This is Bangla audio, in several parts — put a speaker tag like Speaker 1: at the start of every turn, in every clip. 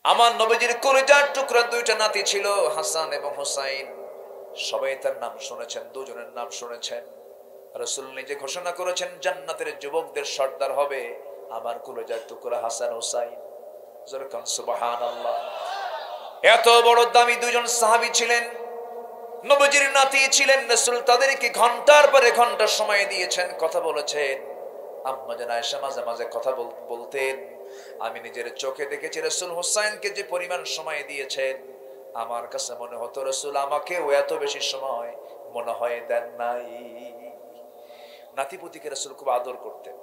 Speaker 1: আমার নবীজির কলিজার টুকরা দুইটা নাতি ছিল, হাসান এবং হুসাইন। সবাই তার নাম শুনেছেন, দুজনের নাম শুনেছেন। রাসূল নিজে ঘোষণা করেছেন জান্নাতের যুবকদের সর্দার হবে আমার কলিজার টুকরা হাসান হুসাইন। যেরকম সুবহানাল্লাহ। এত বড় দামি দুজন সাহাবী ছিলেন, নবীজির নাতি ছিলেন। রাসূল তাদেরকে ঘন্টার পরে ঘন্টা সময় দিয়েছেন, কথা বলেছেন। আম্মা জান আয়েশা মাঝে মাঝে কথা বলতেন, আমি নিজের চোখে দেখেছি রাসূল হুসাইনকে যে পরিমাণ সময় দিয়েছেন, আমার কাছে মনে হতো রাসূল আমাকেও এত বেশি সময় মনে হয় দেন নাই। নাতিপুতিকে রাসূল খুব আদর করতেন,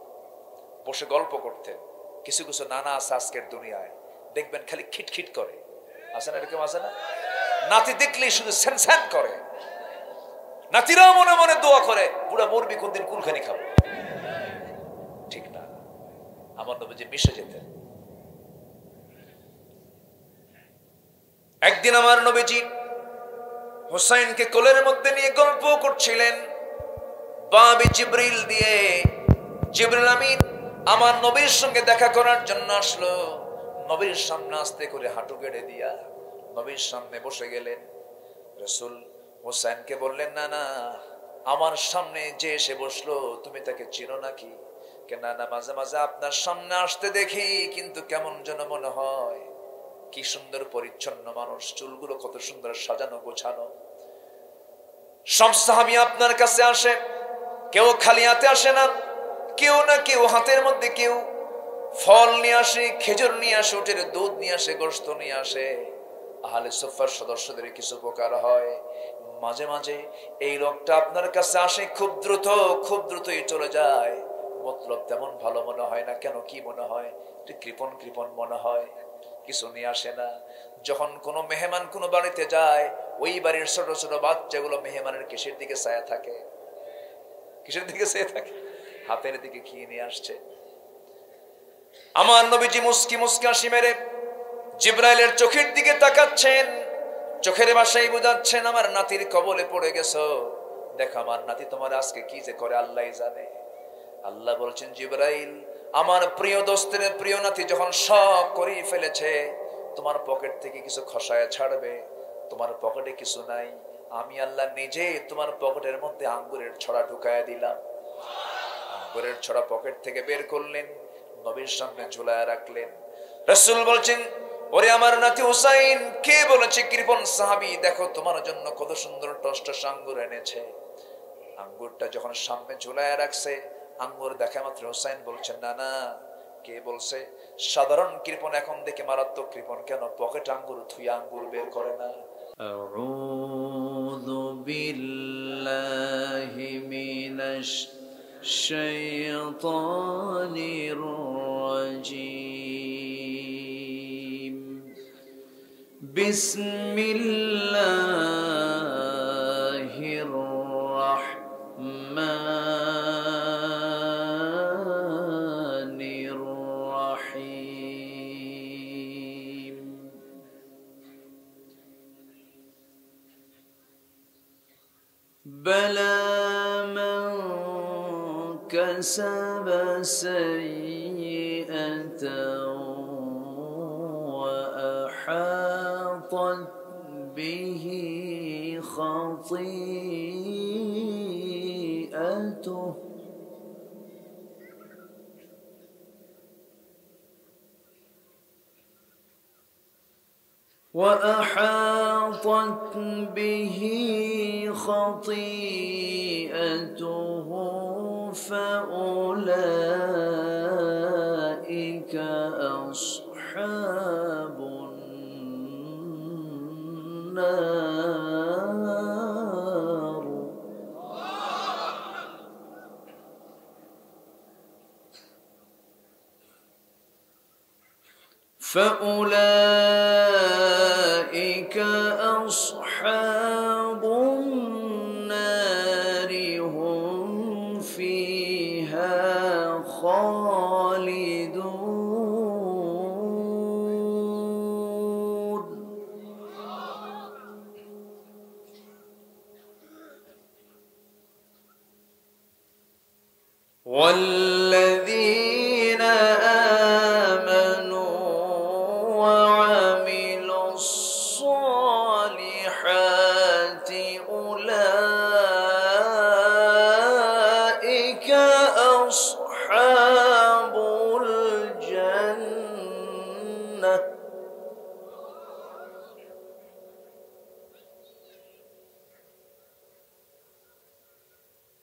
Speaker 1: বসে গল্প করতেন। কিছু কিছু নানা আছে আজকের দুনিয়ায়, দেখবেন খালি খিটখিট করে, আছে না এরকম, আছে না? নাতি দেখলেই শুধু স্যান করে। নাতিরাও মনে মনে দোয়া করে, বুড়া মরবি কোনদিন কুলখানি খাবো। ঠিক না? আমার নবীজি মিশে যেতেন। একদিন আমার নবীজি হুসাইনকে কোলের মধ্যে নিয়ে গল্প করছিলেন। বাবি জিবরিল দিয়ে জিবরিল আমিন আমার নবীর সঙ্গে দেখা করার জন্য আসলো। নবীর সামনে আস্তে করে হাঁটু গেড়ে দিয়া নবীর সামনে বসে গেলেন। রাসূল হুসাইনকে বললেন, না না, আমার সামনে যে এসে বসলো তুমি তাকে চিনো নাকি? কেন না, মাঝে মাঝে আপনার সামনে আসতে দেখি, কিন্তু কেমন যেন মনে হয়। কি সুন্দর পরিচ্ছন্ন মানুষ, চুলগুলো কত সুন্দর সাজানো গোছানো। সব সাহাবী আপনার কাছে আসে, কেউ খালি হাতে আসে না, কেউ না কেউ হাতের মধ্যে কেউ ফল নিয়ে আসে, খেজুর নিয়ে আসে, উটের দুধ নিয়ে আসে, গোশত নিয়ে আসে। আহলে সুফার সদস্যদের কিছু উপকার হয়। মাঝে মাঝে এই লোকটা আপনার কাছে আসে, খুব দ্রুতই চলে যায়। মতলব তেমন ভালো মনে হয় না। কেন, কি মনে হয়? একটু কৃপণ কৃপণ মনে হয়, কিছু নিয়ে আসে না। যখন কোনো মেহমান কোনো বাড়িতে যায়, ওই বাড়ির ছোট ছোট বাচ্চাগুলো মেহমানের কিসের দিকে ছায়া থাকে? কিসের দিকে চেয়ে থাকে? হাতের দিকে কি নিয়ে আসছে। আমার নবীজি মুস্কি মুস্কি হাসি মেরে জিবরাইলের চোখের দিকে তাকাচ্ছেন, চোখের ভাষায় বোঝাচ্ছেন আমার নাতির কবলে পড়ে গেছো। দেখো আমার নাতি তোমার আজকে কি যে করে আল্লাহই জানে। আল্লাহ বলছেন, জিবরাইল, আমার প্রিয় দোস্তের প্রিয় নাতি যখন শখ করে ফেলেছে, তোমার পকেট থেকে কিছু খসায় ছাড়বে। তোমার পকেটে কিছু নাই, আমি আল্লাহ নিজে তোমার পকেটের মধ্যে আঙ্গুরের ছড়া ঢুকায়া দিলাম। আঙ্গুরের ছড়া পকেট থেকে বের করলেন, নবীর সামনে ঝুলায় রাখলেন। রাসূল বলছেন, ওরে আমার নাতি হুসাইন, কে বলেছে কৃপণ সাহাবী, দেখো তোমার জন্য কত সুন্দর টসটস আঙ্গুর এনেছে। আঙ্গুরটা যখন সামনে ঝুলায় রাখছে, আঙ্গুর দেখা মাত্র হুসাইন বলছেন, না না, কে বলছে? সাধারণ কৃপণ এখন দেখে মারাত্মক কৃপণ কেন পকেট আঙ্গুর থুই আঙ্গুর বের করে না? আউযু বিল্লাহি মিনাশ শাইতানির রাজীম। বিসমিল্লাহির রাহমানির রাহিম। বালা মান কাসাবা সাইয়্যাতান ওয়া আহাতাত বিহি খাতিআতুহু وأحاطت به خطيئته فأولئك أصحاب النار. فأولئك أصحاب النار هم فيها خالدون. والذين آمنوا وعملوا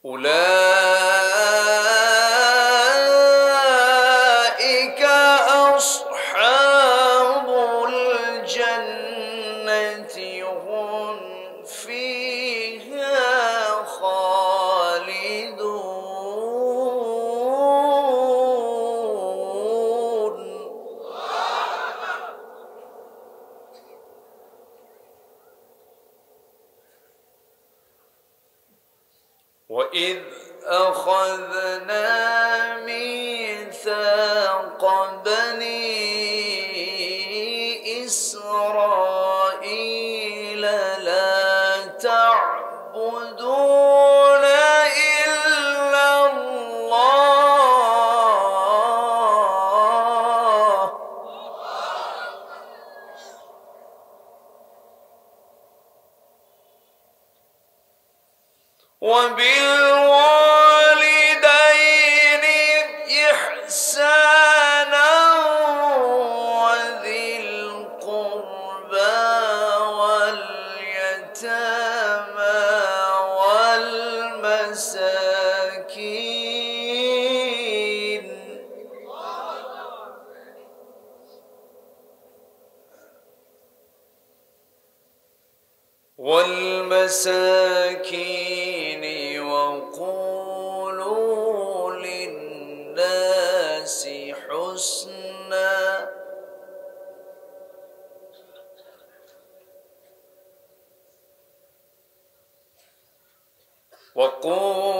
Speaker 1: أولئك أصحاب الجنة هم فيها خالدون. وإذ أخذنا ميثاق بني إسرائيل لا تعبدون إلا الله وبالوالدين إحسانا وذي القربى واليتامى والمساكين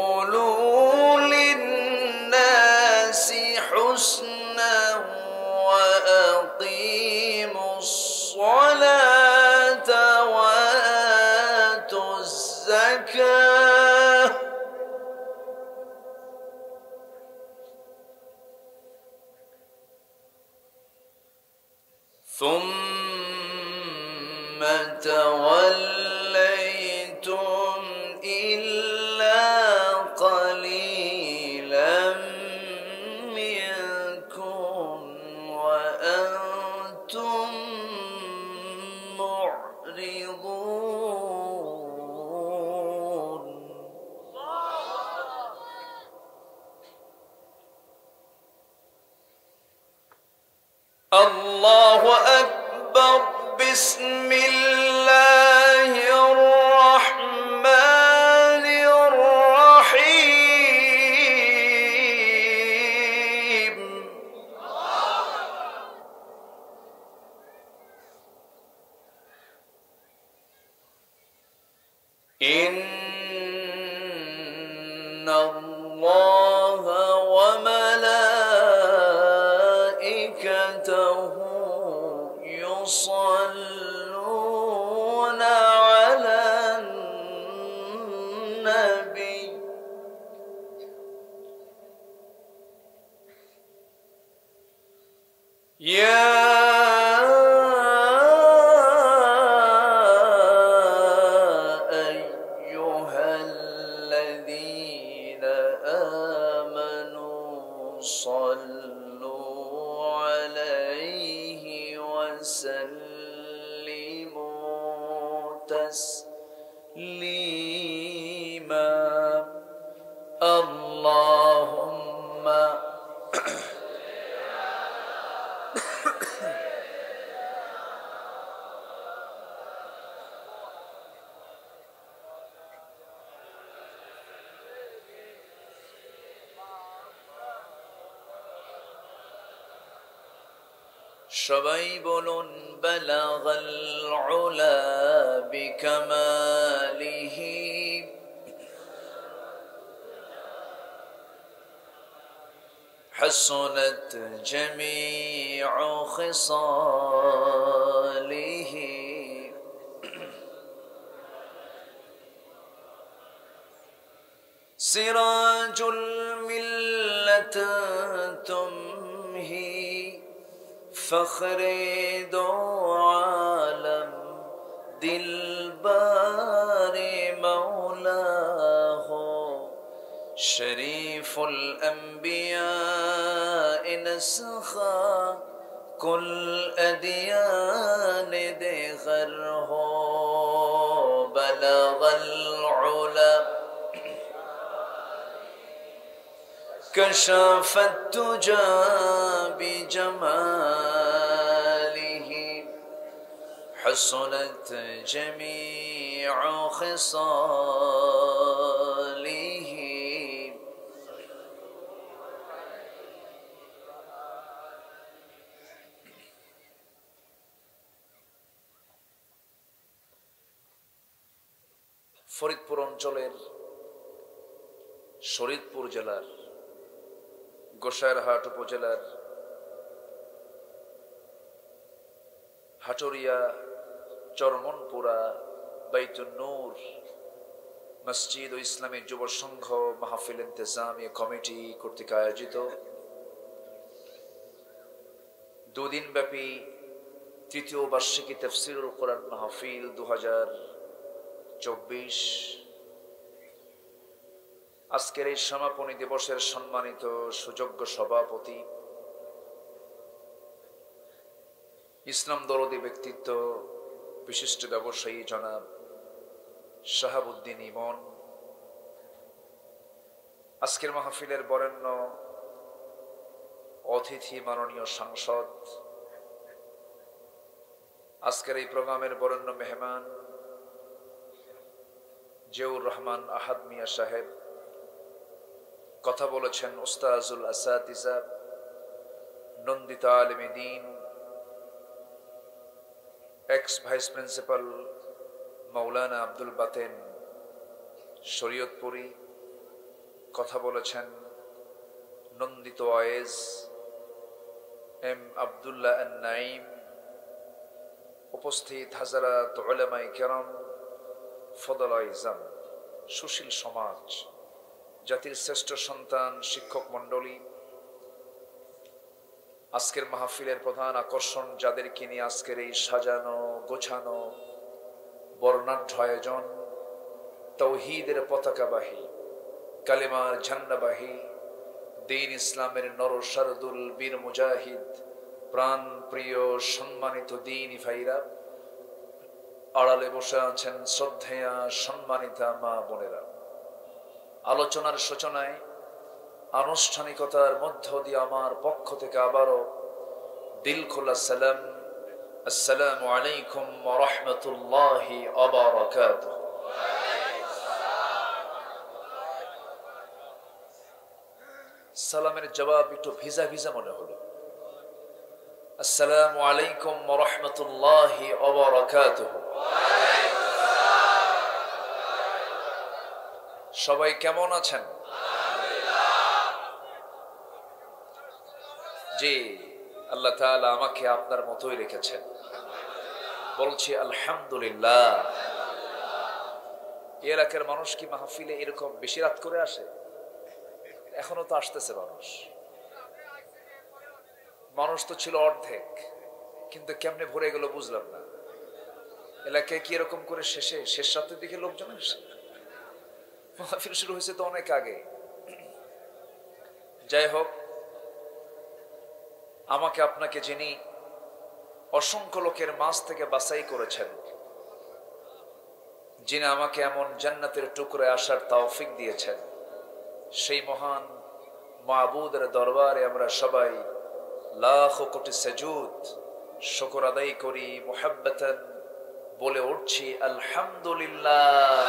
Speaker 1: وقولوا للناس حسنا وأقيموا الصلاة وآتوا الزكاة ثم توليتم إلا قليلا منكم وأنتم معرضون. الله أكبر. بسم الله الرحمن الرحيم. إن الله وملائكته يصلون على النبي يا أيها الذين آمنوا صلوا عليه وسلموا تسليما. اللهم সবাই বলুন বালাগাল উলা বিকামালিহি حسنت جميع خصاله سراج الملة تمهي فخر دو عالم دلبار مولاه شريف الأنبياء نسخا كل أديان دغره. بلغ العلا كشف الدجى بجماله حصلت جميع خصاله ফরিদপুর অঞ্চলের শরীয়তপুর জেলার গোসাইরহাট উপজেলার হাটুরিয়া চরমনপুরা বাইতুন নূর মসজিদ ও ইসলামী যুব সংঘ মাহফিল ইন্তেজামিয়া কমিটি কর্তৃক আয়োজিত দুদিন ব্যাপী তৃতীয় বার্ষিকী তাফসীরুল কোরআন মাহফিল 2024 আজকের এই সমাপনী দিবসের সম্মানিত সুযোগ্য সভাপতি, ইসলাম দরদী ব্যক্তিত্ব, বিশিষ্ট ব্যবসায়ী জনাব শাহাবুদ্দিন ইমন, আজকের মাহফিলের বরেণ্য অতিথি মাননীয় সাংসদ, আজকের এই প্রোগ্রামের বরেণ্য মেহমান জিয়াউর রহমান আহাদ মিয়া সাহেব, কথা বলেছেন উস্তাজুল আসাতিজা, নন্দিত আলেমে দ্বীন, এক্স ভাইস প্রিন্সিপাল মাওলানা আব্দুল বাতেন শরীয়তপুরী, কথা বলেছেন নন্দিত ওয়াইজ এম আব্দুল্লাহ আন-নাঈম, উপস্থিত হাজারাত উলামায়ে কেরাম, ফদলায়ে ইজাম, সুশীল সমাজ, জাতির শ্রেষ্ঠ সন্তান, শিক্ষক মণ্ডলী, আজকের মাহফিলের প্রধান আকর্ষণ যাদেরকে নিয়ে আজকের এই সাজানো গোছানো বর্ণাঢ্য আয়োজন, তাওহীদের পতাকাবাহী, কালেমার ঝান্ডাবাহী, দ্বীন ইসলামের নরসারদুল বীর মুজাহিদ, প্রাণ প্রিয় সম্মানিত দ্বীনী ভাইরা, আড়ালে বসে আছেন শ্রদ্ধেয়া সম্মানিতা মা বোনেরা। আলোচনার সূচনায় আনুষ্ঠানিকতার মধ্য দিয়ে আমার পক্ষ থেকে আবারও দিল খোলা সালাম, আসসালামু আলাইকুম ওয়া রাহমাতুল্লাহি ওয়া বারাকাতুহু। সালামের জবাব একটু ভিজা ভিজা মনে হলো। আসসালামু আলাইকুম ওয়া রাহমাতুল্লাহি ওয়া বারাকাতুহু। সবাই কেমন আছেন? জি, আল্লাহ তাআলা আমাকে আপনার মতোই রেখেছেন, বলছি আলহামদুলিল্লাহ। এই এলাকার মানুষ কি মাহফিলে এরকম বেশি রাত করে আসে? এখনো তো আসতেছে মানুষ তো ছিল অর্ধেক, কিন্তু কেমনে ভরে গেল বুঝলাম না। এলাকায় কি এরকম করে শেষ রাতের দিকে লোকজন আসে? মাহফিল শুরু হয়েছে তো অনেক আগে। যাই হোক, আমাকে আপনাকে যিনি অসংখ্য লোকের মাঝ থেকে বাছাই করেছেন, যিনি আমাকে এমন জান্নাতের টুকরোয় আসার তৌফিক দিয়েছেন, সেই মহান মাবুদের দরবারে আমরা সবাই লাখো কোটি সাজুদ শুকর আদায় করি, মুহাব্বতান বলে উঠছি আলহামদুলিল্লাহ।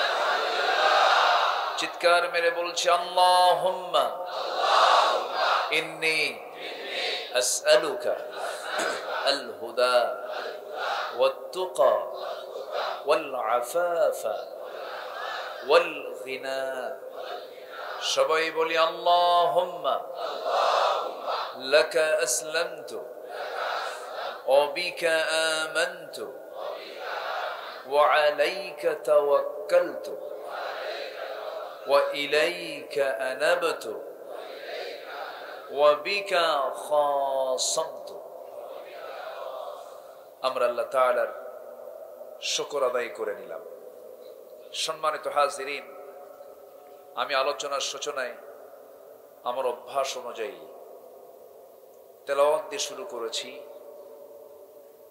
Speaker 1: চিৎকার মেরে বলছি আল্লাহুম্মা ইন্নী আসআলুকা আল হুদা ওয়াত তুকা ওয়াল আফাফা ওয়াল গিনা। সবাই বলি আল্লাহুম্মা লাকা আসলামতু ওয়া বিকা আমানতু ওয়া আলাইকা তাওয়াক্কালতু ওয়া ইলাইকা আনাবতু ওয়া বিকা খাসামতু। আমরা আল্লাহ তাআলার শুকর আদায় করে নিলাম। সম্মানিত হাজিরিন, আমি আলোচনার সূচনায় আমার অভ্যাস অনুযায়ী তেলাওয়াত দিয়ে শুরু করেছি।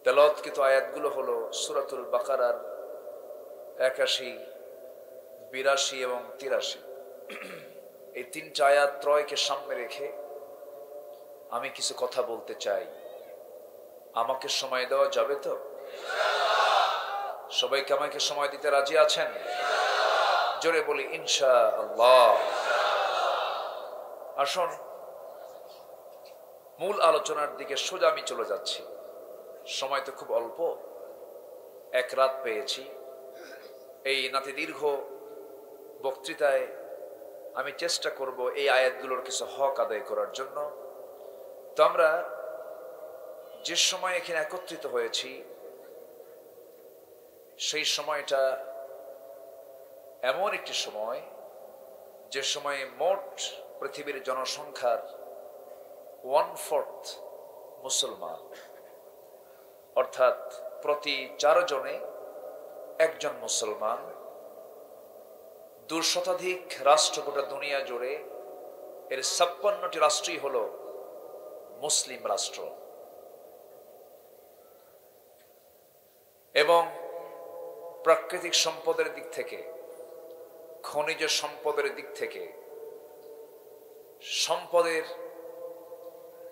Speaker 1: তেলাওয়াতকৃত আয়াতগুলো হলো সূরাতুল বাকারার 81, 82 এবং 83। এই তিনটা আয়াত ত্রয়কে সামনে রেখে আমি কিছু কথা বলতে চাই। আমাকে সময় দেওয়া যাবে তো? সবাইকে আমাকে সময় দিতে রাজি আছেন? জোরে বলি ইনশাআল্লাহ। আসুন মূল আলোচনার দিকে সোজা আমি চলে যাচ্ছি। সময় তো খুব অল্প, এক রাত পেয়েছি। এই নাতি দীর্ঘ বক্তৃতায় আমি চেষ্টা করব এই আয়াতগুলোর কিছু হক আদায় করার জন্য। তো আমরা যে সময় এখানে একত্রিত হয়েছি সেই সময়টা এমন একটি সময় যে সময়ে মোট পৃথিবীর জনসংখ্যার 1/4 মুসলমান, অর্থাৎ প্রতি 4 জনে একজন মুসলমান। 2 শতাধিক রাষ্ট্র গোটা দুনিয়া জুড়ে, এর 56টি রাষ্ট্রই হলো মুসলিম রাষ্ট্র। এবং প্রাকৃতিক সম্পদের দিক থেকে, খনিজ সম্পদের দিক থেকে, সম্পদের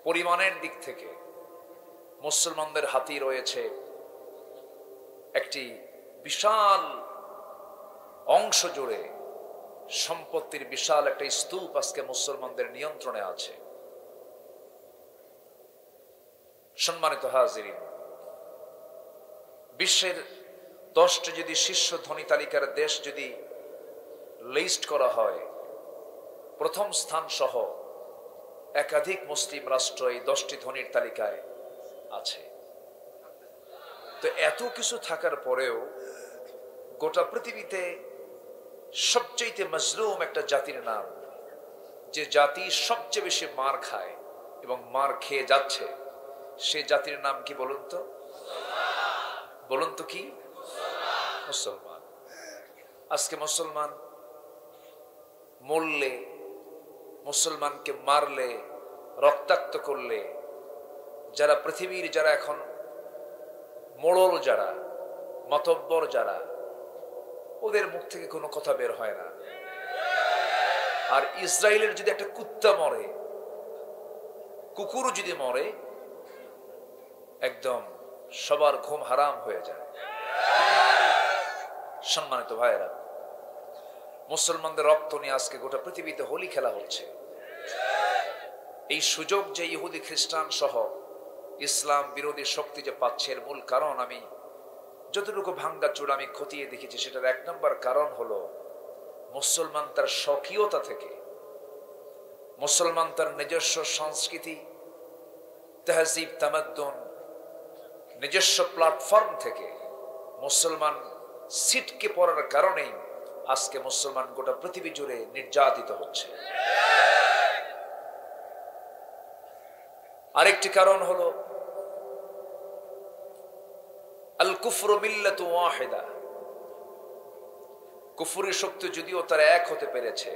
Speaker 1: পরিমাণের দিক থেকে মুসলমানদের হাতেই রয়েছে একটি বিশাল অংশ জুড়ে সম্পত্তির বিশাল একটা স্তূপ আজকে মুসলমানদের নিয়ন্ত্রণে আছে। সম্মানিত হাজিরিন, বিশ্বের 10টি যদি শীর্ষ ধনী তালিকার দেশ যদি লিস্ট করা হয়, প্রথম স্থান সহ একাধিক মুসলিম রাষ্ট্র এই 10টি ধনীর তালিকায় আছে। তো এত কিছু থাকার পরেও গোটা পৃথিবীতে সবচেয়ে মজলুম একটা জাতির নাম, যে জাতি সবচেয়ে বেশি মার খায় এবং মার খেয়ে যাচ্ছে, সে জাতির নাম কি বলুন তো? বলুন তো কি? মুসলমান। আজকে মুসলমান মরলে, মুসলমানকে মারলে, রক্তাক্ত করলে, যারা পৃথিবীর যারা এখন মোড়ল, যারা মাতব্বর, যারা, ওদের মুখ থেকে কোনো কথা বের হয় না। আর ইসরায়েলের যদি একটা কুত্তা মরে, কুকুরও যদি মরে, একদম সবার ঘুম হারাম হয়ে যায়। সম্মানিত ভাইয়েরা, মুসলমানদের রক্ত নিয়ে আজকে গোটা পৃথিবীতে হোলি খেলা হচ্ছে। এই সুযোগ যে ইহুদি খ্রিস্টান সহ ইসলাম বিরোধী শক্তি যে পাচ্ছে, এর মূল কারণ আমি যতটুকু ভাঙ্গা চূড়া আমি খতিয়ে দেখেছি, সেটার 1 নম্বর কারণ হলো মুসলমান তার স্বকীয়তা থেকে, মুসলমান তার নিজস্ব সংস্কৃতি, তাহজিব, তামাদ্দুন, নিজস্ব প্ল্যাটফর্ম থেকে মুসলমান সিটকে পড়ার কারণেই আজকে মুসলমান গোটা পৃথিবী জুড়ে নির্যাতিত হচ্ছে। আরেকটি কারণ হলো আল কুফরু মিল্লাতু ওয়াহিদা। কুফরি শক্তি যদিও তারা এক হতে পেরেছে,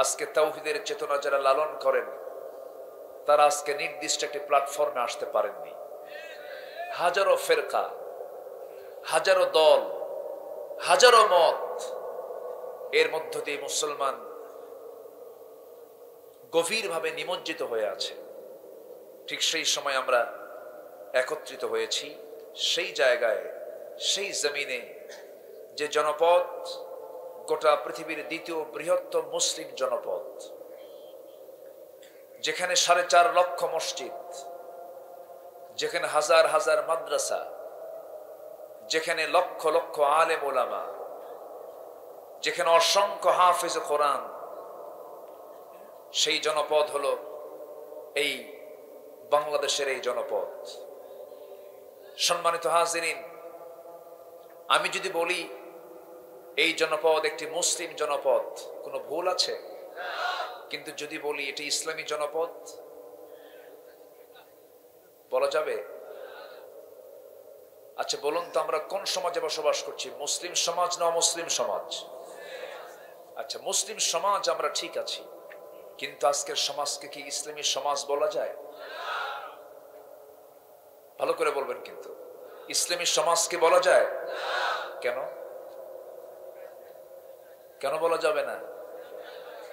Speaker 1: আজকে তাওহীদের চেতনা যারা লালন করেন তারা আজকে নির্দিষ্ট একটি প্ল্যাটফর্মে আসতে পারেননি। হাজারো ফেরকা, হাজারো দল, হাজারো মত, এর মধ্য দিয়ে মুসলমান গভীরভাবে নিমজ্জিত হয়ে আছে। ঠিক সেই সময় আমরা একত্রিত হয়েছি সেই জায়গায়, সেই জমিনে, যে জনপদ গোটা পৃথিবীর 2য় বৃহত্তম মুসলিম জনপদ, যেখানে 4.5 লক্ষ মসজিদ, যেখানে হাজার হাজার মাদ্রাসা, যেখানে লক্ষ লক্ষ আলেম ওলামা, যেখানে অসংখ্য হাফেজ কোরআন, সেই জনপদ হলো এই বাংলাদেশের এই জনপদ। সম্মানিত হাজিরিন, আমি যদি বলি এই জনপদ একটি মুসলিম জনপদ, কোনো ভুল আছে? কিন্তু যদি বলি এটি ইসলামী জনপদ, বলা যাবে? আচ্ছা বলুন তো, আমরা কোন সমাজে বসবাস করছি? মুসলিম সমাজ না অমুসলিম সমাজ? আচ্ছা, মুসলিম সমাজ আমরা ঠিক আছি, কিন্তু আজকের সমাজকে কি ইসলামী সমাজ বলা যায়? ভালো করে বলবেন, কিন্তু ইসলামী সমাজকে বলা যায়? কেন? কেন বলা যাবে না?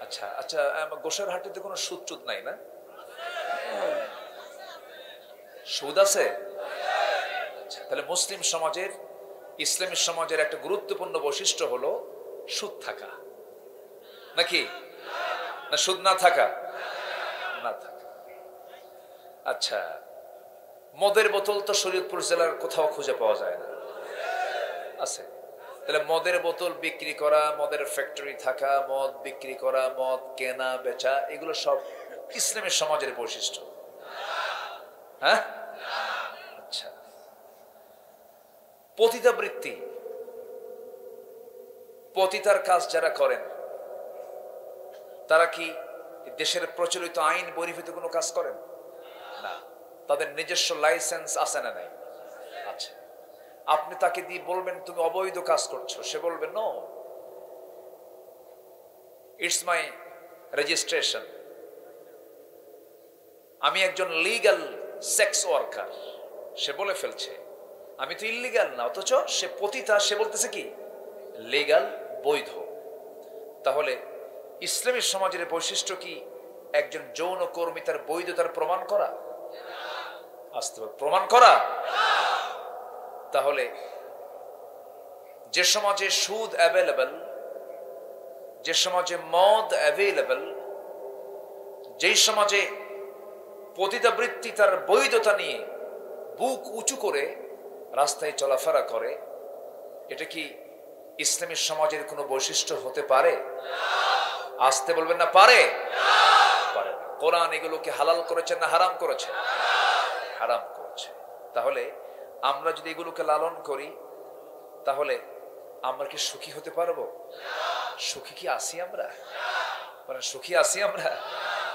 Speaker 1: আচ্ছা আচ্ছা, গোসার হাটিতে কোনো সুদ টুদ নাই না? সুদ আছে? আচ্ছা, তাহলে মুসলিম সমাজের, ইসলামী সমাজের একটা গুরুত্বপূর্ণ বৈশিষ্ট্য হলো সুদ থাকা, নাকি? না সুদ না থাকা? না থাকা। আচ্ছা, মদের বোতল তো শরীয়তপুর জেলার কোথাও খুঁজে পাওয়া যায় না, আছে? তাহলে মদের বোতল বিক্রি করা, মদের ফ্যাক্টরি থাকা, মদ বিক্রি করা, মদ কেনা বেচা, এগুলো সব ইসলামের সমাজের বৈশিষ্ট্য? হ্যাঁ। আচ্ছা, পতিতাবৃত্তি, পতিতার কাজ যারা করেন তারা কি দেশের প্রচলিত আইন বহির্ভূত কোনো কাজ করেন না? তাদের নিজস্ব লাইসেন্স আছে না নাই? আচ্ছা, আপনি তাকে দিয়ে বলবেন তুমি অবৈধ কাজ করছো, সে বলবে নো, ইটস মাই রেজিস্ট্রেশন, আমি একজন লিগ্যাল সেক্স ওয়ার্কার। সে বলে ফেলছে আমি তো ইল্লিগাল না, অথচ সে পতিতা, সে বলতেছে কি লিগ্যাল, বৈধ। তাহলে ইসলামী সমাজের বৈশিষ্ট্য কি একজন যৌন কর্মী তার বৈধতার প্রমাণ করা? আসতে প্রমাণ করা। তাহলে যে সমাজে সুদ অ্যাভেলেবল, যে সমাজে মদ অ্যাভেলেবল, যেই সমাজে পতিতাবৃত্তি তার বৈধতা নিয়ে বুক উঁচু করে রাস্তায় চলাফেরা করে, এটা কি ইসলামী সমাজের কোনো বৈশিষ্ট্য হতে পারে? আসতে বলবেন না পারে? পারে না। কোরআন এগুলোকে হালাল করেছে না হারাম করেছে? হারাম করেছে। তাহলে আমরা যদি এগুলোকে লালন করি তাহলে আমরা কি সুখী হতে পারবো? সুখী কি আছি আমরা? মানে সুখী আছি আমরা?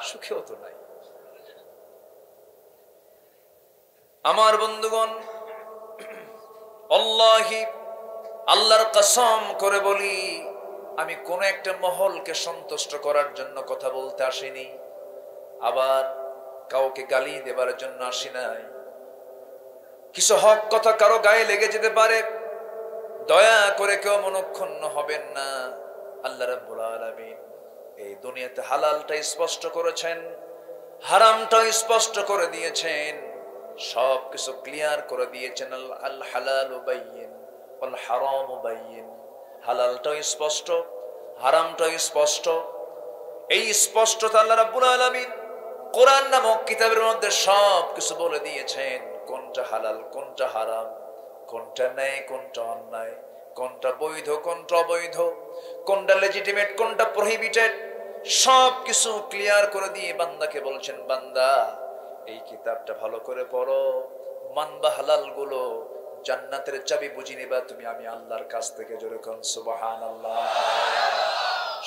Speaker 1: সুখী হতো নাই। আমার বন্ধুগণ, আল্লাহি, আল্লাহর কসম করে বলি, আমি কোন একটা মহলকে সন্তুষ্ট করার জন্য কথা বলতে আসিনি, আবার কাউকে গালি দেবার জন্য আসি নাই। কিছু হক কথা কারো গায়ে লেগে যেতে পারে, দয়া করে কেউ মনক্ষুণ্ণ হবেন না। আল্লাহ রাব্বুল আলামিন এই দুনিয়াতে হালালটা স্পষ্ট করেছেন, হারামটা স্পষ্ট করে দিয়েছেন, সবকিছু ক্লিয়ার করে দিয়েছেন। আল হালালু বাইয়িন ওয়াল হারামু বাইয়িন। হালালটা স্পষ্ট, হারামটা স্পষ্ট। এই স্পষ্টতা আল্লাহ রাব্বুল আলামিন কোরআন নামক কিতাবের মধ্যে সবকিছু বলে দিয়েছেন। কোনটা হালাল, কোনটা হারাম, কোনটা ন্যায়, কোনটা অন্যায়, কোনটা বৈধ, কোনটা অবৈধ, কোনটা লেজিটিমেট, কোনটা প্রহিবিটেড, সবকিছু ক্লিয়ার করে দিয়ে বান্দাকে বলছেন, বান্দা এই কিতাবটা ভালো করে পড়ো, মানবা হালাল গুলো, জান্নাতের চাবি বুঝে নিবা তুমি আমি আল্লাহর কাছ থেকে। জোরে কোন সুবহানাল্লাহ।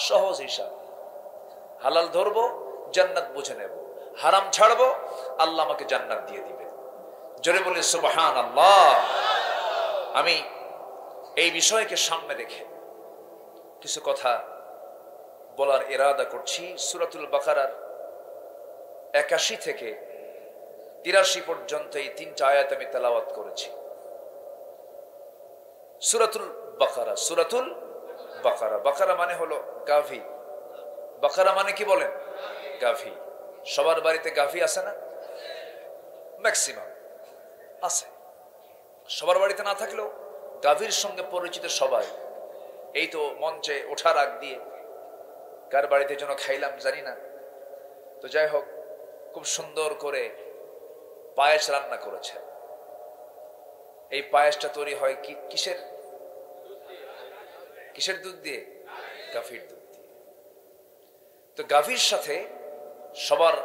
Speaker 1: সহজ হিসাব। হালাল ধরবো, জান্নাত বুঝে নেব, হারাম ছাড়বো, আল্লাহ আমাকে জান্নাত দিয়ে দিবে। জোরে বলি সুবহানাল্লাহ। আমি এই বিষয়কে সামনে রেখে কিছু কথা বলার ইরাদা করছি। সূরাতুল বাকারার ৮১ থেকে ৮৩ পর্যন্ত এই ৩টা আয়াত আমি তেলাওয়াত করেছি। সূরাতুল বাকারা, সূরাতুল বাকারা, বাকারা মানে হলো গাভী। বাকারা মানে কি বলেন? গাভী। সবার বাড়িতে গাভী আছে না? ম্যাক্সিমাম আছে। সবার বাড়িতে না থাকলেও গাভীর সঙ্গে পরিচিত সবাই। এই তো মঞ্চে ওঠার আগ দিয়ে কার বাড়িতে যেন খাইলাম জানি না, তো যাই হোক, খুব সুন্দর করে পায়েস রান্না করেছে। এই পায়েসটা তৈরি হয় কি কিসের? কিসের দুধ দিয়ে? গাভীর দুধ দিয়ে। তো গাভীর সাথে সবার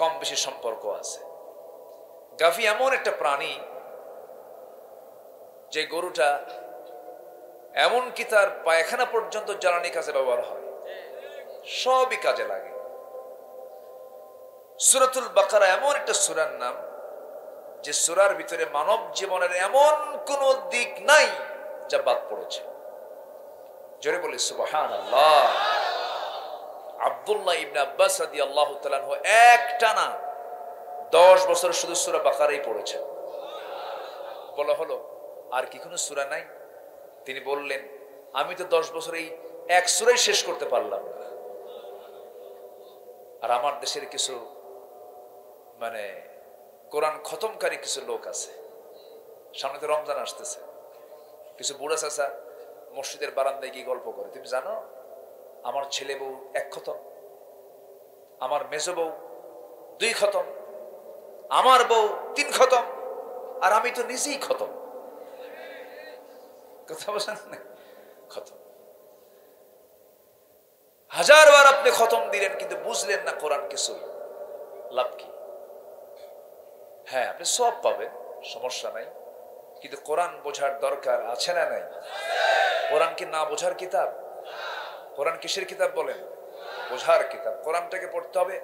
Speaker 1: কম বেশি সম্পর্ক আছে। গাভী এমন একটা প্রাণী যে গরুটা এমনকি তার পায়খানা পর্যন্ত জ্বালানি কাজে ব্যবহার হয়, সবই কাজে লাগে। সূরাতুল বাকারা এমন একটা সূরার নাম যে সূরার ভিতরে মানব জীবনের এমন কোন দিক নাই যা বাদ পড়েছে। জোরে বলি সুবহানাল্লাহ। আব্দুল্লাহ ইবনে আব্বাস রাদিয়াল্লাহু তাআলা আনহু একটানা 10 বছর শুধু সূরা বাকারাই পড়েছেন। বলা হলো আর কি কোনো সূরা নাই? তিনি বললেন আমি তো 10 বছর এই এক সূরাই শেষ করতে পারলাম না। আর আমার দেশের কিছু মানে কোরআন খতমকারী কিছু লোক আছে, সামনে তো রমজান আসতেছে, কিছু বুড়া চাচা মসজিদের বারান্দায় গিয়ে গল্প করে, তুমি জানো আমার ছেলে বউ 1 খতম, আমার মেজো বউ 2 খতম, আমার বউ 3 খতম, আর আমি তো নিজেই খতম। কথা বলেন না? খতম 1000 বার আপনি খতম দিলেন কিন্তু বুঝলেন না কোরআন কিছু, লাভ কি? হ্যাঁ, আপনি সওয়াব পাবেন, সমস্যা নাই, কিন্তু কোরআন বোঝার দরকার আছে না নাই? কোরআন কি না বোঝার কিতাব? কোরআন কিসের কিতাব বলেন? বোঝার কিতাব। কোরআনটাকে পড়তে হবে,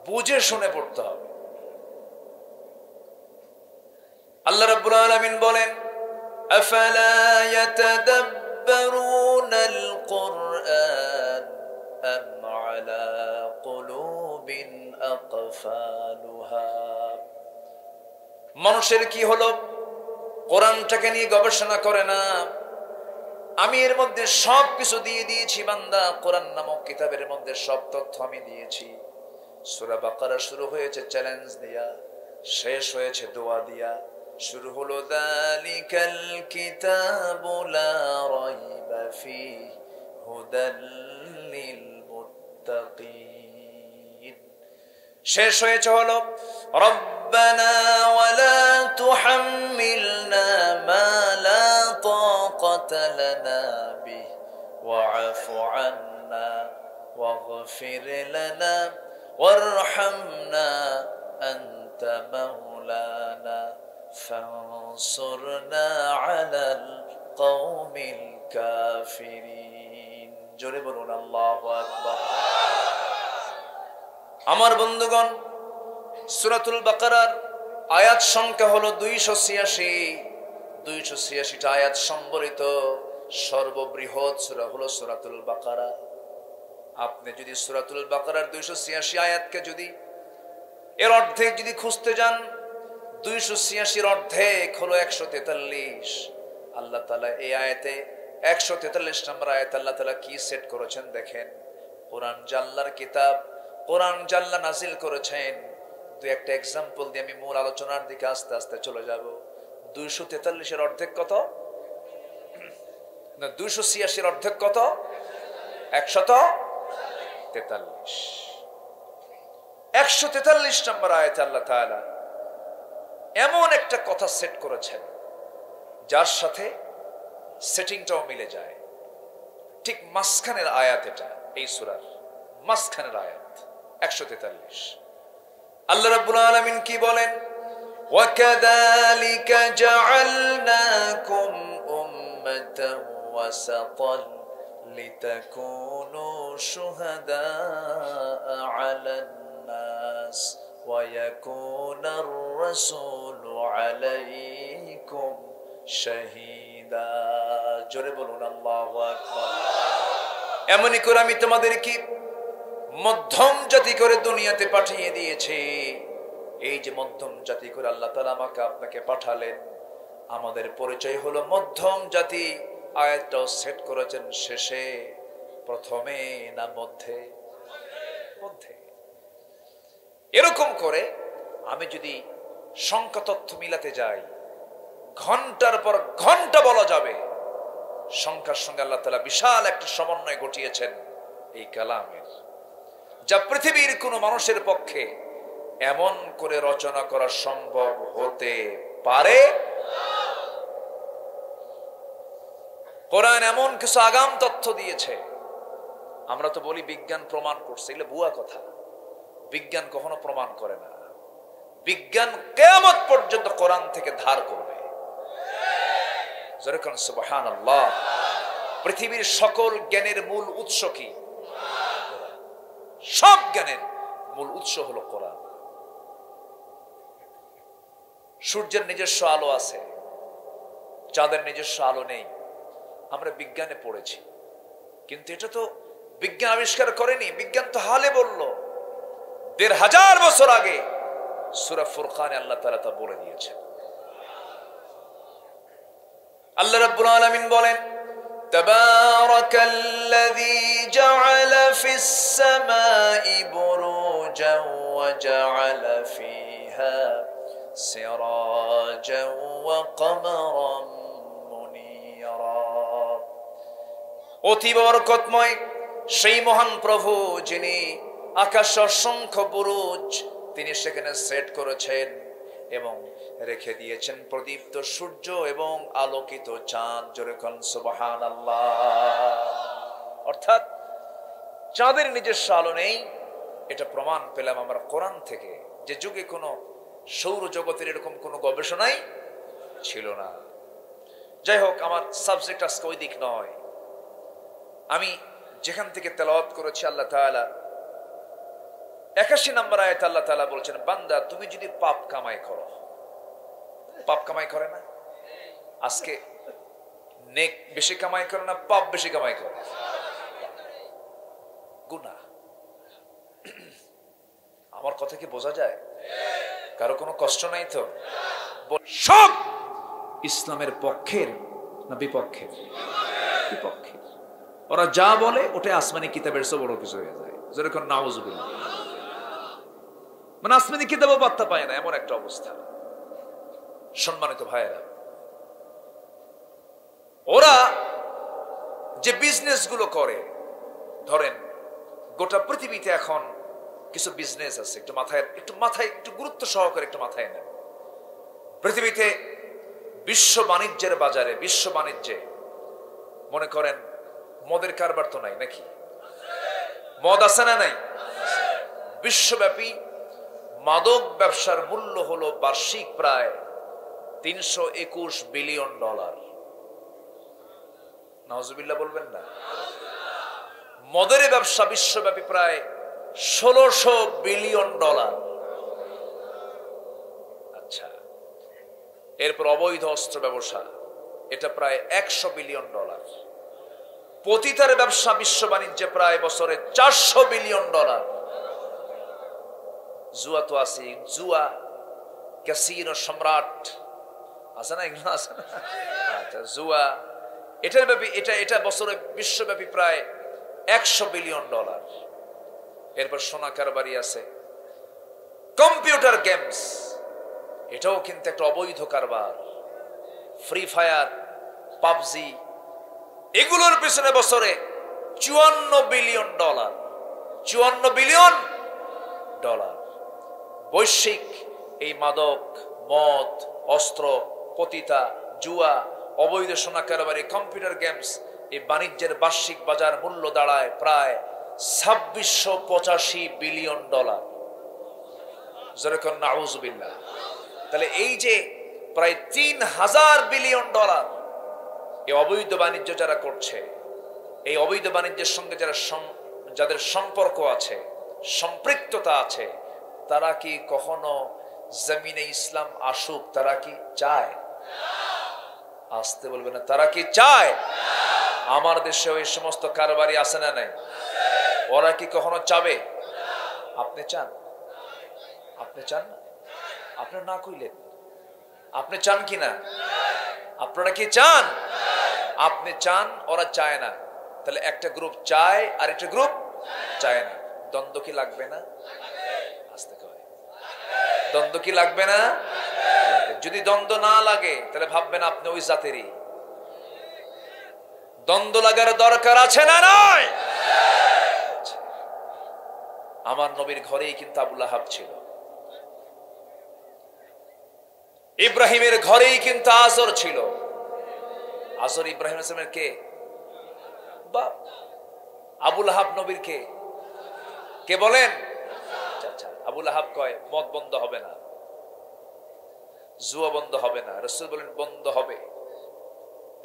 Speaker 1: বুঝে শুনে পড়তে হবে। আল্লাহ রাব্বুল আলামিন বলেন, আফালা ইয়াতাদাব্বারুনাল কুরআন আম আলা কুলুবিন আকফালুহা। মানুষের কি হলো, কোরআনটাকে নিয়ে গবেষণা করে না। আমি এর মধ্যে সব কিছু দিয়ে দিয়েছি বান্দা, কোরআন নামক কিতাবের মধ্যে সব তথ্য আমি দিয়েছি। সূরা বাকারা শুরু হয়েছে চ্যালেঞ্জ দিয়া, শেষ হয়েছে দোয়া দিয়া। শুরু হলো যালিকাল কিতাবু লা রাইবা ফীহি হুদাল লিল মুত্তাকিন, শেষ হয়েছে হলো রব্বানা ওয়ালা তুহাম্মিলনা মা লা তাকাতা লানা বিহি ওয়া'ফু আন্না ওয়াগফির লানা ওয়ারহামনা আনতা মাওলানা ফানসুরনা আলাল কওমিল কাফিরিন। জোরে বলুন আল্লাহু আকবার। আমার বন্ধুগণ, সূরাতুল বাকারার আয়াত সংখ্যা হলো 286। 286টা আয়াত সম্বলিত সর্ববৃহৎ সূরা হলো সূরাতুল বাকারা। আপনি যদি সূরাতুল বাকারার 286 আয়াতকে যদি এর অর্ধেক যদি খুঁজতে যান, 286 অর্ধেক হলো 143। আল্লাহ তাআলা এই আয়াতে 143 নম্বর আয়াত আল্লাহ তাআলা কি সেট করেছেন দেখেন। কোরআন জাল্লার কিতাব, কোরআন জাল্লা নাজিল করেছেন। দুই একটা এক্সাম্পল দিয়ে আমি মূল আলোচনার দিকে আস্তে আস্তে চলে যাব। 243 এর অর্ধেক কত? না, 286 এর অর্ধেক কত? 143। 143 নম্বর আয়াতে আল্লাহ তাআলা এমন একটা কথা সেট করেছেন যার সাথে সেটিংটাও মিলে যায়। ঠিক মাঝখানের আয়াত এটা, এই সূরার মাঝখানের আয়াত 143। আল্লাহ রাব্বুল আলামিন কি বলেন? ওয়াকাযালিকা জাআলনাকুম উম্মাতান ওয়াসাতান লিতাকুনু শুহাদাআ আলান নাস ওয়া ইয়াকুনার রাসূলু আলাইকুম শাহীদা। জোরে বলুন আল্লাহু আকবার। এমনই করে আমি তোমাদেরকে মধ্যম জাতি করে দুনিয়াতে পাঠিয়ে দিয়েছি। এই যে মধ্যম জাতি করে আল্লাহ তাআলা আমাকে আপনাকে পাঠালেন, আমাদের পরিচয় হলো মধ্যম জাতি। আয়াতটাও সেট করেছেন শেষে, প্রথমে না মধ্যে? মধ্যে। এরকম করে আমি যদি সংখ্যা তথ্য মিলাতে যাই, ঘন্টার পর ঘন্টা বলা যাবে। সংখ্যার সঙ্গে আল্লাহ তাআলা বিশাল একটা সমন্বয় ঘটিয়েছেন এই কালামের, যা পৃথিবীর কোন মানুষের পক্ষে এমন করে রচনা করা সম্ভব হতে পারে। কোরআন এমন কিছু আগাম তথ্য দিয়েছে। আমরা তো বলি বিজ্ঞান প্রমাণ করছে, এগুলো ভুয়া কথা। বিজ্ঞান কখনো প্রমাণ করে না। বিজ্ঞান কিয়ামত পর্যন্ত কোরআন থেকে ধার করবে। যেরকম সুবহানাল্লাহ। পৃথিবীর সকল জ্ঞানের মূল উৎস কি? সব জ্ঞানের মূল উৎস হলো কোরআন। সূর্যের নিজস্ব আলো আছে, চাঁদের নিজস্ব আলো নেই। আমরা বিজ্ঞানে পড়েছি, কিন্তু এটা তো বিজ্ঞান আবিষ্কার করেনি। বিজ্ঞান তো হালে বলল। 1500 বছর আগে সূরা ফুরকানে আল্লাহ তাআলা তা বলে দিয়েছেন। আল্লাহ রাব্বুল আলামিন বলেন, তাবারাকাল্লাযী জাআলা ফিস সামাই বুরুজান ওয়া জাআলা ফিহা সিরাজান ওয়া কমারান মুনীরা। অতি বরকতময় সেই মহান প্রভু যিনি আকাশে অসংখ্য বুরুজ তিনি সেখানে সেট করেছেন এবং রেখে দিয়েছেন প্রদীপ্ত সূর্য এবং আলোকিত চাঁদ। জোরে কোন সুবহানাল্লাহ। অর্থাৎ চাঁদের নিজস্ব আলো নেই, এটা প্রমাণ পেলাম আমরা কোরআন থেকে, যে যুগে কোনো সৌরজগতের এরকম কোনো গবেষণাই ছিল না। যাই হোক, আমার সাবজেক্ট আজকে ওই দিক নয়। আমি যেখান থেকে তেলাওয়াত করেছি, আল্লাহ তাআলা 81 নম্বর আয়াতে আল্লাহ তাআলা বলছেন, বান্দা তুমি যদি পাপ কামাই করো, পাপ কামাই করে না, আজকে নেক বেশি কামাই করে না পাপ বেশি কামাই করে? গুনাহ। আমার কথা কি বোঝা যায়? কারো কোনো কষ্ট নাই তো? সব ইসলামের পক্ষের না বিপক্ষের? বিপক্ষের। ওরা যা বলে ওটা আসমানি কিতাবের সব বড় কিছু হয়ে যায়। যেরকম নাউজুবিল্লাহ, মানে আসমানি কিতাবও পাত্তা পায় না, এমন একটা অবস্থা। সম্মানিত ভাইয়েরা, ওরা যে বিজনেস গুলো করে, ধরেন গোটা পৃথিবীতে এখন কিছু বিজনেস আছে, একটু মাথায় একটু গুরুত্ব সহকারে একটু মাথায় নেন। পৃথিবীতে বিশ্ব বাণিজ্যের বাজারে, বিশ্ব বাণিজ্যে মনে করেন মদের কারবার তো নাই নাকি? মদ আছে না নাই? বিশ্বব্যাপী মাদক ব্যবসার মূল্য হলো বার্ষিক প্রায় $321 বিলিয়ন। নাউজুবিল্লাহ বলবেন না? মদের ব্যবসা বিশ্বব্যাপী প্রায় $1600 বিলিয়ন। আচ্ছা, এরপর অবৈধ অস্ত্র ব্যবসা, এটা প্রায় $100 বিলিয়ন। পতিতার ব্যবসা বিশ্ব বাণিজ্যে প্রায় বছরে $400 বিলিয়ন। জুয়া তো আছে, জুয়া ক্যাসিনো সম্রাট আছে না, এগুলো আছে না? আচ্ছা, জুয়া এটা বছরে বিশ্বব্যাপী প্রায় $100 বিলিয়ন। এরপর সোনা কারবারি আছে, কম্পিউটার গেমস, এটাও কিন্তু একটা অবৈধ কারবার। ফ্রি ফায়ার, পাবজি, এগুলোর পিছনে বছরে $54 বিলিয়ন। $54 বিলিয়ন। বৈশ্বিক এই মাদক, মদ, অস্ত্র, পতিতা, জুয়া, অবৈধ সোনা কারবারি, কম্পিউটার গেমস, এই বাণিজ্যের বার্ষিক বাজার মূল্য দাঁড়ায় প্রায় $2685 বিলিয়ন। যেরকম নাউজুবিল্লাহ। তাহলে এই যে প্রায় $3000 বিলিয়ন এই অবৈধ বাণিজ্য যারা করছে, এই অবৈধ বাণিজ্যের সঙ্গে যাদের সম্পর্ক আছে, সম্পৃক্ততা আছে, তারা কি কখনো জমিনে ইসলাম আসুক? তারা কি চায়? আসতে বলবে না, তারা কি চায়? আমার দেশে ওই সমস্ত কারবারি আছে না নাই? ওরা কি কখনো চাবে? আপনি চান? আপনি চান না? আপনার না কইলেন, আপনি চান কি না? আপনারা কি চান? আপনি চান, ওরা চায় না। তাহলে একটা গ্রুপ চায় আর একটা গ্রুপ চায় না। দ্বন্দ্ব কি লাগবে না? আসতে কয়, দ্বন্দ্ব কি লাগবে না? যদি দ্বন্দ্ব না লাগে তাহলে ভাববেন আপনি ওই জাতেরই। দ্বন্দ্ব লাগার দরকার আছে না নয়? আমার নবীর ঘরেই কিন্তু আবু লাহাব ছিল, ইব্রাহিমের ঘরেই কিন্তু আজর ছিল। আজর ইব্রাহিম ইসলামের কে বাপ? আবু লাহাব নবীর কে? কে বলেন? আচ্ছা, আবু লাহাব কয় মদ বন্ধ হবে না, জুয়া বন্ধ হবে না। রাসূল বলেন বন্ধ হবে,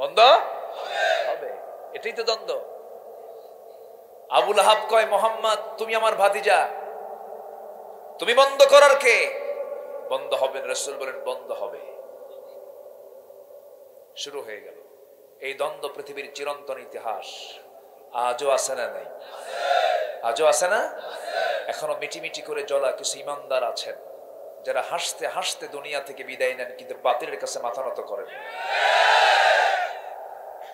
Speaker 1: বন্ধ হবে। এটাই তো দ্বন্দ্ব। আবু লাহাব কয় মোহাম্মদ তুমি আমার ভাতিজা, তুমি বন্ধ করার কে? বন্ধ হবে। রাসূল বলেন বন্ধ হবে। শুরু হয়ে গেল এই দ্বন্দ্ব, পৃথিবীর চিরন্তন ইতিহাস। আজও আছে না নাই? আজও আছে না? এখনো মিটিমিটি করে জ্বলা কিছু ইমানদার আছেন যারা হাসতে হাসতে দুনিয়া থেকে বিদায় নেন, কিন্তু বাতিলের কাছে মাথা নত করেন।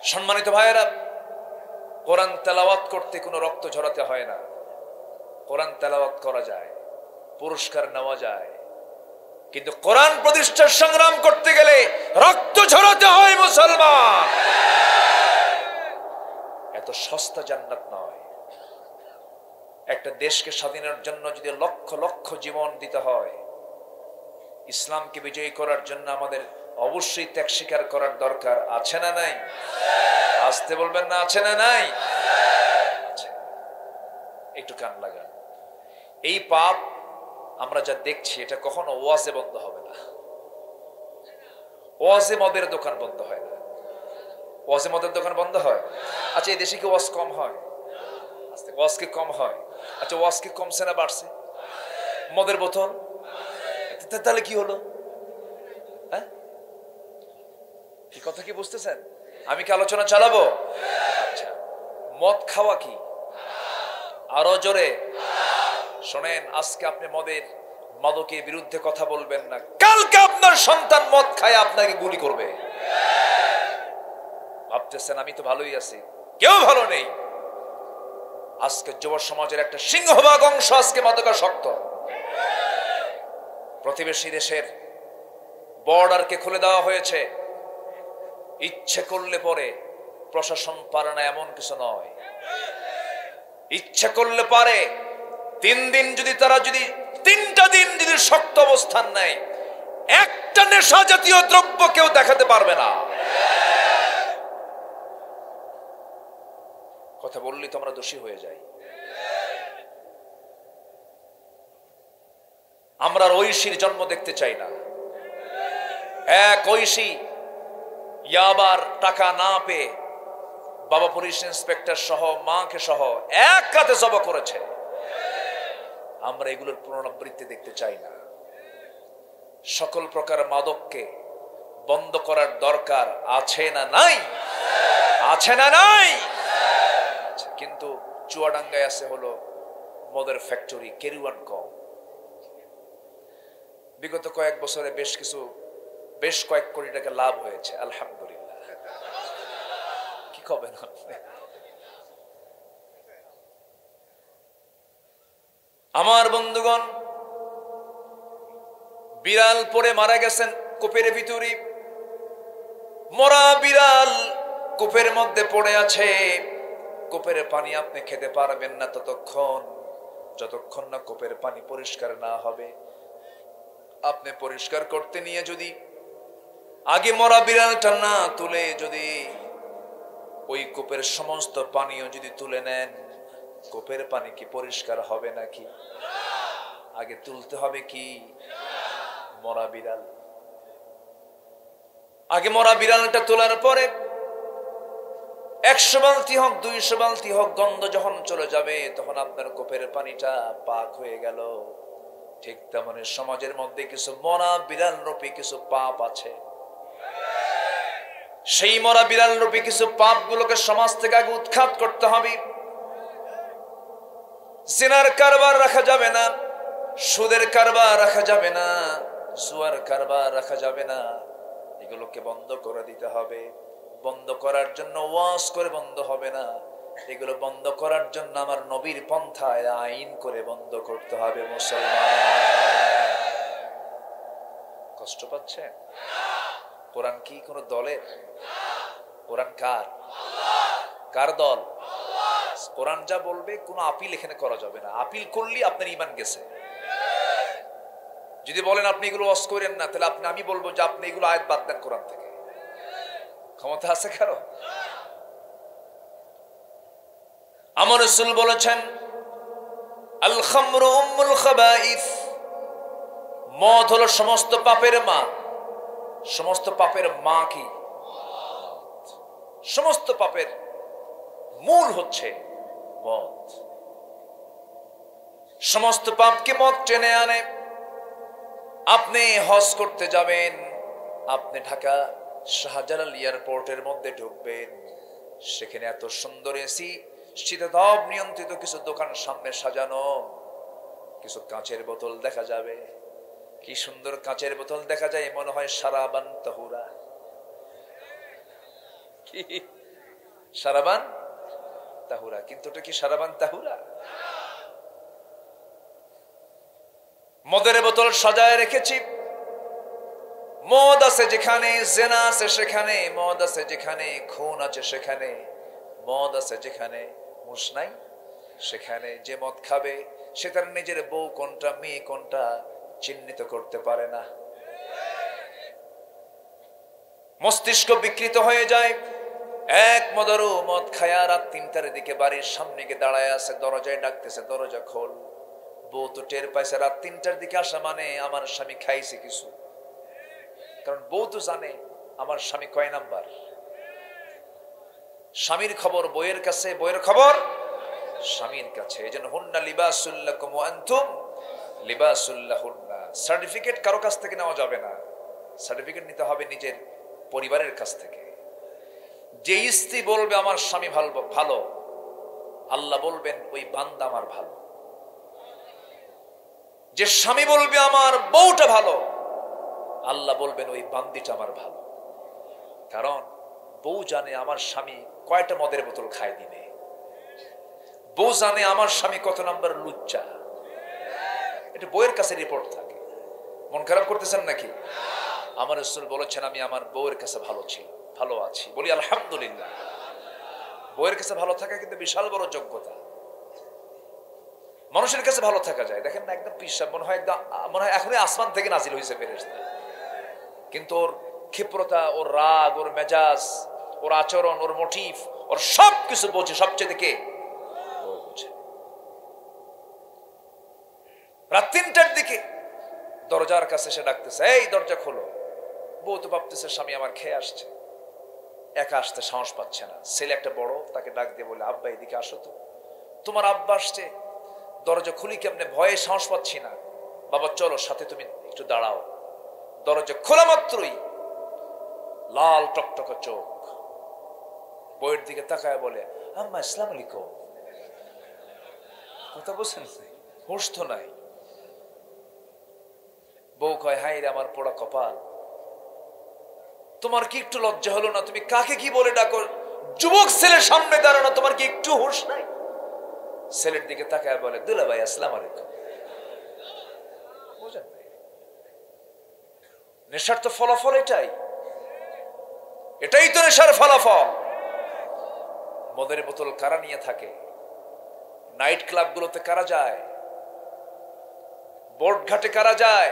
Speaker 1: সম্মানিত ভাইয়েরা, কোরআন তেলাওয়াত করতে কোনো রক্ত ঝরাতে হয় না। কোরআন তেলাওয়াত করা যায়, পুরস্কার নেওয়া যায়, কিন্তু কোরআন প্রতিষ্ঠার সংগ্রাম করতে গেলে রক্ত ঝরাতে হয় মুসলমান। এত সস্তা জান্নাত নয়। একটা দেশকে স্বাধীনের জন্য যদি লক্ষ লক্ষ জীবন দিতে হয়, ইসলামকে বিজয়ী করার জন্য আমাদের অবশ্যই ত্যাগ স্বীকার করার দরকার আছে না নাই? আসতে বলবেন না, আছে না নাই? একটু কান লাগান। এই পাপ আমরা যা দেখছি এটা কখনো ওয়াজে বন্ধ হবে না। ওয়াজে মদের দোকান বন্ধ হয় না। ওয়াজে মদের দোকান বন্ধ হয়? আচ্ছা, এই দেশে কি ওয়াজ কম হয়? আস্তে, ওয়াজ কি কম হয়? আচ্ছা, ওয়াজ কি কমছে না বাড়ছে? মদের বোতল, তাহলে কি হলো? হ্যাঁ, কি কথা কি বুঝতেছেন? আমি কি আলোচনা চালাবো? আচ্ছা, মদ খাওয়া কি? আরো জোরে শোনেন। আজকে আপনি মাদকের বিরুদ্ধে কথা বলবেন না, কালকে আপনার সন্তান মদ খায় আপনাকে গুলি করবে। ভাবতেছেন আমি তো ভালোই আছি, কেউ ভালো নেই। আজকে যুব সমাজের একটা সিংহভাগ অংশ আজকে মাদকাসক্ত। প্রতিবেশী দেশের বর্ডারকে খুলে দেওয়া হয়েছে। ইচ্ছে করলে পরে প্রশাসন পারে না এমন কিছু নয়। ইচ্ছে করলে পারে 3 দিন যদি তারা যদি 3টা দিন যদি শক্ত অবস্থান নেয়, একটা নেশা জাতীয় দ্রব্য কেউ দেখাতে পারবে না। কথা বললে তো আমরা দোষী হয়ে যাই। আমরা ঐশীর জন্ম দেখতে চাই না। এক ঐশী ইয়াবার টাকা না পেয়ে বাবা পুলিশ ইন্সপেক্টর সহ মাকে সহ এক রাতে জবা করেছে। আমরা এগুলোর পুনরাবৃত্তি দেখতে চাই না। সকল প্রকার মাদককে বন্ধ করার দরকার আছে না নাই? আছে না নাই? কিন্তু চুয়াডাঙ্গায় আছে হলো মদের ফ্যাক্টরি, কেরুয়ান কম। বিগত কয়েক বছরে বেশ কয়েক কোটি টাকা লাভ হয়েছে, আলহামদুলিল্লাহ। কি কবেন আপনি? আমার বন্ধুগণ, বিড়াল পড়ে মারা গেছেন কূপের ভিতরে। মরা বিড়াল কূপের মধ্যে পড়ে আছে। কূপের পানি আপনি খেতে পারবেন না যতক্ষণ না কূপের পানি পরিষ্কার না হবে। আপনি পরিষ্কার করতে নিয়ে যদি আগে মরা বিড়ালটা না তুলে যদি ওই কূপের সমস্ত পানিও যদি তুলে নেন, কূপের পানি কি পরিষ্কার হবে নাকি? আগে তুলতে হবে কি? মরা বিড়াল। আগে মরা বিড়ালটা তোলার পরে 100 বালতি হোক 200 বালতি হোক, গন্ধ যখন চলে যাবে তখন আপনার কূপের পানিটা পাক হয়ে গেল। ঠিক তেমনি সমাজের মধ্যে কিছু মরা বিড়াল রূপী কিছু পাপ আছে। সেই মরা বিড়াল রূপী কিছু পাপ গুলোকে সমাজ থেকে আগে উৎখাত করতে হবে। জিনার কারবার রাখা যাবে না, সুদের কারবার রাখা যাবে না, জুয়ার কারবার রাখা যাবে না। এগুলোকে বন্ধ করে দিতে হবে। বন্ধ করার জন্য ওয়াজ করে বন্ধ হবে না, এগুলো বন্ধ করার জন্য আমার নবীর পন্থায় আইন করে বন্ধ করতে হবে। মুসলমান কষ্ট পাচ্ছেন? কোরআন কি কোনো দলের? কোরআন কার দল? কোরআন যা বলবে কোনো আপিল এখানে করা যাবে না। আপিল করলে আপনার ঈমান গেছে। যদি বলেন আপনি এগুলো ওয়াজ করেন না, তাহলে আমি বলবো যে আপনি এগুলো আয়াত বাদ দেন কোরআন থেকে। ক্ষমতা আছে কারো? আমার রাসূল বলেছেন, আল খামরু উম্মুল খাবাইস, মদ হলো সমস্ত পাপের মা। সমস্ত পাপের মা কি? সমস্ত পাপের মূল হচ্ছে মদ। সমস্ত পাপকে মদ টেনে আনে। আপনি হজ করতে যাবেন, আপনি ঢাকা শাহজালাল এয়ারপোর্টের মধ্যে ঢুকবেন, সেখানে এত সুন্দর এসি, শীতাতপ নিয়ন্ত্রিত কিছু দোকান সামনে সাজানো, কিছু কাঁচের বোতল দেখা যাবে। কি সুন্দর কাঁচের বোতল দেখা যায়, মনে হয় সারাবান তাহুরা। কি সারাবান তাহুরা, কিন্তু ওটা কি সারাবান তাহুরা? মদের বোতল সাজায় রেখেছি, মদ আছে যেখানে, জেনা আছে সেখানে, মদ আছে যেখানে, খুন আছে সেখানে, মদ আছে যেখানে, হুঁশ নাই সেখানে। যে মদ খাবে সে তার নিজের বউ কোনটা মেয়ে কোনটা চিহ্নিত করতে পারে না। মস্তিষ্ক বিকৃত হয়ে যায়। এক মদারু মদ খায়া রাত ৩টার দিকে বাড়ির সামনে গিয়ে দাঁড়ায় আছে, দরজায় ডাকতেছে, দরজা খোল। বউ তো টের পাইছে রাত ৩টার দিকে আসা মানে আমার স্বামী খাইছে কিছু, কারণ বউ তো জানে আমার স্বামী কয় নাম্বার। স্বামীর খবর বইয়ের কাছে, বইয়ের খবর স্বামীর কাছে। এই জন্য হুন্না লিবাসুল লাকুম ওয়া আনতুম লিবাসুল লাহুন্না। সার্টিফিকেট কারো কাছ থেকে নেওয়া যাবে না, সার্টিফিকেট নিতে হবে নিজের পরিবারের কাছ থেকে। যে স্ত্রী বলবে আমার স্বামী ভালো, আল্লাহ বলবেন ওই বান্দা আমার ভালো। যে স্বামী বলবে আমার বউটা ভালো, আল্লাহ বলবেন ওই বান্দিটা আমার ভালো। কারণ বউ জানে আমার স্বামী কয়টা মদের বোতল খায় দিনে, বউ জানে আমার স্বামী কত নাম্বার লুচ্চা। এটা বউয়ের কাছে রিপোর্ট থাকে। মন খারাপ করতেছেন নাকি? আমার রাসূল বলেছেন আমি আমার বউয়ের কাছে ভালো আছি, বলি আলহামদুলিল্লাহ। বউয়ের কাছে ভালো থাকা কিন্তু বিশাল বড় যোগ্যতা। মানুষের কাছে ভালো থাকা যায়, দেখেন না, একদম পিসাব মনে হয় এখনই আসমান থেকে নাজিল হয়েছে ফেরেশতা, কিন্তু ওর ক্ষিপ্রতা, ওর রাগ, ওর মেজাজ, ওর আচরণ, ওর মোটিভ, ওর সবকিছু বোঝে। সবচেয়ে কে বোঝে? রাত ৩টার দিকে দরজার কাছে সে ডাকতেছে, এই দরজা খোলো। বউ তো ভাবতেছে স্বামী আমার খেয়ে আসছে, একা আসতে সাহস পাচ্ছে না। ছেলে একটা বড়, তাকে ডাক দিয়ে বলে, আব্বা এদিকে আসো তো, তোমার আব্বা আসছে। দরজা খুলি কেমনে, ভয়ে সাহস পাচ্ছি না। বাবা চলো সাথে, তুমি একটু দাঁড়াও। দরজা খোলা মাত্রই লাল টকটকা চোখ, বউয়ের দিকে তাকায় বলে, আম্মা আসসালামু আলাইকুম। কথা বলছেন, হুঁশ তো নাই। বউ কয়, হাই রে আমার পোড়া কপাল, তোমার কি একটু লজ্জা হলো না? তুমি কাকে কি বলে ডাকো? যুবক ছেলের সামনে দাঁড়ানো, তোমার কি একটু হুঁশ নাই? ছেলের দিকে তাকায় বলে, দুলা ভাই আসসালামু আলাইকুম। বুঝেন নাই? নেশার তো ফলাফল এটাই তো নেশার ফলাফল। মদের বোতল কারা নিয়ে থাকে? নাইট ক্লাব গুলোতে কারা যায়? বোর্ড ঘাটে কারা যায়?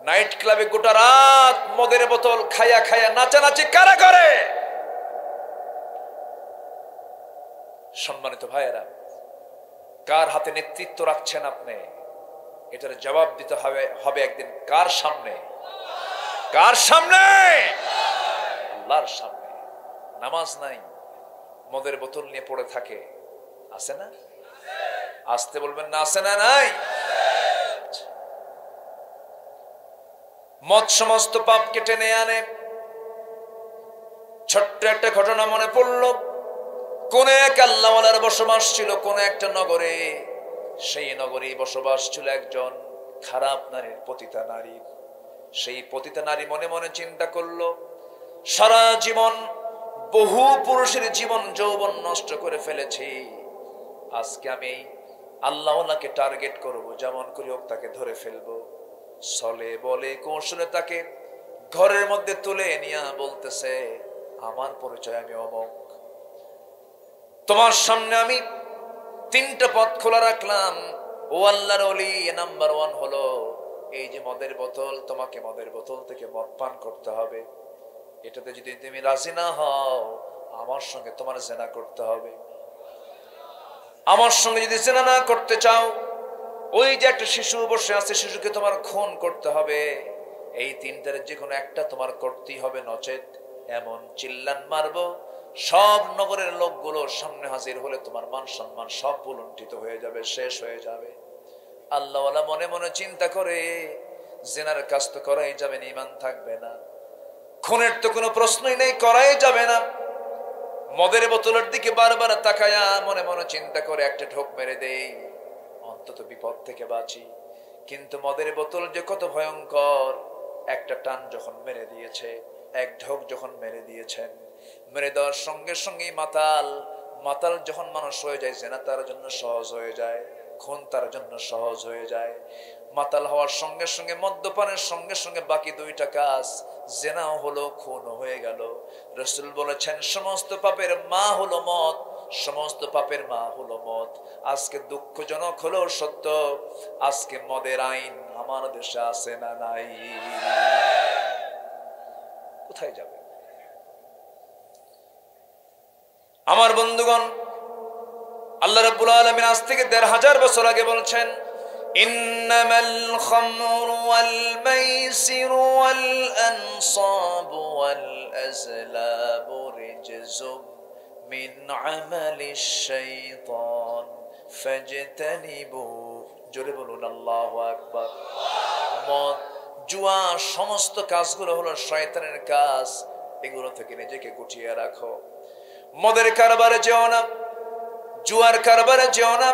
Speaker 1: নাইট ক্লাবে গোটা রাত মদের বোতল খায়া খায়া নাচানাচি কারা করে? সম্মানিত ভাইয়েরা, কার হাতে নেতৃত্ব রাখছেন আপনি? এটার জবাব দিতে হবে একদিন। কার সামনে? কার সামনে? আল্লাহর সামনে। নামাজ নাই, মদের বোতল নিয়ে পড়ে থাকে, আছে না? আসতে বলবেন না, আছে না? নাই। মদ সমস্ত পাপকে টেনে আনে। ছোট্ট একটা ঘটনা মনে পড়ল। কোন এক আল্লাহওয়ালার বসবাস ছিল কোন একটা নগরে। সেই নগরে বসবাস ছিল একজন খারাপ নারীর, পতিতা নারী। সেই পতিতা নারী মনে মনে চিন্তা করলো, সারা জীবন বহু পুরুষের জীবন যৌবন নষ্ট করে ফেলেছি, আজকে আমি আল্লাহওয়ালাকে টার্গেট করব, যেমন করে হোক তাকে ধরে ফেলবো। ছলে বলে কৌশলে তাকে ঘরের মধ্যে তুলে নিয়ে বলতেছে, আমার পরিচয় আমি অমুক, তোমার সামনে আমি 3টা পথ খোলা রাখলাম। ও আল্লাহর ওলি, নাম্বার 1 হলো এই যে মদের বোতল, তোমাকে মদের বোতল থেকে মদ পান করতে হবে। এটাতে যদি তুমি রাজি না হও, আমার সঙ্গে তোমার জেনা করতে হবে। আমার সঙ্গে যদি জেনা না করতে চাও, ওই যে একটা শিশু বসে আছে, শিশুকে তোমার খুন করতে হবে। এই 3টার যে কোনো একটা তোমার করতেই হবে, নচেত এমন চিল্লান মারবো, সব নগরের লোকগুলো সামনে হাজির হলে তোমার মান সম্মান সব লুণ্ঠিত হয়ে যাবে, শেষ হয়ে যাবে। আল্লাহওয়ালা মনে মনে চিন্তা করে, জেনার কাজ তো করাই যাবে না, ঈমান থাকবে না। খুনের তো কোনো প্রশ্নই নেই, করাই যাবে না। মদের বোতলের দিকে বারবার তাকায়া মনে মনে চিন্তা করে, একটা ঢোক মেরে দেই, অন্তত বিপদ থেকে বাঁচি। কিন্তু মদের বোতল যে কত ভয়ঙ্কর, একটা টান যখন মেরে দিয়েছে, এক ঢোক যখন মেরে দিয়েছেন, মেরে দেওয়ার সঙ্গে সঙ্গেই মাতাল মাতাল যখন মানুষ হয়ে যায়, জেনা তার জন্য সহজ হয়ে যায়, খুন তার জন্য সহজ হয়ে যায়। মাতাল হওয়ার সঙ্গে সঙ্গে, মদ্যপানের সঙ্গে সঙ্গে বাকি দুইটা কাজ, জেনাও হলো, খুনও হয়ে গেল। রাসূল বলেছেন সমস্ত পাপের মা হলো মদ, সমস্ত পাপের মা হলো মদ। আজকে দুঃখজনক হলো সত্য, আজকে মদের আইন আমার দেশে আছে না নাই? কোথায় যাবে? আমার বন্ধুগণ, আল্লাহ রাব্বুল আলামিন আজ থেকে ১৫০০ বছর আগে বলছেন, ইন্নামাল খামরু ওয়াল মাইসিরু ওয়াল আনসাবু ওয়াল আজলাবু রিজসুম মিন আমালিশ শাইতান ফাজতানিবু। জোরে বলুন আল্লাহু আকবার। মদ, জুয়া, সমস্ত কাজগুলো হলো শয়তানের কাজ, এগুলো থেকে নিজেকে গুটিয়ে রাখো। মদের কারবারে যেও না, জুয়ার কারবারে যেও না।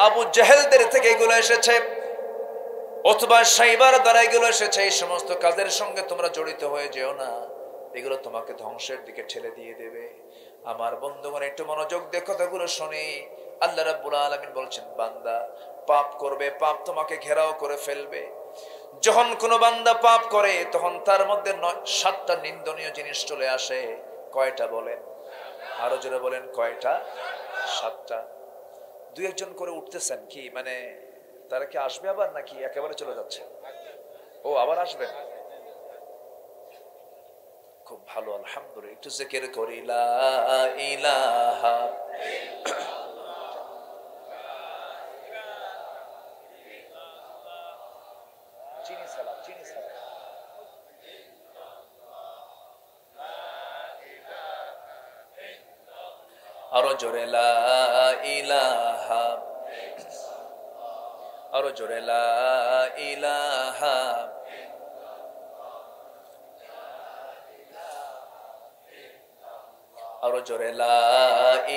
Speaker 1: আবু জাহেলদের থেকে এগুলো এসেছে, অথবা সাইবার দ্বারা এগুলো এসেছে। এই সমস্ত কাজের সঙ্গে তোমরা জড়িত হয়ে যেও না, এগুলো তোমাকে ধ্বংসের দিকে ঠেলে দিয়ে দেবে। আমার বন্ধুগণ, একটু মনোযোগ দিয়ে কথাগুলো শুনি। আল্লাহ রাব্বুল আলামিন বলছেন, বান্দা পাপ করবে, পাপ তোমাকে ঘেরাও করে ফেলবে। যখন কোনো বান্দা পাপ করে, তখন তার মধ্যে 7টা নিন্দনীয় জিনিস চলে আসে। কয়টা বলেন? আরো জোরে বলেন, কয়টা? 7টা। 2-1 জন করে উঠতেছেন কি? মানে তারা কি আসবে আবার, নাকি একেবারে চলে যাচ্ছে? ও, আবার আসবেন? খুব ভালো, আলহামদুলিল্লাহ। একটু জিকির করি, লা ইলাহা চিনি সালাম, চিনি সালাম। আরো জোরে লা ইলাহা, আরো জোরে লা ইলাহা, আরো জোরে লা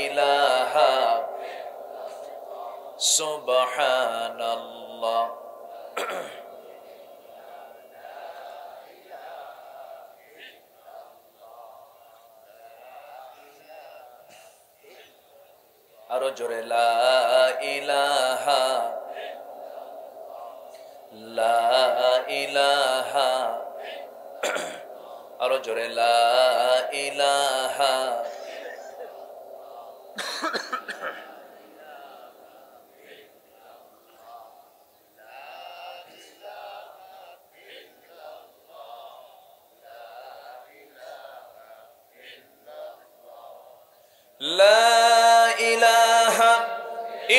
Speaker 1: ইলাহা সুবহানাল্লাহ। আরো জোরে লা ইলাহা, লা ইলাহা, আরো জোরে লা ইলাহা। লা ইলাহা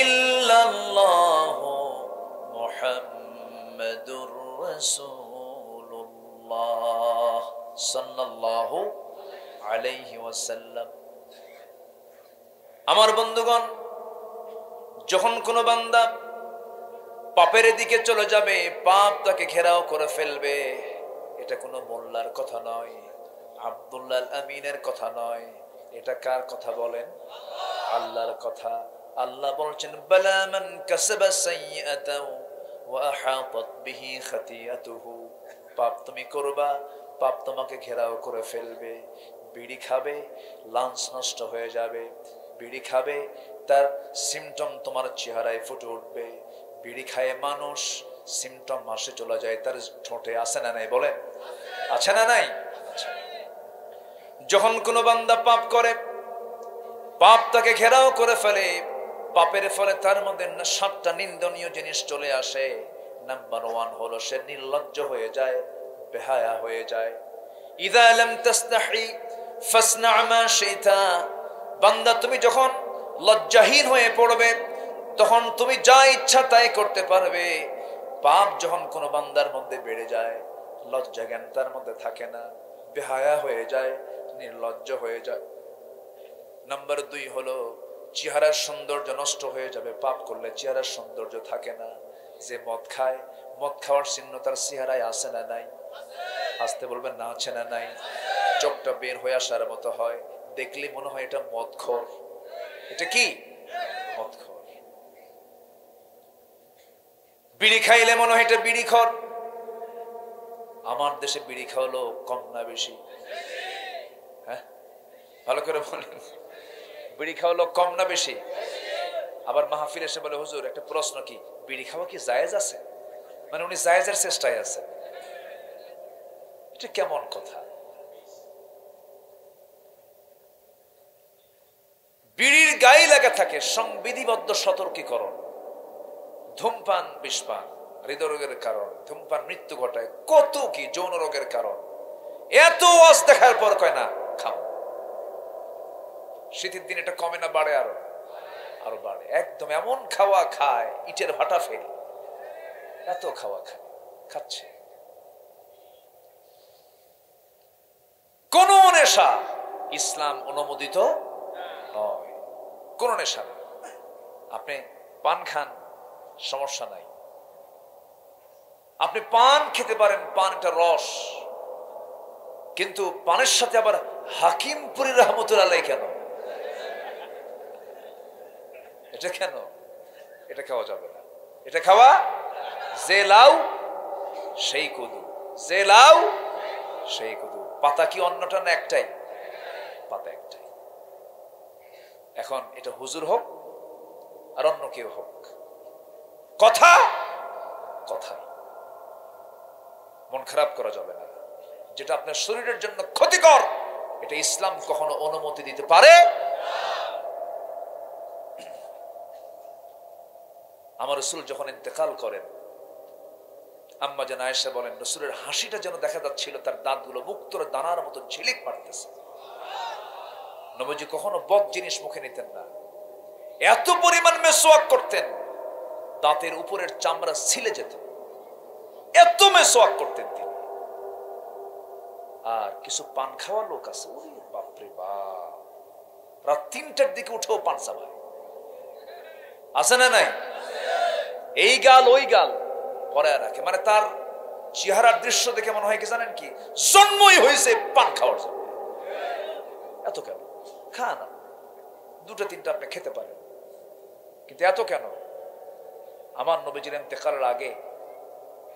Speaker 1: ইল্লাল্লাহু মুহাম্মাদুর রাসূলুল্লাহ সাল্লাল্লাহু আলাইহি ওয়াসাল্লাম। আমার বন্ধুগণ, যখন কোনো বান্দা পাপের দিকে চলে যাবে, পাপ তাকে ঘেরাও করে ফেলবে, এটা কোনো মোল্লার কথা নয়, আব্দুল্লাহ আমিনের কথা নয়। এটা কার কথা বলেন? আল্লাহর কথা। আল্লাহ বলছেন, বালা মান কাসাবা সাইয়্যাতাও ওয়া আহাতাত বিহি খাতিয়াতুহু। পাপ তুমি করবা, পাপ তোমাকে ঘেরাও করে ফেলবে। বিড়ি খাবে, লাঞ্চ নষ্ট হয়ে যাবে। বিড়ি খাবে, তার সিমটম তোমার চেহারায় ফুটে উঠবে। বিড়ি খায় মানুষ, সিমটম মাসে চলে যায় তার ঠোঁটে। আছে না নাই? বলেন, আছে না নাই? যখন কোনো বান্দা পাপ করে, পাপ তাকে ঘেরাও করে ফেলে। পাপের ফলে তার মধ্যে 7টা নিন্দনীয় জিনিস চলে আসে। নাম্বার 1 হলো সে নির্লজ্জ হয়ে যায়, বেহায়া হয়ে যায়। ইযা লাম তাস্তাহি ফাসনা মা শিতা। বান্দা তুমি যখন লজ্জাহীন হয়ে পড়বে, তখন তুমি যা ইচ্ছা তাই করতে পারবে। পাপ যখন কোনো বান্দার মধ্যে বেড়ে যায়, লজ্জা জ্ঞান তার মধ্যে থাকে না, বেহায়া হয়ে যায়, নির্লজ্জ হয়ে যায়। নাম্বার 2 হলো চেহারার সৌন্দর্য নষ্ট হয়ে যাবে। পাপ করলে চেহারার সৌন্দর্য থাকে না। যে মদ খায়, মদ খাওয়ার চিহ্ন তার চেহারায় আছে না নাই? আসতে বলবেন না, আছে না নাই? চোখটা বের হয়ে আসার মতো হয়, দেখলে মনে হয় এটা মদখোর। এটা কি? মদখোর। বিড়ি খাইলে মনে হয় এটা বিড়িখোর। আমার দেশে বিড়ি খাওয়া লোক কম না বেশি? হ্যাঁ, ভালো করে বলেন, বিড়ি খাওয়া লোক কম না বেশি? আবার মাহফিল এসে বলে, হুজুর একটা প্রশ্ন, কি বিড়ি খাওয়া কি জায়েজ আছে? মানে উনি জায়েজের চেষ্টায় আছে। এটা কেমন কথা? বিড়ির গায়ে লেগে থাকে সংবিধিবদ্ধ সতর্কীকরণ। ধূমপান বিষপান হৃদরোগের কারণ, ধূমপান মৃত্যু ঘটায়, কত কি যৌন রোগের কারণ। এত ওয়াজ দেখার পর কয় না খাও। শীতের দিন এটা কমে না বাড়ে? আরো বাড়ে। একদম এমন খাওয়া খায় ইটের ভাটা ফেলে, এত খাওয়া খাচ্ছে। কোন নেশা ইসলাম অনুমোদিত নয়, কোন নেশা। আপনি পান খান, সমস্যা নাই, আপনি পান খেতে পারেন, পান একটা রস। কিন্তু পানের সাথে আবার হাকিমপুরি রহমতুল্লাহ কেন? এটা কেন? এটা খাওয়া যাবে না। এটা খাওয়া, যে লাউ সেই কুদু, যে লাউ সেই কুদু। পাতা কি অন্যটা না? একটাই পাতা, একটাই। এখন এটা হুজুর হোক আর অন্য কেউ হোক, কথা কথাই। মন খারাপ করা যাবে না। যেটা আপনার শরীরের জন্য ক্ষতিকর, এটা ইসলাম কখনো অনুমতি দিতে পারে। আমার রাসূল যখন ইন্তেকাল করেন, আম্মা জান আয়েশা বলেন, রাসূলের হাসিটা যেন দেখা যাচ্ছিল তার দাঁতগুলো মুক্তোর দানার মতো ঝিলিক মারতেছে। নবীজি কখনো বদ জিনিস মুখে নিতেন না। এত পরিমাণ মেসওয়াক করতেন, দাঁতের উপরের চামড়া ছিলে যেত, এত মেসওয়াক করতেন তিনি। আর কিছু পান খাওয়া লোক আছে, ওরে বাপরে বাপ, রাত ৩টার দিকে উঠেও পান চাবায়। আছে না নাই? এই গাল ওই গাল পরায় রাখে। মানে তার চেহারার দৃশ্য দেখে মনে হয় কি জানেন, কি জন্মই হয়েছে পান খাওয়ার জন্য। এত কেন? খান, দুটো তিনটা আপনি খেতে পারেন, কিন্তু এত কেন? আমার নবীজির ইন্তেকালের আগে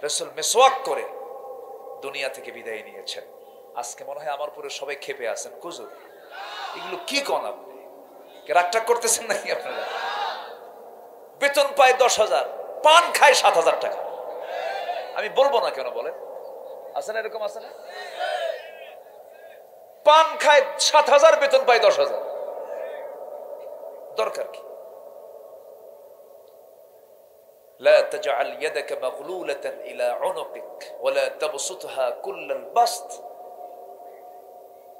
Speaker 1: রাসূল মেসওয়াক করে দুনিয়া থেকে বিদায় নিয়েছেন। আজকে মনে হয় আমার পরে সবাই খেপে আছেন, হুজুর এগুলো কি কোন? আপনি রাগটা করতেছেন নাকি? আপনারা বেতন পায় 10,000, পান খায় 7,000 টাকা। আমি বলবো না কেন বলেন? আছে না এরকম? আছে না? পান খায় 7,000, বেতন পায় 10,000, দরকার কি? لا تجعل يدك مغلولة إلى عنقك ولا تبسطها كل البسط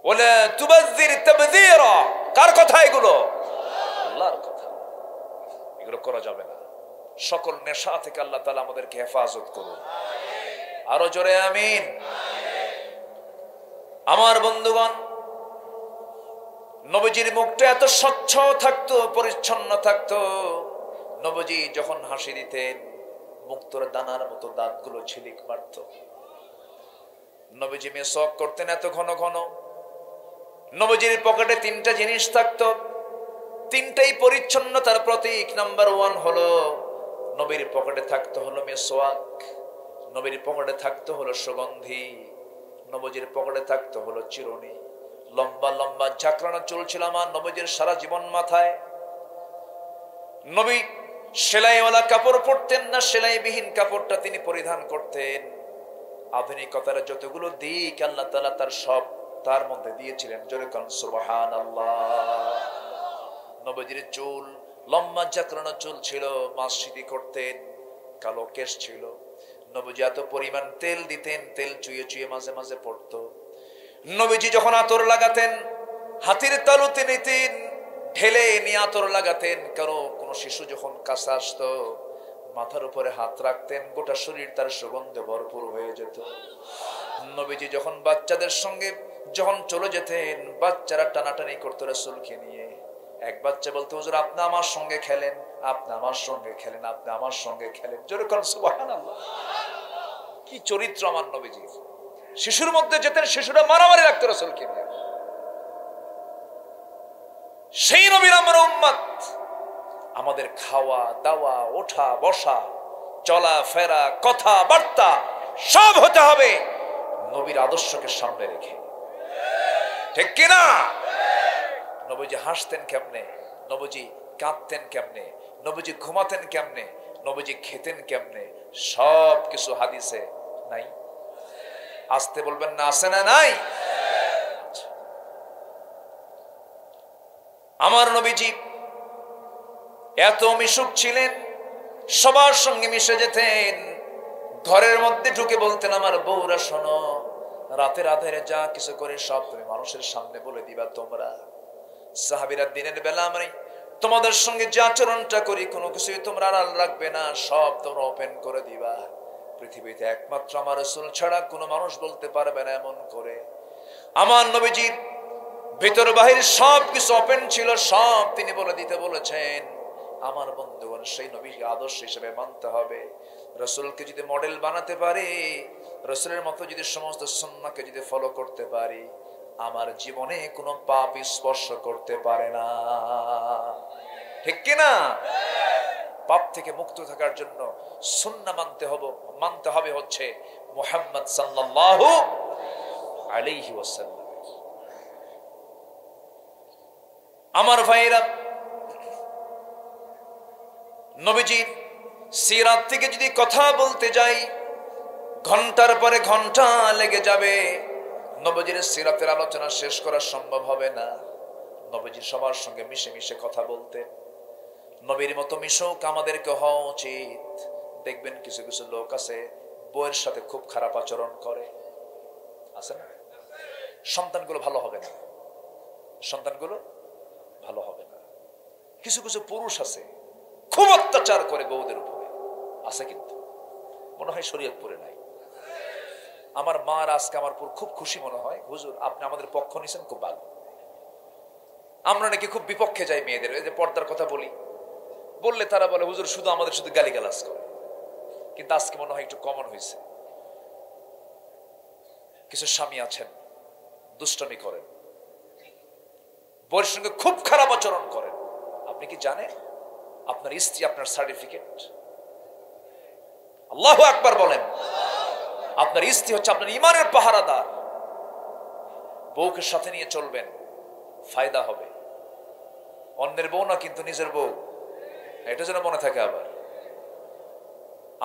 Speaker 1: ولا تبذر تبذيرا। কার কথা এগুলো? আল্লাহর কথা। এগুলো করা যাবে না। সকল নেশা থেকে আল্লাহ তাআলা আমাদেরকে হেফাজত করুন। আরো জোরে আমিন। আমার বন্ধুগণ, নবীজির মুখটা এত স্বচ্ছ থাকতো, পরিচ্ছন্ন থাকতো। নবীজি যখন হাসি দিতেন, মুক্তোর দানার মতো দাঁতগুলো ঝিলিক মারত। নবীজি মেসওয়াক করতেন এত ঘন ঘন। নবীজির পকেটে 3টা জিনিস থাকতো, 3টাই পরিচ্ছন্নতার প্রতীক। নাম্বার 1 হলো নবীর পকেটে থাকতো হলো মেসওয়াক, নবীর পকেটে থাকতো হলো সুগন্ধি, নবীজির পকেটে থাকতো হলো চিরুনি। লম্বা লম্বা ঝাঁকড়ানো চুল ছিল আমার নবীজির সারা জীবন মাথায়। নবী সেলাইওয়ালা কাপড় পরতেন না, সেলাইবিহীন কাপড়টা তিনি পরিধান করতেন। আধুনিকতার যতগুলো দিক আল্লাহ তাআলা তার সব তার মধ্যে দিয়েছিলেন। জোরে কোন সুবহানাল্লাহ। নবীজির চুল লম্বা ঝাঁকড়ানো চুল ছিল, মাসিদি করতেন, কালো কেশ ছিল। নবীজি এত পরিমাণ তেল দিতেন, তেল চুইয়ে চুইয়ে মাঝে মাঝে পড়তো। নবীজি যখন আতর লাগাতেন, হাতের তালুতে নিতেন, ঢেলে নিয়ে আতর লাগাতেন। কারো কোনো শিশু যখন কাছে আসতো, মাথার উপরে হাত রাখতেন, গোটা শরীর তার সুগন্ধে ভরপুর হয়ে যেত। নবীজি যখন বাচ্চাদের সঙ্গে যখন চলে যেতেন, বাচ্চারা টানাটানি করতো রাসূলকে নিয়ে। এক বাচ্চা বলতো, হুজুর আপনি আমার সঙ্গে খেলেন, আপনি আমার সঙ্গে খেলেন, আপনি আমার সঙ্গে খেলেন। জোরে কোন সুবহানাল্লাহ। কি চরিত্র আমার নবীজির! শিশুর মধ্যে যেতেন, শিশুরা মারামারি রাখতো রাসূলকে নিয়ে। সেই নবীর আমরা উম্মত। আমাদের খাওয়া দাওয়া, ওঠা বসা, চলা ফেরা, কথা বার্তা সব হতে হবে নবীর আদর্শকে সামনে রেখে। ঠিক কিনা? নবীজি হাসতেন কেমনে, নবীজি কাঁদতেন কেমনে, নবীজি ঘুমাতেন কেমনে, নবীজি খেতেন কেমনে, সব কিছু হাদিসে নাই? আসতে বলবেন না, আছে না নাই? আমার নবীজি এত মিশুক ছিলেন, সবার সঙ্গে মিশে যেতেন। ঘরের মধ্যে ঢুকে বলতেন, আমার বউরা শোনো, রাতের আধারে যা কিছু করে সব তুমি মানুষের সামনে বলে দিবা তোমরা। সাহাবীরা দিনের বেলা আমি তোমাদের সঙ্গে যে আচরণটা করি কোনো কিছুই তোমরা আড়াল রাখবে না, সব তোমরা ওপেন করে দিবা। পৃথিবীতে একমাত্র আমার রাসূল ছাড়া কোনো মানুষ বলতে পারবে না এমন করে। আমার নবীজির ভিতর বাহির সব কিছু ওপেন ছিল, সব তিনি বলে দিতে বলেছেন। আমার বন্ধুগণ, সেই নবীকে আদর্শ হিসেবে মানতে হবে। রাসূলকে যদি মডেল বানাতে পারি, রাসূলের মতো যদি সমস্ত সুন্নাহকে যদি ফলো করতে পারি, আমার জীবনে কোনো পাপ স্পর্শ করতে পারে না। ঠিক কিনা? পাপ থেকে মুক্ত থাকার জন্য সুন্নাহ মানতে হবে হচ্ছে মুহাম্মদ সাল্লাল্লাহু আলাইহি ওয়াসাল্লাম। আমার ভাইরা, নবীজির সিরাত থেকে যদি কথা বলতে যাই, ঘন্টার পরে ঘন্টা লেগে যাবে। নবীজির সিরাতের আলোচনা শেষ করা সম্ভব হবে না। নবীজি সবার সঙ্গে মিশে মিশে কথা বলতেন। নবীর মতো মিশুক আমাদেরকে হওয়া উচিত। দেখবেন কিছু কিছু লোক আছে বউয়ের সাথে খুব খারাপ আচরণ করে, আছে না? সন্তানগুলো ভালো হবে না, সন্তানগুলো ভালো হবে না। কিছু কিছু পুরুষ আছে খুব অত্যাচার করে বউদের উপরে, আছে, কিন্তু মনে হয় শরীয়তপুরে নাই। আমার মার আজকে আমার পুর খুব খুশি মনে হয়, হুজুর আপনি আমাদের পক্ষ নিছেন, খুব ভালো। আমরা নাকি খুব বিপক্ষে যাই মেয়েদের, এই যে পর্দার কথা বললে তারা বলে হুজুর শুধু আমাদের শুধু গালিগালাজ করে। কিন্তু আজকে মনে হয় একটু কমন হয়েছে। কিছু স্বামী আছেন দুষ্টমি করেন, বউয়ের সঙ্গে খুব খারাপ আচরণ করেন। আপনি কি জানেন আপনার স্ত্রী আপনার সার্টিফিকেট? আল্লাহু আকবার বলেন। আপনার স্ত্রী হচ্ছে আপনার ঈমানের পাহারাদার। বউকে সাথে নিয়ে চলবেন, ফায়দা হবে। অন্যের বউ না, কিন্তু নিজের বউ, এটা যেন মনে থাকে। আবার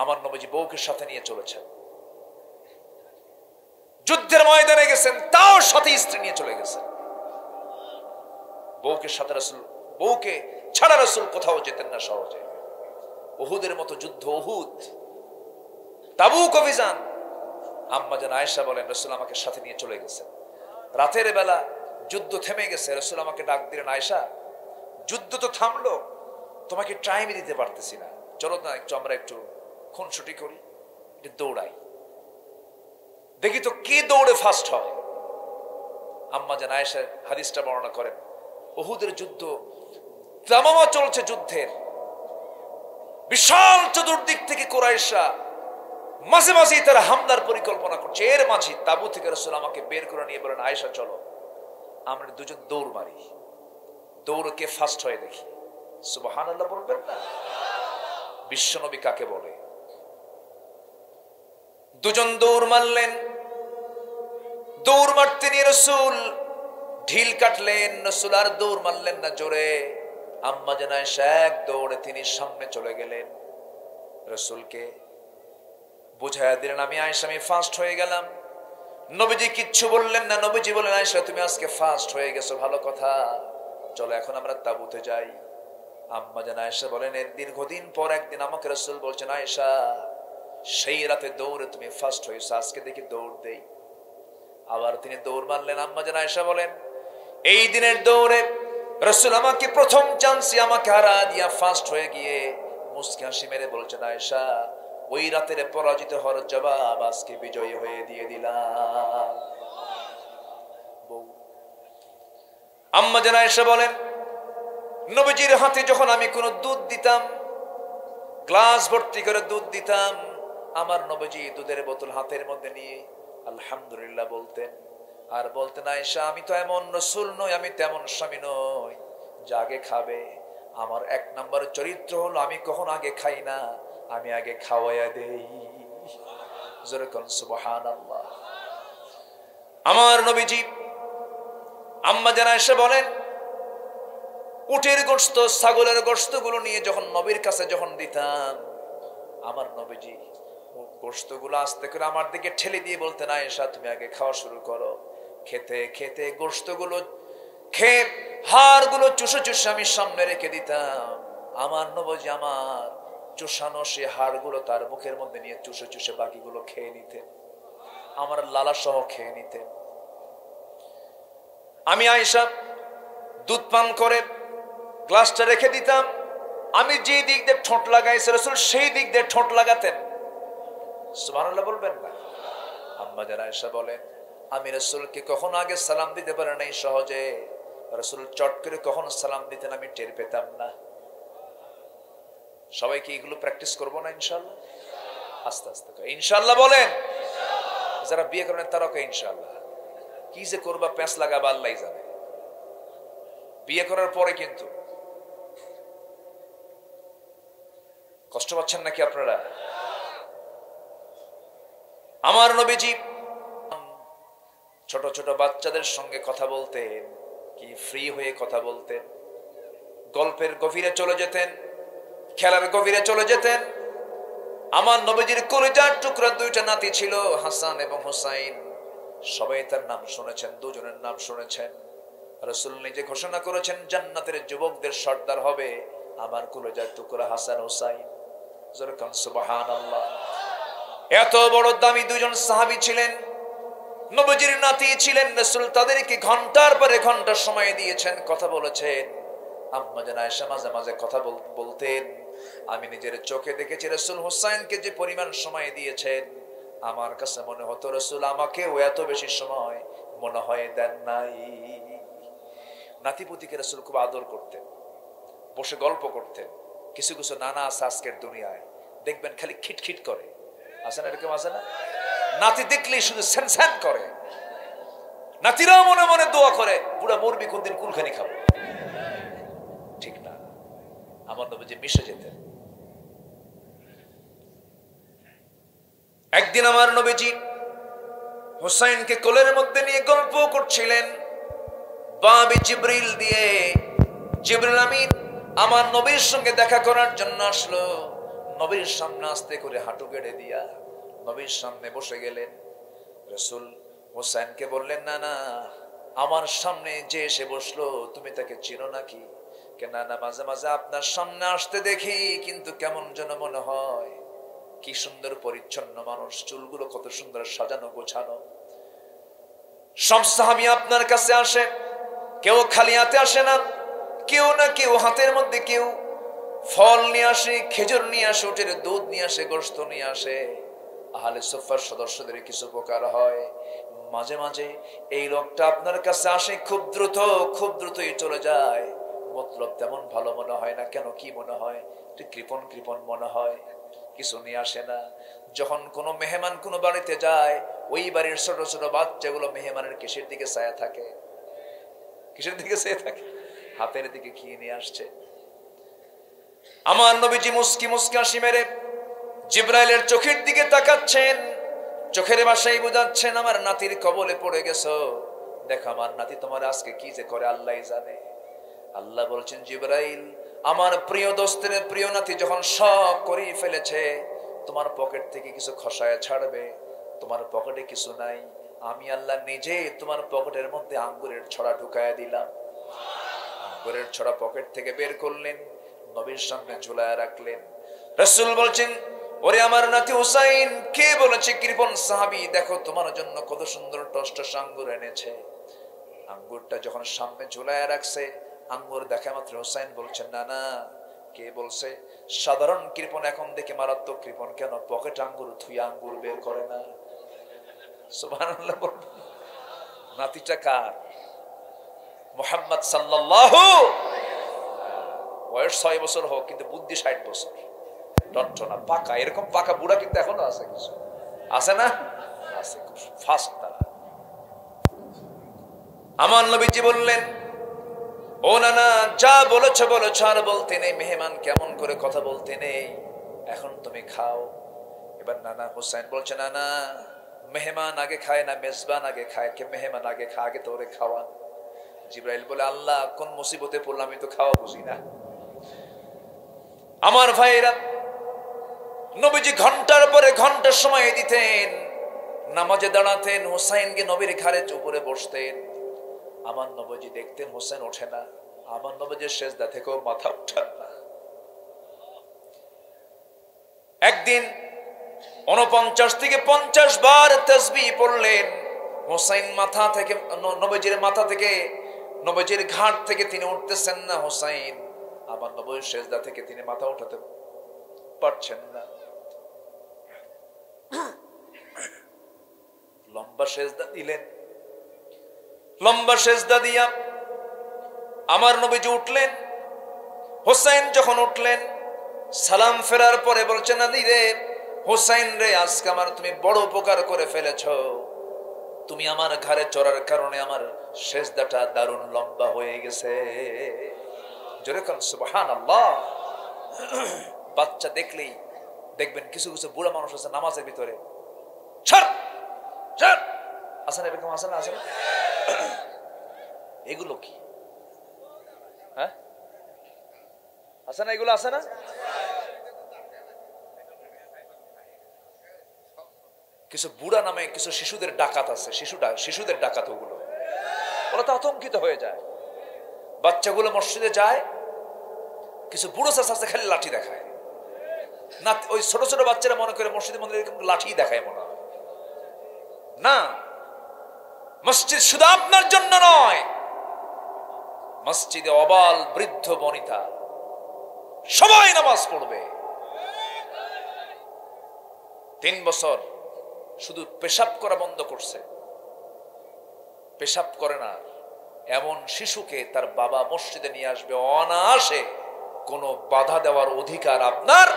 Speaker 1: আমার নবীজি বউকে সাথে নিয়ে চলেছেন, যুদ্ধের ময়দানে গেছেন তাও সাথে স্ত্রী নিয়ে চলে গেছেন। বউকে সাথে রাসূল, বউকে ছাড়া রাসূল কোথাও যেতেন না সহজে। উহুদের মতো যুদ্ধ, উহুদ, তাবুক অভিযান, আম্মা জান আয়েশা বলেন রাসূল আমাকে সাথে নিয়ে চলে গেছেন। রাতের বেলা যুদ্ধ থেমে গেছে, রাসূল আমাকে ডাক দিলেন, আয়েশা যুদ্ধ তো থামলো, তোমাকে টাইম দিতে পারতেছি না, চলো না একটু আমরা একটু খুনসুটি করি, একটু দৌড়াই, দেখি তো কে দৌড়ে ফার্স্ট হয়। আম্মা জান আয়েশা হাদিসটা বর্ণনা করেন, উহুদের যুদ্ধ দামামা চলছে, যুদ্ধের বিশাল চতুর্দিক থেকে কুরাইশরা মাঝে মাঝেই তারা হামলার পরিকল্পনা করছে। এর মাঝে তাবু থেকে রাসূল আমাকে বের করে নিয়ে বলেন, আয়েশা চলো আমরা দুজন দৌড় মারি, দৌড়ে কে ফার্স্ট হয়ে দেখি। সুবহানাল্লাহ বলবেন না? বিশ্বনবী কাকে বলে? দুজন দৌড় মারলেন। দৌড় মারতে নিয়ে রাসূল ঢিল কাটলেন, রাসূল আর দৌড় মারলেন না জোরে। আম্মা জান আয়েশা এক দৌড়ে তিনি সামনে চলে গেলেন, রাসূলকে বুঝায়া দিলেন, আমি আয়েশা আমি ফার্স্ট হয়ে গেলাম। নবীজি কিচ্ছু বললেন না। নবীজি বলেন, আয়েশা তুমি আজকে ফার্স্ট হয়ে গেছো, ভালো কথা, চলো এখন আমরা তাবুতে যাই। আম্মা জান আয়েশা বলেন, এর দীর্ঘদিন পর একদিন আমাকে রাসূল বলছেন, আয়েশা সেই রাতে দৌড়ে তুমি ফার্স্ট হয়েছো, আজকে দেখি দৌড় দেই। আবার তিনি দৌড় মারলেন। আম্মা জান আয়েশা বলেন, এই দিনের দৌড়ে রাসূল আমাকে প্রথম চান্সে আমাকে হারা দিয়া ফার্স্ট হয়ে গিয়ে মুস্কি হাসি মেরে বলছেন, আয়েশা ওই রাতের পরাজিত হওয়ার জবাব আজকে বিজয়ী হয়ে দিয়ে দিলাম। আম্মা জান আয়েশা বলেন, নবীজির হাতে যখন আমি কোনো দুধ দিতাম, গ্লাস ভর্তি করে দুধ দিতাম, আমার নবীজি দুধের বোতল হাতের মধ্যে নিয়ে আলহামদুলিল্লাহ বলতেন, আর বলতেন, আয়েশা আমি তো এমন রাসূল নই, আমি তেমন স্বামী নই যে আগে খাবে। আমার এক নম্বর চরিত্র হলো আমি কখন আগে খাই না, আমি আগে খাওয়াইয়া দেই। জোরে কোন সুবহানাল্লাহ। আমার নবীজি আম্মা জান আয়েশা বলেন, উটের গোশত ছাগলের গোশত গুলো নিয়ে যখন নবীর কাছে যখন দিতাম, আমার নবীজি গোশত গুলো আস্তে করে আমার দিকে ঠেলে দিয়ে বলতেন, আয়েশা তুমি আগে খাওয়া শুরু করো। খেতে খেতে গোশত গুলো খেয়ে হাড় গুলো চুষে চুষে আমি সামনে রেখে দিতাম। আমার নবীজি আমার চুষানো সে হাড় গুলো তার মুখের মধ্যে নিয়ে চুষে চুষে বাকিগুলো খেয়ে নিতেন, আমার লালা সহ খেয়ে নিতেন। আমি আয়েশা দুধ পান করে গ্লাসটা রেখে দিতাম, আমি যে দিক দিয়ে ঠোঁট লাগাইছি রাসূল সেই দিক দিয়ে ঠোঁট লাগাতেন। সুবহানাল্লাহ বলবেন না? আম্মা জান আয়েশা বলেন, আমি রাসূলকে কখনো আগে সালাম দিতে পারি নাই সহজে, রাসূল চট করে কখনো সালাম দিতেন আমি টের পেতাম না। সবাইকে এগুলো প্র্যাকটিস করবো না ইনশাআল্লাহ? আস্তে আস্তে ইনশাআল্লাহ বলেন। যারা বিয়ে করেন তারাও ইনশাআল্লাহ। কি যে করবা প্যাঁচ লাগাবা আল্লাহই জানে। বিয়ে করার পরে কিন্তু কষ্ট পাচ্ছেন নাকি আপনারা? আমার নবীজি ছোট ছোট বাচ্চাদের সঙ্গে কথা বলতেন, কি ফ্রি হয়ে কথা বলতেন, গল্পের গভীরে চলে যেতেন, খেলার গভীরে চলে যেতেন। আমার নবীজির কলিজার টুকরা দুইটা নাতি ছিল, হাসান এবং হুসাইন। সবাই তার নাম শুনেছেন, দুজনের নাম শুনেছেন। রাসূল নিজে ঘোষণা করেছেন জান্নাতের যুবকদের সর্দার হবে আমার কলিজার টুকরা হাসান হুসাইন। যেরকম সুবহানাল্লাহ। এত বড় দামি দুজন সাহাবী ছিলেন, নবীজির নাতি ছিলেন। রাসূল তাদেরকে ঘন্টার পরে ঘন্টা সময় দিয়েছেন, কথা বলেছেন। আম্মা জান আয়েশা মাঝে মাঝে কথা বলতেন, আমি নিজের চোখে দেখেছি রাসূল হুসাইনকে যে পরিমাণ সময় দিয়েছেন, আমার কাছে মনে হতো রাসূল আমাকেও এত বেশি সময় মনে হয় দেন নাই। নাতিপুতিকে রাসূল খুব আদর করতেন, বসে গল্প করতেন। কিছু কিছু নানা আছে আজকের দুনিয়ায়, দেখবেন খালি খিটখিট করে, আছে না এরকম? আছে না? নাতি দেখলেই শুধু স্যান স্যান করে। নাতিরাও মনে মনে দোয়া করে, বুড়া মরবি কোনদিন কুলখানি খাবো। ঠিক না? আমার নবীজি মিশে যেতেন। একদিন আমার নবীজি হুসাইনকে কোলের মধ্যে নিয়ে গল্প করছিলেন, বাবি জিবরিল দিয়ে জিবরিল আমিন আমার নবীর সঙ্গে দেখা করার জন্য আসলো। নবীর সামনে আস্তে করে হাঁটু গেড়ে দিয়া নবীর সামনে বসে গেলেন। রাসূল হুসাইনকে বললেন, না না, আমার সামনে যে এসে বসলো তুমি তাকে চিনো নাকি? না না, মাঝে মাঝে আপনার সামনে আসতে দেখি, কিন্তু কেমন যেন মনে হয়। কি সুন্দর পরিচ্ছন্ন মানুষ, চুলগুলো কত সুন্দর সাজানো গোছানো। সব সাহাবী আপনার কাছে আসে, কেউ খালি হাতে আসে না, কেউ না কেউ হাতের মধ্যে কেউ ফল নিয়ে আসে, খেজুর নিয়ে আসে, উটের দুধ নিয়ে আসে, গোশত নিয়ে আসে। আহলে সুফার সদস্যদের কিছু উপকার হয়। মাঝে মাঝে এই লোকটা আপনার কাছে আসে, খুব দ্রুতই চলে যায়। মতলব তেমন ভালো মনে হয় না। কেন, কি মনে হয়? কৃপণ কৃপণ মনে হয়, কিছু নিয়ে আসে না। যখন কোনো মেহমান কোনো বাড়িতে যায়, ওই বাড়ির ছোট ছোট বাচ্চাগুলো মেহমানের কিসের দিকে ছায়া থাকে? কিসের দিকে ছায়া থাকে? হাতের দিকে কি নিয়ে আসছে। আমার নবীজি মুস্কি মুস্কি হাসি মেরে জিবরাইলের চোখের দিকে তাকাচ্ছেন, চোখের ভাষায় বোঝাচ্ছেন আমার নাতির কবলে পড়ে গেছো। দেখো আমার নাতি তোমার আজকে কি যে করে আল্লাহই জানে। আল্লাহ বলছেন, জিবরাইল আমার প্রিয় দোস্তের প্রিয় নাতি যখন সব করেই ফেলেছে, তোমার পকেট থেকে কিছু খসায় ছাড়বে। তোমার পকেটে কিছু নাই, আমি আল্লাহ নিজে তোমার পকেটের মধ্যে আঙ্গুরের ছড়া ঢুকায়া দিলাম। আঙ্গুরের ছড়া পকেট থেকে বের করলেন, নবীর সামনে ঝুলায় রাখলেন। রাসূল বলছেন, ওরে আমার নাতি হুসাইন, কে বলেছে কৃপণ সাহাবী, দেখো তোমার জন্য কত সুন্দর টসটস আঙ্গুর এনেছে। আঙ্গুরটা যখন সামনে ঝুলায় রাখছে, আঙ্গুর দেখা মাত্র হুসাইন বলছেন, না না, কে বলছে? সাধারণ কৃপণ এখন দেখে মারাত্মক কৃপণ কেন? পকেট আঙ্গুর থুই আঙ্গুর বের করে না। সুবহানাল্লাহ। নাতিটা কার? মুহাম্মদ সাল্লাল্লাহু। বয়স 6 বছর হোক, কিন্তু বুদ্ধি 60 বছর। টনটনা পাকা, এরকম পাকা বুড়া কিন্তু এখনো আছে, কিছু আছে না? আছে, খুব ফাস্ট তারা। আমার নবীজি বললেন, ও নানা, যা বলেছ বলেছ, আর বলতে নেই। মেহমান কেমন করে কথা বলতে নেই, এখন তুমি খাও। এবার নানা হুসাইন বলছে, নানা মেহমান আগে খায় না মেজবান আগে খায়? কে মেহমান আগে খায়? আগে তো ওরে খাওয়া। জিবরাইল বলে, আল্লাহ কোন মুসিবতে পড়লাম, আমি তো খাওয়া বুঝি না। আমার ভাইরা, নবীজি ঘন্টার পরে ঘন্টা সময় দিতেন, নামাজে দাঁড়াতেন, হোসাইনকে নবীর ঘাড়ে উপরে বসতেন। আমার নবীজি দেখতেন হোসেন ওঠে না, আমার নবীজির সেজদা থেকেও মাথা উঠান না। একদিন 49 থেকে 50 বার তাসবিহ পড়লেন। হোসাইন মাথা থেকে, নবীজির মাথা থেকে, নবীজির ঘাট থেকে তিনি উঠতেছেন না। হোসাইন আমার নবীর সেজদা থেকে তিনি মাথা উঠাতে পারছেন না। লম্বা সেজদা দিলেন। লম্বা সেজদা দিয়া আমার নবীজি উঠলেন। হোসাইন যখন উঠলেন, সালাম ফেরার পরে বলছেন, আলী রে, হোসাইন রে, আজকে আমার তুমি বড় উপকার করে ফেলেছ। তুমি আমার ঘাড়ে চড়ার কারণে আমার সেজদাটা দারুণ লম্বা হয়ে গেছে। জোরে কোন সুবহানাল্লাহ। বাচ্চা দেখলেই দেখবেন কিছু কিছু বুড়া মানুষ আছে নামাজের ভিতরে, আসেন এরকম, আসেন আসেন, এগুলো কি? হ্যাঁ, আছে না এগুলো? আছে না? কিছু বুড়া নামে কিছু শিশুদের ডাকাত আছে, শিশুদের ডাকাত। ওগুলো ওরা তো আতঙ্কিত হয়ে যায়। বাচ্চাগুলো মসজিদে যায়, কিছু বুড়ো চাচা আছে খালি লাঠি দেখায় না। ওই ছোট ছোট বাচ্চারা মনে করে মসজিদের মধ্যে লাঠি দেখায় মনে হয় না। মসজিদ শুধু আপনার জন্য নয়, মসজিদে অবাল বৃদ্ধ বনিতা সবাই নামাজ পড়বে। 3 বছর শুধু পেশাব করা বন্ধ করছে, পেশাব করে না এমন শিশুকে তার বাবা মসজিদে নিয়ে আসবে অনায়াসে। কোনো বাধা দেওয়ার অধিকার আপনার।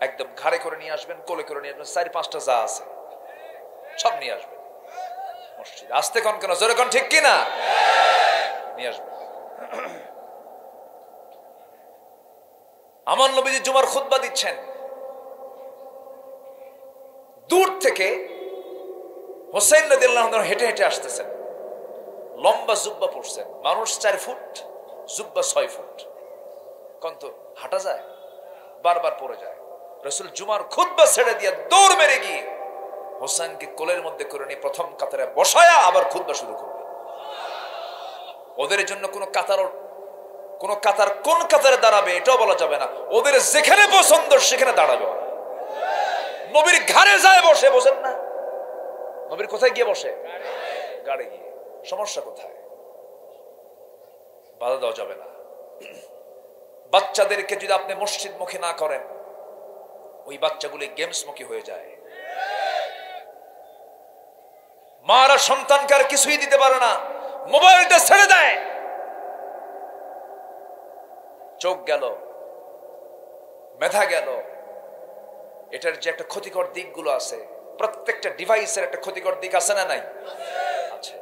Speaker 1: একদম ঘাড়ে করে নিয়ে আসবেন, কোলে করে নিয়ে আসবেন, 4-5টা যা আছে সব নিয়ে আসবেন মসজিদে। আসতে কোন কেন, জোরে কোন, ঠিক কিনা? নিয়ে আসবেন। আমার নবীজি জুমার খুতবা দিচ্ছেন, দূর থেকে হোসেন রাদিয়াল্লাহু আনহু হেঁটে হেঁটে আসতেছেন। লম্বা জুব্বা পরছেন, মানুষ 4 ফুট, জুব্বা 6 ফুট। কত হাঁটা যায়, বারবার পড়ে যায়। রাসূল জুমার খুতবা ছেড়ে দিয়ে দৌড় মেরে গিয়ে হোসেনকে কোলের মধ্যে করে নিয়ে প্রথম কাতারে বসায়া আবার খুতবা শুরু করবে। ওদের জন্য কোন কাতার কোন কাতারে দাঁড়াবে এটাও বলা যাবে না। ওদের যেখানে পছন্দ সেখানে দাঁড়াবে। নবীর ঘাড়ে যায় বসে, বসেন না? নবীর কোথায় গিয়ে বসে? গাড়ি গিয়ে। সমস্যা কোথায়? বাধা দেওয়া যাবে না। বাচ্চাদেরকে যদি আপনি মসজিদ মুখী না করেন, ওই বাচ্চাগুলি গেমস মুখী হয়ে যায়। মারা সন্তানকে আর কিছুই দিতে পারে না, মোবাইলটা ছেড়ে দেয়। চোখ গেল, মেধা গেল। এটার যে একটা ক্ষতিকর দিকগুলো আছে, প্রত্যেকটা ডিভাইসের একটা ক্ষতিকর দিক আছে না নাই? আছে।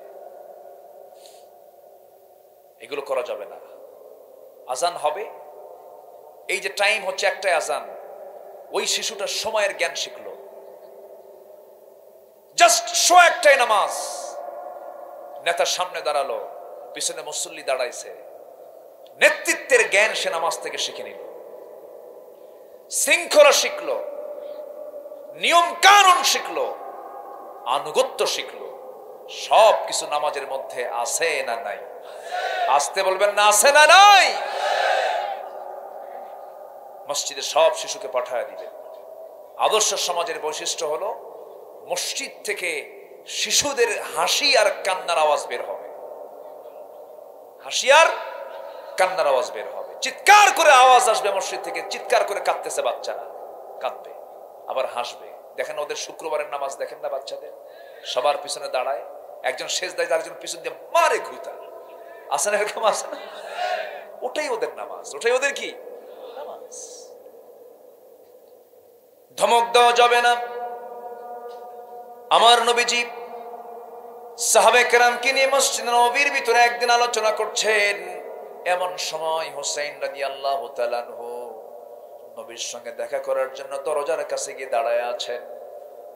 Speaker 1: এগুলো করা যাবে না। আজান হবে, এই যে টাইম হচ্ছে একটাই আজান, ওই শিশুটা সময়ের জ্ঞান শিখলো। জাস্ট একটাই নামাজ। নেতার সামনে দাঁড়ালো, পিছনে মুসল্লি দাঁড়াইছে, নেতৃত্বের জ্ঞান সে নামাজ থেকে শিখে নিল। শৃঙ্খলা শিখলো, নিয়ম কানুন শিখলো, আনুগত্য শিখলো। সব কিছু নামাজের মধ্যে আছে না নাই? আসতে বলবেন না, আছে না নাই? মসজিদে সব শিশুকে পাঠায় দিবেন। আদর্শ সমাজের বৈশিষ্ট্য হলো মসজিদ থেকে শিশুদের হাসি আর কান্নার আওয়াজ বের হবে। হাসি আর কান্নার আওয়াজ বের হবে, চিৎকার করে আওয়াজ আসবে মসজিদ থেকে। চিৎকার করে কাঁদতেছে বাচ্চারা, কাঁদবে আবার হাসবে। দেখেন ওদের শুক্রবারের নামাজ দেখেন না, বাচ্চাদের সবার পিছনে দাঁড়ায়, একজন সেজদায় আরেকজন পিছন দিয়ে মারে ঘুতা। আসে না এরকম? আসে না? ওটাই ওদের নামাজ, ওটাই ওদের কি নামাজ। ধমক দেওয়া যাবে না। আমার নবীজি সাহাবে কেরামকে নিয়ে মসজিদ নববীর ভিতরে একদিন আলোচনা করছেন। এমন সময় হুসাইন রাদিয়াল্লাহু তাআলা আনহু নবীর সঙ্গে দেখা করার জন্য দরজার কাছে গিয়ে দাঁড়ায় আছেন।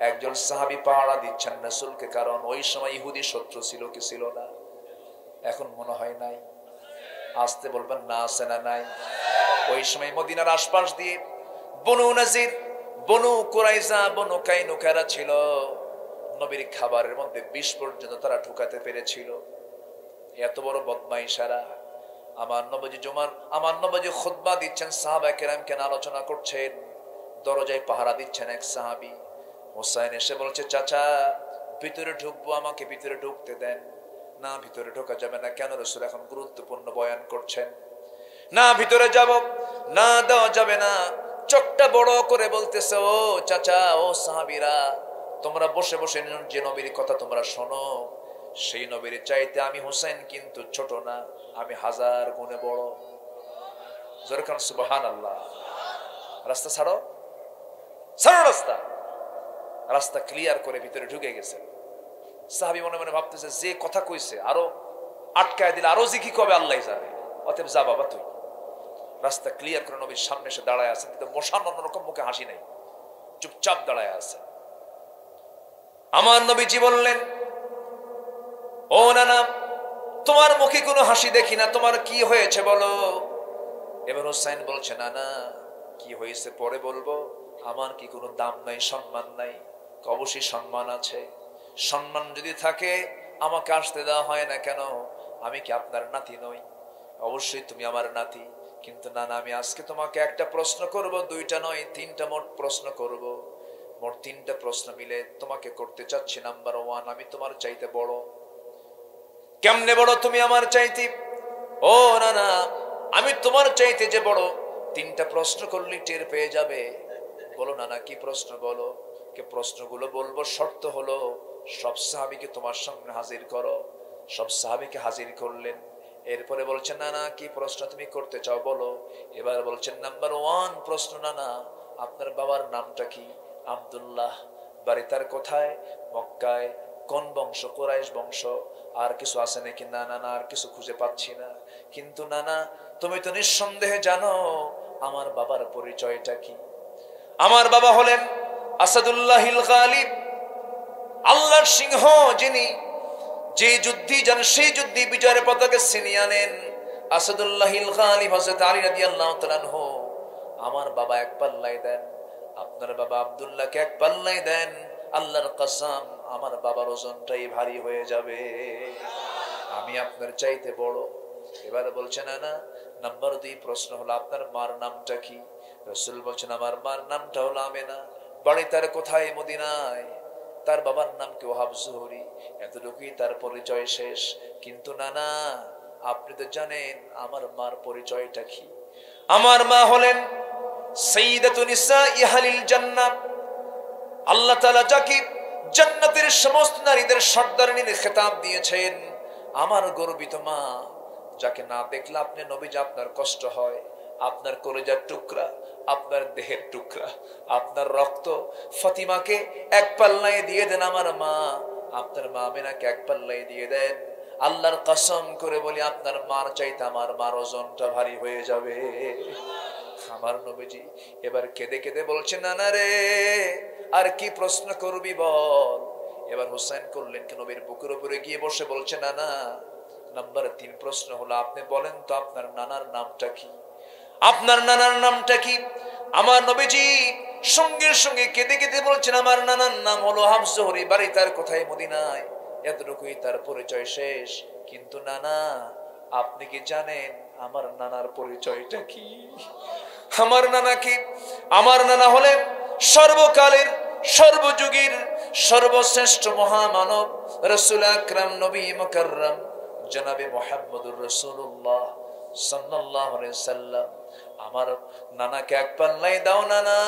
Speaker 1: একজন সাহাবী পাহারা দিচ্ছেন রাসূলকে, কারণ ওই সময় ইহুদি শত্রু ছিল কি ছিল না? এখন মনে হয় নাই। আসতে বলবেন না, আছে না নাই? ওই সময় মদিনার আশপাশ দিয়ে বনু নাজির, বনু কুরাইজা, বনু কাইনুকারা ছিল। নবীর খাবারের মধ্যে বিষ পর্যন্ত তারা ঢুকাতে পেরেছিল। এত বড় বদমাইশারা। আমার নবীজি খুতবা দিচ্ছেন, সাহাবায়ে কেরামকে আলোচনা করছেন। দরজায় পাহারা দিচ্ছেন এক সাহাবী। হোসাইন এসে বলছে, চাচা ভিতরে ঢুকবো, আমাকে ভিতরে ঢুকতে দেন। না, ভিতরে ঢোকা যাবে না। কেন? রাসূল এখন গুরুত্বপূর্ণ বয়ান করছেন। না, ভিতরে যাব না, দেওয়া যাবে না। চোখটা বড় করে বলতেছে, ও চাচা, ও সাহাবীরা, তোমরা বসে বসে যে নবীর কথা তোমরা শোনো, সেই নবীর চাইতে আমি হোসেন কিন্তু ছোট না, আমি 1000 গুণে বড়। জোরে কান সুবহানাল্লাহ। রাস্তা ছাড়ো, ছাড়ো রাস্তা। রাস্তা ক্লিয়ার করে ভিতরে ঢুকে গেছে। সাহাবী মনে মনে ভাবতেছে, যে কথা কইছে আরো আটকায় দিলে আরো যে কি কবে আল্লাহ জানে, অতএব যা বাবা তুই। রাস্তা ক্লিয়ার করে নবীর সামনে এসে দাঁড়ায় আছে, কিন্তু মশান অন্যরকম, মুখে হাসি নাই, চুপচাপ দাঁড়ায় আছে। আমার নবীজি বললেন, ও নানা, তোমার মুখে কোনো হাসি দেখি না, তোমার কি হয়েছে বলো। এবার হোসাইন বলছে, নানা কি হয়েছে পরে বলবো, আমার কি কোনো দাম নাই, সম্মান নাই? অবশ্যই সম্মান আছে। সম্মান যদি থাকে আমাকে আসতে দেওয়া হয় না কেন? আমি কি আপনার নাতি নই? অবশ্যই তুমি আমার নাতি, কিন্তু নানা আমি আজকে তোমাকে একটা প্রশ্ন করব, 2টা নয় 3টা মোট প্রশ্ন করব। মোট 3টা প্রশ্ন মিলে তোমাকে করতে চাচ্ছি। নাম্বার 1, আমি তোমার চাইতে বড়। কেমনে বড় তুমি আমার চাইতে? ও নানা, আমি তোমার চাইতে যে বড়, 3টা প্রশ্ন করলে টের পেয়ে যাবে। বলো নানা, কি প্রশ্ন বলো। কে প্রশ্নগুলো বলবো, শর্ত হলো সব সাহাবীকে তোমার সামনে হাজির করো। সব সাহাবীকে হাজির করলেন। এরপরে বলছেন, নানা কি প্রশ্ন তুমি করতে চাও বলো। এবার বলছেন, নাম্বার 1 প্রশ্ন, নানা আপনার বাবার নামটা কি? আব্দুল্লাহ। বাড়ি তার কোথায়? মক্কায়। কোন বংশ? কুরাইশ বংশ। আর কিছু আছে নাকি? না নানা, আর কিছু খুঁজে পাচ্ছি না। কিন্তু নানা তুমি তো নিঃসন্দেহে জানো আমার বাবার পরিচয়টা কি। আমার বাবা হলেন আসাদুল্লাহিল গালিব, আল্লাহর সিংহ, যিনি যে যুদ্ধে যান সেই যুদ্ধে বিজয়ের পতাকা ছিনিয়ে আনেন। আসাদুল্লাহিল গালিব হযরত আলী রাদিয়াল্লাহু তাআলা আনহু। আমার বাবা এক পাল্লাই দেন, আপনার বাবা আব্দুল্লাহকে এক পাল্লাই দেন। আল্লাহর কসম, আমার বাবার ওজনটাই ভারী হয়ে যাবে। আমি আপনার চাইতে বড়। এবার বলছেন, না নাম্বার 2 প্রশ্ন হলো, আপনার মার নামটা কি? রাসূল বলছেন, আমার মার নামটা হলো আমেনা। বাড়ি তার কোথায়? মদিনায়। তার বাবার নাম কি? ওহাব জুহরি। এতটুকুই তার পরিচয় শেষ। কিন্তু নানা আপনি তো জানেন আমার মার পরিচয়টা কি। আমার মা হলেন সাইয়্যিদাতুন নিসাই আহলিল জান্নাহ। আল্লাহ তাআলা যাকে জান্নাতের সমস্ত নারীদের সর্দারিনীর খেতাব দিয়েছেন। আমার গর্বিত মা, যাকে না দেখলে আপনি নবীজি আপনার কষ্ট হয়। আপনার কলেজার টুকরা, আপনার দেহের টুকরা, আপনার রক্ত। ফাতিমাকে এক পাল্লায় দিয়ে দেন আমার মা, আপনার মা আমিনাকে এক পাল্লায় দিয়ে দেন। আল্লাহর কসম করে বলি, আপনার মার চাইতে আমার মার ওজনটা ভারী হয়ে যাবে। আমার নবীজি এবার কেঁদে কেঁদে বলছেন, নানা রে আর কি প্রশ্ন করবি বল। এবার হোসেন করলেন কি, নবীর বুকের উপরে গিয়ে বসে বলছে, নানা নাম্বার 3 প্রশ্ন হলো, আপনি বলেন তো আপনার নানার নামটা কি? আপনার নানার নামটা কি? আমার নবীজি সঙ্গে সঙ্গে কেঁদে কেঁদে বলছেন, আমার নানার নাম হলো ওহাব জুহরি। বাড়ি তার কোথায়? মদিনায়। এতটুকুই তার পরিচয় শেষ। কিন্তু নানা আপনি কি জানেন আমার নানার পরিচয়টা কি? আমার নানা কি? আমার নানা হলেন সর্বকালের সর্বযুগের সর্বশ্রেষ্ঠ মহামানব রাসূল আকরাম নবী মুকাররম জনাবে মুহাম্মদুর রাসূলুল্লাহ সাল্লাল্লাহু আলাইহি সাল্লাম। আমার নানাকে এক পাল্লাই দাও নানা,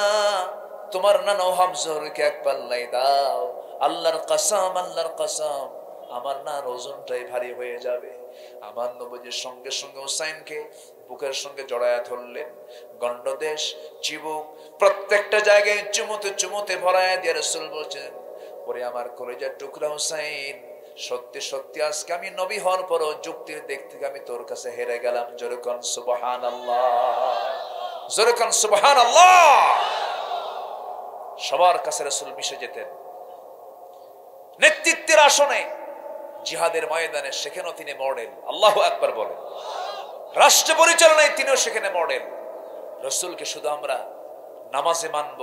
Speaker 1: তোমার নানা ওহাব জুহরিকে এক পাল্লাই দাও। আল্লাহর কসম, আল্লাহর কসম, আমার নানার ওজনটাই ভারী হয়ে যাবে। আমার নবীজির সঙ্গে সঙ্গে হোসাইনকে বুকের সঙ্গে জড়ায়া ধরলেন। গন্ডদেশ, চিবুক, প্রত্যেকটা জায়গায় চুমুতে চুমুতে ভরায়া দিয়ে রাসূল বলছেন, ওরে আমার কলেজার টুকরা হোসাইন, সত্যি সত্যি আজকে আমি নবী হওয়ার পরও যুক্তির দিক থেকে আমি তোর কাছে হেরে গেলাম। জোরে কোন সুবহানাল্লাহ, জোরে কোন সুবহানাল্লাহ। সবার কাছে রাসূল মিশে যেতেন। নেতৃত্বের আসনে, জিহাদের ময়দানে সেখানেও তিনি মডেল। আল্লাহু আকবার বলেন। রাষ্ট্র পরিচালনায় তিনিও সেখানে মডেল। রাসূলকে শুধু আমরা নামাজে মানব,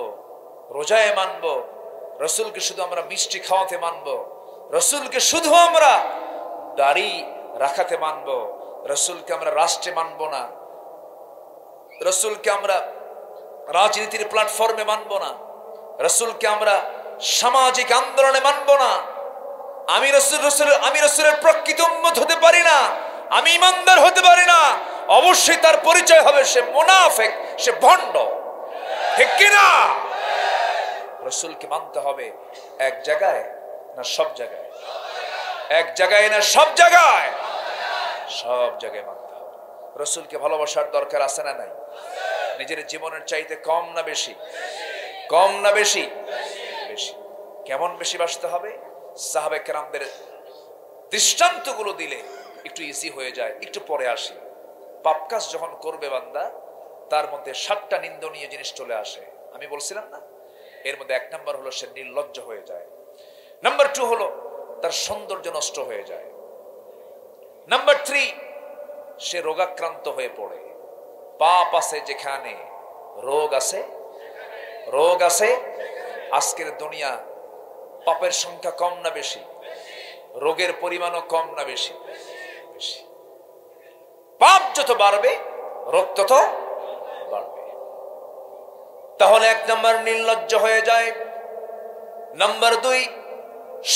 Speaker 1: রোজায় মানব, রাসূলকে শুধু আমরা মিষ্টি খাওয়াতে মানব, রাসূলকে শুধু আমরা দাড়ি রাখাতে মানব, রাসূলকে আমরা রাষ্ট্রে মানব না, রাসূলকে আমরা রাজনীতির প্ল্যাটফর্মে মানব না, রাসূলকে আমরা সামাজিক আন্দোলনে মানব না, আমি রাসূলের প্রকৃত উম্মত হতে পারি না, আমি ইমানদার হতে পারি না, অবশ্যই তার পরিচয় হবে সে মুনাফিক, সে ভণ্ড। ঠিক কি না? রাসূলকে মানতে হবে এক জায়গায় না সব জায়গায়? এক জায়গায় না সব জায়গায়? সব জায়গায় মানতে হবে। রাসূলকে ভালোবাসার দরকার আছে না নাই? নিজের জীবনের চাইতে কম না বেশি? কম না বেশি? বেশি। কেমন বেশি বাসতে হবে? সাহাবে কেরামদের দৃষ্টান্তগুলো দিলে একটু ইজি হয়ে যায়। একটু পরে আসি। পাপ কাজ যখন করবে বান্দা, তার মধ্যে 7টা নিন্দনীয় জিনিস চলে আসে। আমি বলছিলাম না, এর মধ্যে 1 নাম্বার হলো সে নির্লজ্জ হয়ে যায়। নাম্বার 2 হলো তার সৌন্দর্য নষ্ট হয়ে যায়। নাম্বার 3 সে রোগাক্রান্ত হয়ে পড়ে। পাপ আছে যেখানে, রোগ আছে, রোগ আছে। আজকের দুনিয়া পাপের সংখ্যা কম না বেশি? রোগের পরিমাণও কম না বেশি? বেশি। পাপ যত বাড়বে রোগ তত বাড়বে। তাহলে 1 নাম্বার নির্লজ্জ হয়ে যায়। নাম্বার 2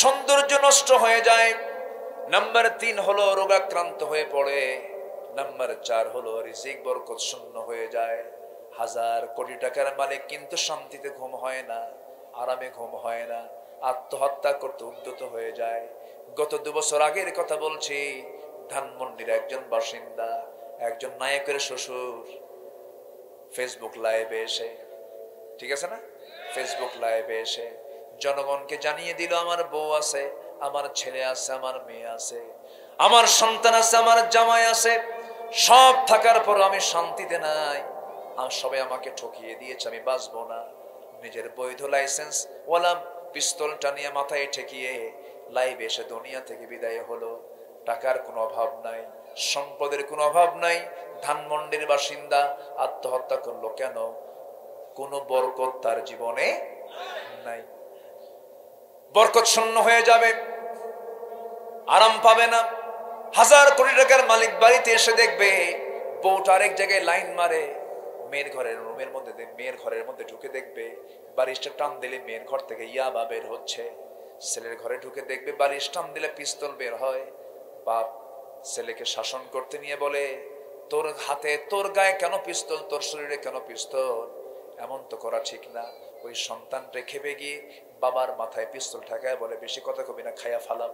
Speaker 1: সৌন্দর্য নষ্ট হয়ে যায়। নাম্বার 3 হলো রোগাক্রান্ত হয়ে পড়ে। নাম্বার 4 হলো রিজিক বরকত শূন্য হয়ে যায়। 1000 কোটি টাকার মালিক কিন্তু শান্তিতে ঘুম হয় না, আরামে ঘুম হয় না, আত্মহত্যা করতে উদ্যত হয়ে যায়। গত 2 বছর আগের কথা বলছি, ধানমন্ডির একজন বাসিন্দা, একজন নায়কের শ্বশুর ফেসবুক লাইভে এসে, ঠিক আছে না, ফেসবুক লাইভে এসে জনগণকে জানিয়ে দিল, আমার বউ আছে, আমার ছেলে আছে, আমার মেয়ে আছে, আমার সন্তান আছে, আমার জামাই আছে, সব থাকার পর আমি শান্তিতে নাই, আর সবাই আমাকে ঠকিয়ে দিয়েছে, আমি বাঁচবো না। নিজের বৈধ লাইসেন্স ওয়ালা পিস্তলটা নিয়ে মাথায় ঠেকিয়ে লাইভে এসে দুনিয়া থেকে বিদায় হলো। টাকার কোনো অভাব নাই, সম্পদের কোনো অভাব নাই, ধানমন্ডির বাসিন্দা আত্মহত্যা করলো কেন? কোনো বরকত তার জীবনে নাই। বরকত শূন্য হয়ে যাবে, আরাম পাবে না। 1000 কোটি টাকার মালিক বাড়িতে এসে দেখবে বউটা আরেক জায়গায় লাইন মারে, মেয়ের ঘরের রুমের মধ্যে, মেয়ের ঘরের মধ্যে ঢুকে দেখবে বালিশটা টান দিলে মেয়ের ঘর থেকে ইয়াবা বের হচ্ছে। ছেলের ঘরে ঢুকে দেখবে বালিশ টান দিলে পিস্তল বের হয়। বাপ ছেলেকে শাসন করতে নিয়ে বলে, তোর হাতে, তোর গায়ে কেন পিস্তল, তোর শরীরে কেন পিস্তল? এমন তো করা ঠিক না। ওই সন্তানটা খেপে গিয়ে বাবার মাথায় পিস্তল ঠেকায় বলে, বেশি কথা কবি না, খাইয়া ফালাম।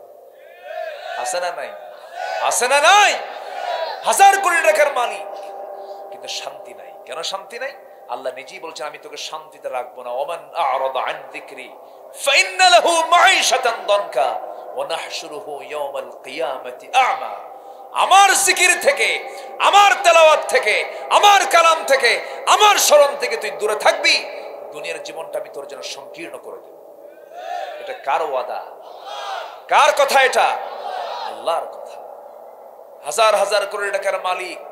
Speaker 1: আছে না নাই? আছে না নাই? 1000 কোটি টাকার মালিক, কিন্তু শান্তি নাই। কেন শান্তি নাই? আল্লাহ নিজেই বলছেন, আমি তোকে শান্তিতে রাখবো না। ওমান আ'রাদা আন যিকরি ফাইন্না লাহু মাঈশাতান দানকা ওয়া নাহশুরুহু ইয়াওমাল কিয়ামাতি আ'মা। আমার জিকির থেকে, আমার তেলাওয়াত থেকে, আমার কালাম থেকে, আমার স্মরণ থেকে তুই দূরে থাকবি, দুনিয়ার জীবনটা আমি তোর জন্য সংকীর্ণ করে দেব। এটা কার ওয়াদা? কার কথা এটা? আল্লাহর কথা। 1000 কোটি টাকার মালিক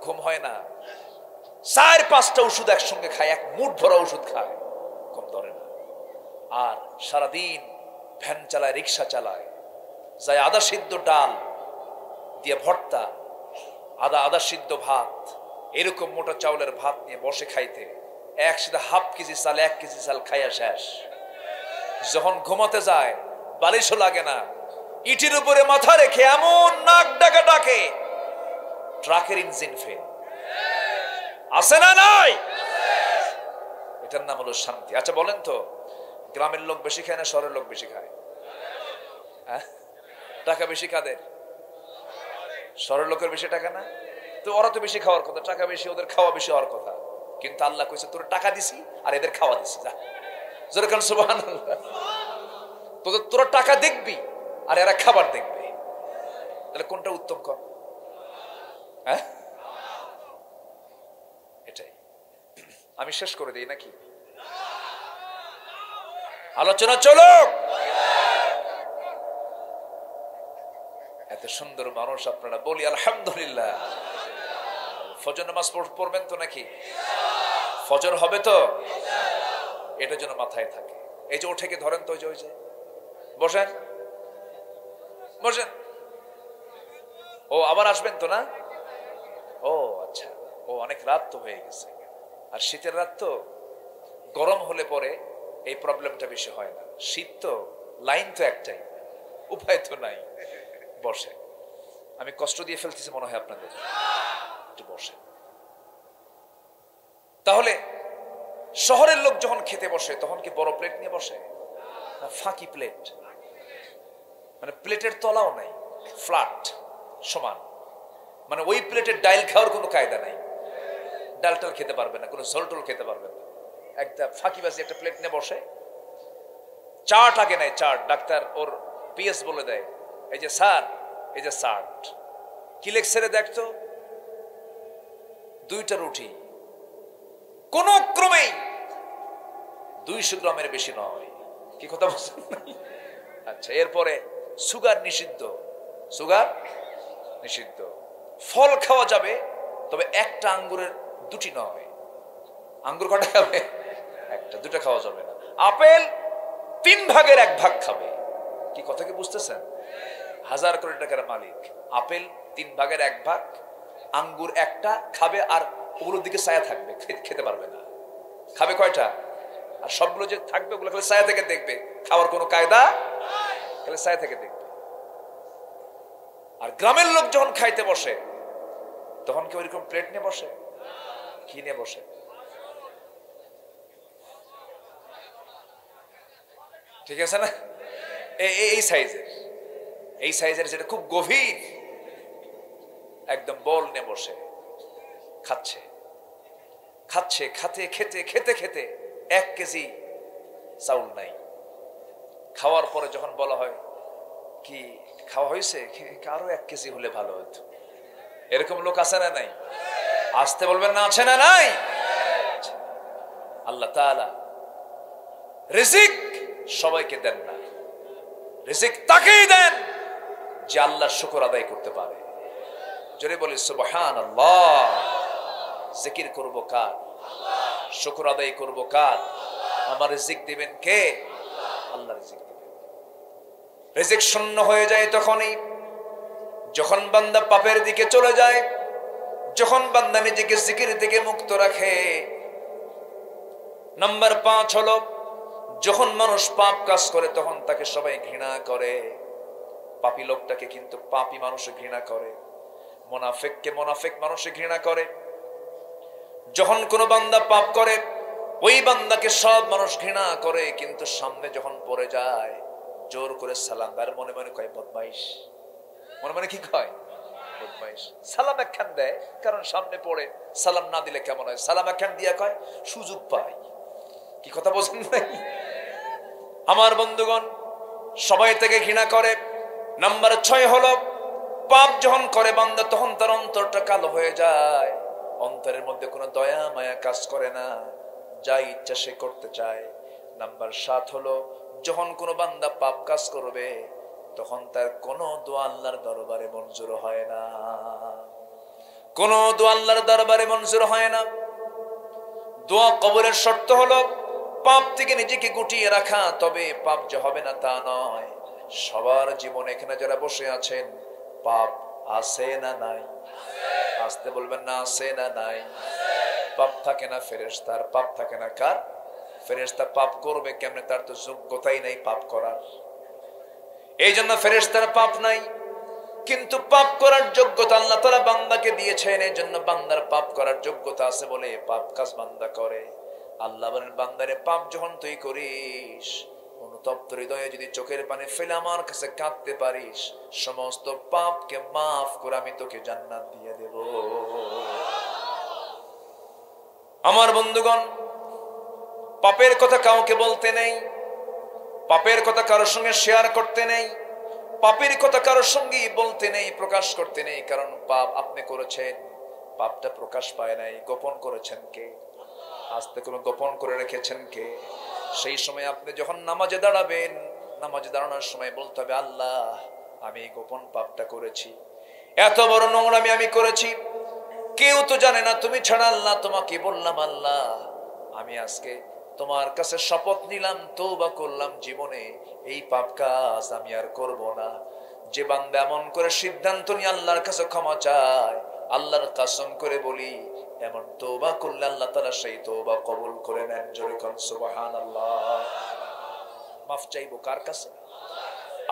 Speaker 1: ঘুম হয় না, 4-5টা ওষুধ একসঙ্গে খায়, এক মুঠ ভরা ওষুধ খায়, ঘুম ধরে না। আর সারাদিন ভ্যান চালায়, রিক্সা চালায়, যায় আদা সিদ্ধ ডাল দিয়ে ভর্তা, আদা সিদ্ধ ভাত, এরকম মোটা চাউলের ভাত নিয়ে বসে খাইতে, একসাথে 1/2 কেজি চাল, 1 কেজি চাল খাইয়া শেষ। যখন ঘুমাতে যায় বালিশও লাগে না, ইটের উপরে মাথা রেখে এমন নাক ডাকা ডাকে, ট্রাকের ইঞ্জিন ফেল। আছে না নাই? এটার নাম হলো শান্তি। আচ্ছা বলেন তো, গ্রামের লোক বেশি খায় না শহরের লোক বেশি খায়? হ্যাঁ, টাকা বেশি কাদের? শহরের লোকের বেশি টাকা না? তো ওরা তো বেশি খাওয়ার কথা, টাকা বেশি, ওদের খাওয়া বেশি হওয়ার কথা। কিন্তু আল্লাহ কইছে, তোর টাকা দিছি আর এদের খাওয়া দিছি। যা জোরে কান সুবহানাল্লাহ। তোরা টাকা দেখবি আর এরা খাবার দেখবে, তাহলে কোনটা উত্তম কর? হ্যাঁ, এটাই। আমি শেষ করে দিই নাকি? আলোচনা চলুক। এত সুন্দর মানুষ আপনারা, বলি আলহামদুলিল্লাহ। ফজর নামাজ পড়বেন তো নাকি? ফজর হবে তো? এটা যেন মাথায় থাকে। এই যে ওঠে গিয়ে ধরেন তো, ওই যে বসেন বসেন। ও আবার আসবেন তো না? ও আচ্ছা, ও অনেক রাত তো হয়ে গেছে। আর শীতের রাত তো, গরম হলে পরে এই প্রবলেমটা বেশি হয় না। শীত তো, লাইন তো একটাই, উপায় তো নাই। বসে, আমি কষ্ট দিয়ে ফেলতেছি মনে হয় আপনাদের, একটু বসে। তাহলে শহরের লোক যখন খেতে বসে তখন কি বড় প্লেট নিয়ে বসে না ফাঁকি প্লেট? মানে প্লেটের তলাও নাই, ফ্ল্যাট সমান। মানে ওই প্লেটের ডাইল খাওয়ার কোনো কায়দা নাই, ডাল টাল খেতে পারবে না, কোনো ঝোল টোল খেতে পারবে না। একটা ফাঁকিবাজি একটা প্লেট নিয়ে বসে। চাট আগে নাই, চাট ডাক্তার ওর পিএস বলে দেয়, এই যে স্যার, এই যে চাট কি লেখছে রে দেখতো, 2টা রুটি, কোন ক্রমেই 200 গ্রামের বেশি নয়। কি কথা বলছেন? আচ্ছা, এরপরে সুগার নিষিদ্ধ, সুগার নিষিদ্ধ। ফল খাওয়া যাবে, তবে একটা আঙ্গুরের 2টি নয়। আঙ্গুর কটা খাবে? একটা, 2টা খাওয়া যাবে না। আপেল 3 ভাগের 1 ভাগ খাবে। কি কথা কি বুঝতেছেন? 1000 কোটি টাকার মালিক, আপেল 3 ভাগের 1 ভাগ, আঙ্গুর একটা খাবে, আর ওগুলোর দিকে ছায়া থাকবে, খেতে পারবে না। খাবে কয়টা? আর সবগুলো যে থাকবে ওগুলো খালি ছায়া থেকে দেখবে, খাওয়ার কোনো কায়দা, খালি ছায়া থেকে দেখবে। আর গ্রামের লোক যখন খাইতে বসে তখন কি ওইরকম প্লেট নিয়ে বসে? কি নিয়ে বসে? ঠিক আছে না? এই সাইজের, এই সাইজের, যেটা খুব গভীর, একদম বল নিয়ে বসে খাচ্ছে। খাচ্ছে, খেতে খেতে 1 কেজি চাউল নাই। খাওয়ার পরে যখন বলা হয় কি খাওয়া হয়েছে, আরো 1 কেজি হলে ভালো হতো। এরকম লোক আছে না নাই? আসতে বলবেন না, আছে না নাই? আল্লাহ তাআলা রিজিক সবাইকে দেন না, রিজিক তাকেই দেন যে আল্লাহর শুকর আদায় করতে পারে। জোরে বলি সুবহানাল্লাহ। জিকির করব কার? শুকর আদায় করব কার? আমার রিজিক দিবেন কে? আল্লাহ রিজিক দিবেন। রিজিক শূন্য হয়ে যায় তখনই যখন বান্দা পাপের দিকে চলে যায়, যখন বান্দা নিজেকে জিকির থেকে মুক্ত রাখে। নাম্বার 5 হলো, যখন মানুষ পাপ কাজ করে তখন তাকে সবাই ঘৃণা করে। পাপী লোকটাকে কিন্তু পাপী মানুষ ঘৃণা করে, মুনাফিককে মুনাফিক মানুষ ঘৃণা করে। যখন কোনো বান্দা পাপ করে ওই বান্দাকে সব মানুষ ঘৃণা করে, কিন্তু সামনে যখন পড়ে যায় জোর করে সালাম, আর মনে মনে কয় বদমাইশ। মনে মনে কি কয়? বদমাইশ। সালাম একখান দেয়, কারণ সামনে পড়ে। সালাম না দিলে কেমন হয়? সালাম একখান দিয়া কয় সুযোগ পাই। কি কথা বলছেন নাই? আমার বন্ধুগণ, সবাই থেকে ঘৃণা করে। নাম্বার 6 হলো, পাপ যখন করে বান্দা তখন তার অন্তরটা কালো হয়ে যায়, অন্তরের মধ্যে কোনো দয়া মায়া কাজ করে না, যা ইচ্ছা সে করতে চায়। নাম্বার 7 হলো, যখন কোনো বান্দা পাপ কাজ করবে তখন তার কোনো দোয়া আল্লাহর দরবারে মঞ্জুর হয় না, কোনো দোয়া আল্লাহর দরবারে মঞ্জুর হয় না। দোয়া কবুলের শর্ত হলো পাপ থেকে নিজেকে গুটিয়ে রাখা, তবে পাপ যে হবে না তা নয়। সবার জীবনে এখানে যারা বসে আছেন পাপ আছে না নাই? আসতে বলবেন না, আছে না নাই? পাপ থাকে না ফেরেশতার, পাপ থাকে না কার? ফেরেশতা পাপ করবে কেমনে? তার তো যোগ্যতাই নাই পাপ করার। এই জন্য ফেরেশতার পাপ নাই, কিন্তু পাপ করার যোগ্যতা আল্লাহ তাআলা বান্দাকে দিয়েছেন। এই জন্য বান্দার পাপ করার যোগ্যতা আছে বলে পাপ কাজ বান্দা করে। আল্লাহ বলেন, বান্দারে পাপ যখন তুই করিস, অনুতপ্ত হৃদয়ে যদি চোখের পানি ফেলে আমার কাছে কাঁদতে পারিস, সমস্ত পাপকে মাফ করে আমি তোকে জান্নাত দিয়ে দেব। আমার বন্ধুগণ, পাপের কথা কাউকে বলতে নেই, পাপের কথা কারোর সঙ্গে শেয়ার করতে নেই, পাপের কথা কারোর সঙ্গে বলতে নেই, প্রকাশ করতে নেই। কারণ পাপ আপনি করেছেন, পাপটা প্রকাশ পায় নাই, গোপন করেছেন কে? আজ থেকে গোপন করে রেখেছেন কে? সেই সময় আপনি যখন নামাজে দাঁড়াবেন, নামাজে দাঁড়ানোর সময় বলতে হবে, আল্লাহ আমি এই গোপন পাপটা করেছি, এত বড় নোংরামি আমি করেছি, কেউ তো জানে না তুমি ছাড়া। আল্লাহ তোমাকে বললাম, আল্লাহ আমি আজকে তোমার কাছে শপথ নিলাম, তওবা করলাম, জীবনে এই পাপ কাজ আমি আর করব না। যে বান্দা এমন করে সিদ্ধান্ত নিয়ে আল্লাহর কাছে ক্ষমা চায়, আল্লাহর কসম করে বলি, এমন তওবা করলে আল্লাহ তাআলা সেই তওবা কবুল করে নেন। জোরে কোন সুবহানাল্লাহ। মাফ চাইবো কার কাছে?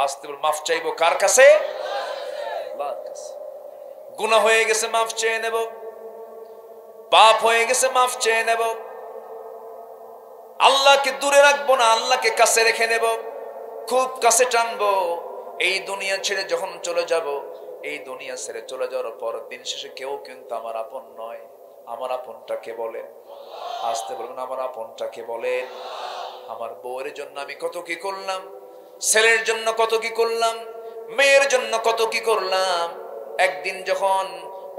Speaker 1: আস্তে বল, মাফ চাইবো কার কাছে? আল্লাহর কাছে। গুনাহ হয়ে গেছে, মাফ চেয়ে নেব। পাপ হয়ে গেছে, মাফ চেয়ে নেব। আল্লাহকে দূরে রাখবো না, আল্লাহকে কাছে রেখে নেব, খুব কাছে টানবো। এই দুনিয়া ছেড়ে যখন চলে যাব, এই দুনিয়া ছেড়ে চলে যাওয়ার পর দিন শেষে কেউ কিন্তু আমার আপন নয়। আমার আপনটাকে বলেন, আসতে বলবেন, আমার আপনটাকে বলেন। আমার বউয়ের জন্য আমি কত কি করলাম, ছেলের জন্য কত কি করলাম, মেয়ের জন্য কত কি করলাম। একদিন যখন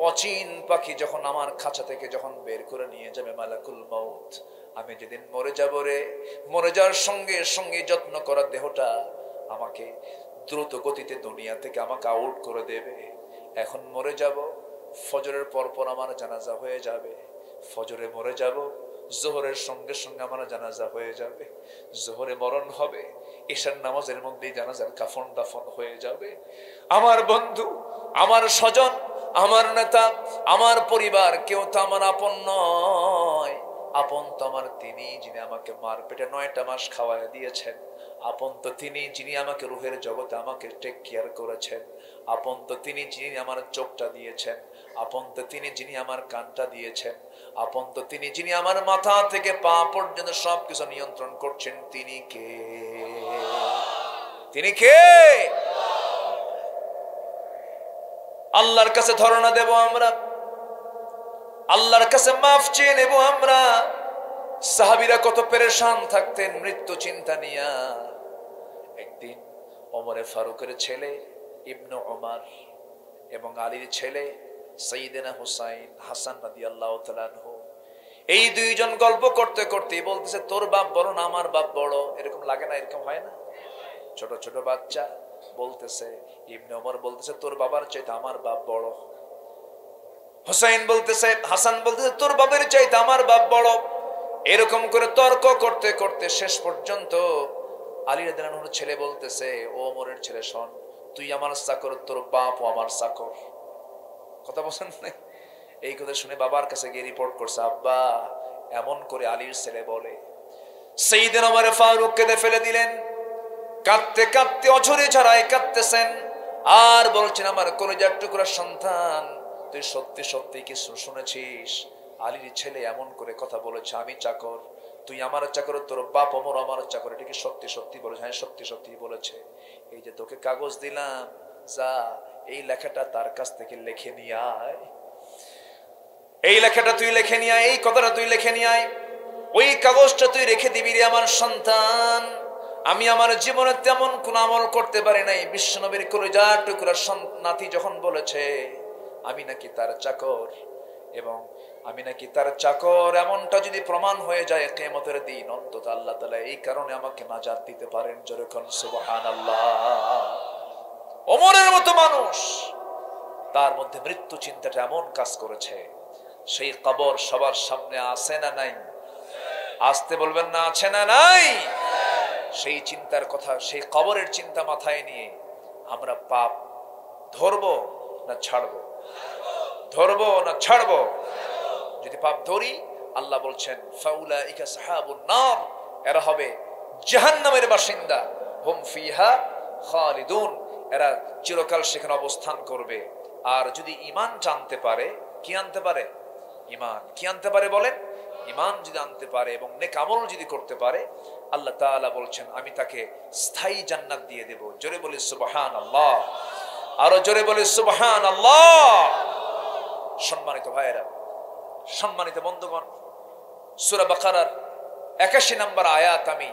Speaker 1: অচিন পাখি যখন আমার খাঁচা থেকে যখন বের করে নিয়ে যাবে মালাকুল মউত, আমি যেদিন মরে যাব রে, মরে যাওয়ার সঙ্গে সঙ্গে যত্ন করা দেহটা আমাকে দ্রুত গতিতে দুনিয়া থেকে আমাকে আউট করে দেবে। এখন মরে যাব, ফজরের পর পর আমার জানাজা হয়ে যাবে। ফজরে মরে যাব, জোহরের সঙ্গে সঙ্গে আমার জানাজা হয়ে যাবে। জোহরে মরণ হবে, ঈশার নামাজের মধ্যেই জানাজার কাফন দাফন হয়ে যাবে। আমার বন্ধু, আমার স্বজন, আমার নেতা, আমার পরিবার, কেউ তো আমার আপন নয়। আপন তো আমার তিনি, যিনি আমাকে মার পেটে 9টা মাস খাওয়ায় দিয়েছেন। আপন তো তিনি, যিনি আমাকে রুহের জগতে আমাকে টেক কেয়ার করেছেন। আপন তো তিনি, যিনি আমার চোখটা দিয়েছেন। আপন তো তিনি, যিনি আমার কানটা দিয়েছেন। আপন তো তিনি, যিনি আমার মাথা থেকে পা পর্যন্ত সবকিছু নিয়ন্ত্রণ করছেন। তিনি কে? তিনি কে? আল্লাহর কাছে ধরনা দেব আমরা, আল্লাহর কাছে মাফ চেয়ে নেব আমরা। সাহাবীরা কত পেরেশান থাকতেন মৃত্যু চিন্তা নিয়া। একদিন ওমরে ফারুকের ছেলে ইবনে ওমর এবং আলীর ছেলে সাইয়েদনা হুসাইন হাসান রাদিয়াল্লাহু তাআলা আনহু, এই দুইজন গল্প করতে করতে বলতেছে, তোর বাপ বড় না আমার বাপ বড়? এরকম লাগে না? এরকম হয় না? ছোট ছোট বাচ্চা বলতেছে, ইবনে ওমর বলতেছে, তোর বাবার চাইতে আমার বাপ বড়। হুসাইন বলতেছে, হাসান বলতেছে, তোর বাবার চাইতে আমার বাপ বড়। এরকম করে তর্ক করতে করতে শেষ পর্যন্ত আলী রাদিয়াল্লাহু আনহুর ছেলে বলতেছে, ও ওমরের ছেলে শোন, তুই আমার চাকর, তোর বাপও আমার চাকর। কথা বলছেন না? এই কথা শুনে বাবার কাছে গিয়ে রিপোর্ট করছে, আব্বা এমন করে আলীর ছেলে বলে। সাইয়েদনা ওমর ফারুক কেঁদে ফেলে দিলেন, কাঁদতে কাঁদতে অঝরে ঝরায় কাঁদতেছেন আর বলছেন, আমার কলিজার টুকরা সন্তান, তুই সত্যি সত্যি কি শুনেছিস? আলীর ছেলে এমন করে কথা বলেছে, আমি চাকর, তুই আমার চাকর, তোর বাপ ওমর আমার চাকর। এটা কি সত্যি সত্যি বলেছে? হ্যাঁ সত্যি সত্যি বলেছে। এই যে তোকে কাগজ দিলাম, যা এই লেখাটা তার কাছ থেকে লিখে নিয়ে আয়। এই লেখাটা তুই লিখে নিয়ে আয়, এই কথাটা তুই লিখে নিয়ে আয়। ওই কাগজটা তুই রেখে দিবি রে আমার সন্তান। আমি আমার জীবনে তেমন কোন আমল করতে পারি নাই, বিশ্বনবীর কলিজার টুকরা নাতি যখন বলেছে আমি নাকি তার চাকর, এবং আমি নাকি তার চাকর, এমনটা যদি প্রমাণ হয়ে যায় কিয়ামতের দিন, অন্তত আল্লাহ তাআলা এই কারণে আমাকে নাজাত দিতে পারেন। জোরে কোন সুবহানাল্লাহ। ওমরের মতো মানুষ, তার মধ্যে মৃত্যু চিন্তাটা এমন কাজ করেছে। সেই কবর সবার সামনে আছে না নাই? আসতে বলবেন না, আছে না নাই? সেই চিন্তার কথা, সেই কবরের চিন্তা মাথায় নিয়ে আমরা পাপ ধরবো না ছাড়বো? ধরবো না ছাড়বো? যদি পাপ ধরি, আল্লাহ বলছেন ফাউলাইকা সাহাবুন নার, এরা হবে জাহান্নামের বাসিন্দা, হুম ফিহা খালিদুন, এরা চিরকাল সেখানে অবস্থান করবে। আর যদি ঈমান জানতে পারে, কি আনতে পারে? ঈমান কি আনতে পারে বলেন? ঈমান যদি আনতে পারে এবং নেক আমল যদি করতে পারে, আল্লাহ তাআলা বলছেন আমি তাকে স্থায়ী জান্নাত দিয়ে দেব। জোরে বলি সুবহানাল্লাহ, আরো জোরে বলি সুবহানাল্লাহ। সম্মানিত ভাইয়েরা, সম্মানিত বন্ধুগণ, সূরা বাকারার 81 নম্বর আয়াত আমি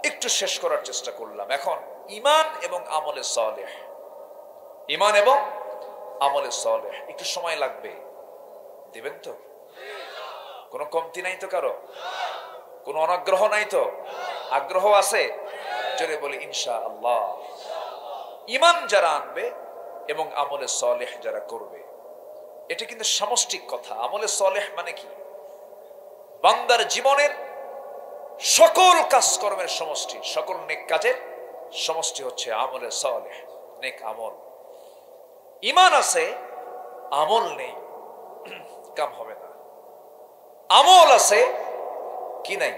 Speaker 1: একটু শেষ করার চেষ্টা করলাম। এখন ঈমান এবং আমলে সালেহ, ঈমান এবং আমলে সালেহ, একটু সময় লাগবে, দিবেন তো? কোনো কমতি নাই তো কারো? কোনো অনাগ্রহ নাই তো? আগ্রহ আছে? জোরে বলি ইনশাআল্লাহ। ঈমান যারা আনবে এবং আমলে সালেহ যারা করবে, এটা কিন্তু সামষ্টিক কথা। আমলে সালেহ মানে কি? বান্দার জীবনের সকল কাজকর্মের সমষ্টি, সকল নেক কাজের সমষ্টি হচ্ছে আমলে সালেহ, নেক আমল। ঈমান আছে, আমল নেই, কাম হবে না। আমল আছে, কি নাই?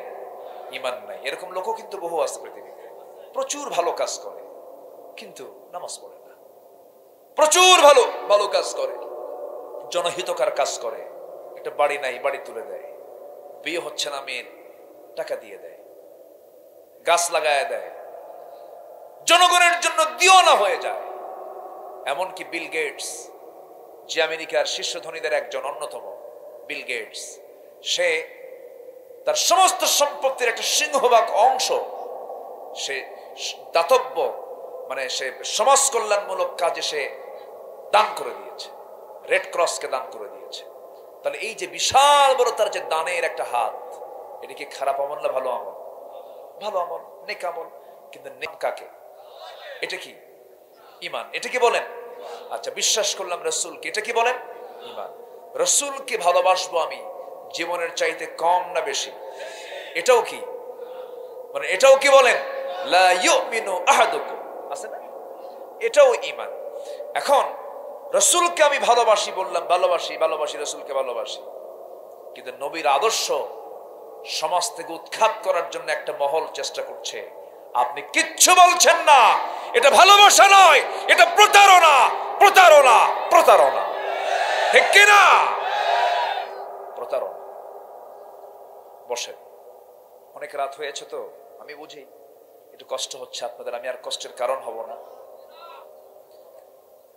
Speaker 1: ঈমান নাই। এরকম লোকও কিন্তু বহু আছে পৃথিবীতে। প্রচুর ভালো কাজ করে কিন্তু নামাজ পড়ে না। প্রচুর ভালো ভালো কাজ করে, জনহিতকার কাজ করে, একটা বাড়ি নাই, বাড়ি তুলে দেয়। বিয়ে হচ্ছে না মেয়ের, টাকা দিয়ে দেয়, গাছ লাগায় দেয়, জনগণের জন্য দিওয়ানা হয়ে যায়। এমনকি বিল গেটস, যে আমেরিকার শীর্ষ ধনীদের একজন অন্যতম, বিল গেটস, সে তার সমস্ত সম্পত্তির একটা সিংহভাগ অংশ সে দাতব্য, মানে সে সমাজ কল্যাণমূলক কাজে সে দান করে দিয়েছে, রেড ক্রসকে দান করে দিয়েছে। তাহলে এই যে বিশাল বড় তার যে দানের একটা হাত, এটা কি খারাপ আমল না ভালো আমল? ভালো আমল, নেক আমল। কিন্তু নেক কাকে? এটা কি? ঈমান। এটা কি বলেন? আচ্ছা, বিশ্বাস করলাম রাসূলকে, এটা কি বলেন? ঈমান। রাসূলকে ভালোবাসবো আমি জীবনের চাইতে কম না বেশি, এটাও কি? মানে এটাও কি বলেন? লা ইউমিনু আহাদুকুম, আছে না? এটাও ঈমান। এখন রাসূলকে আমি ভালোবাসি বললাম, ভালোবাসি ভালোবাসি রাসূলকে ভালোবাসি, কিন্তু নবীর আদর্শ সমাজ থেকে উৎখাত করার জন্য একটা মহল চেষ্টা করছে। আপনি কিচ্ছু বলছেন না, এটা ভালোবাসা নয়, এটা প্রতারণা, প্রতারণা, প্রতারণা। ঠিক কিনা? প্রতারণা। বসেন, অনেক রাত হয়েছে তো, আমি বুঝি একটু কষ্ট হচ্ছে আপনাদের, আমি আর কষ্টের কারণ হব না।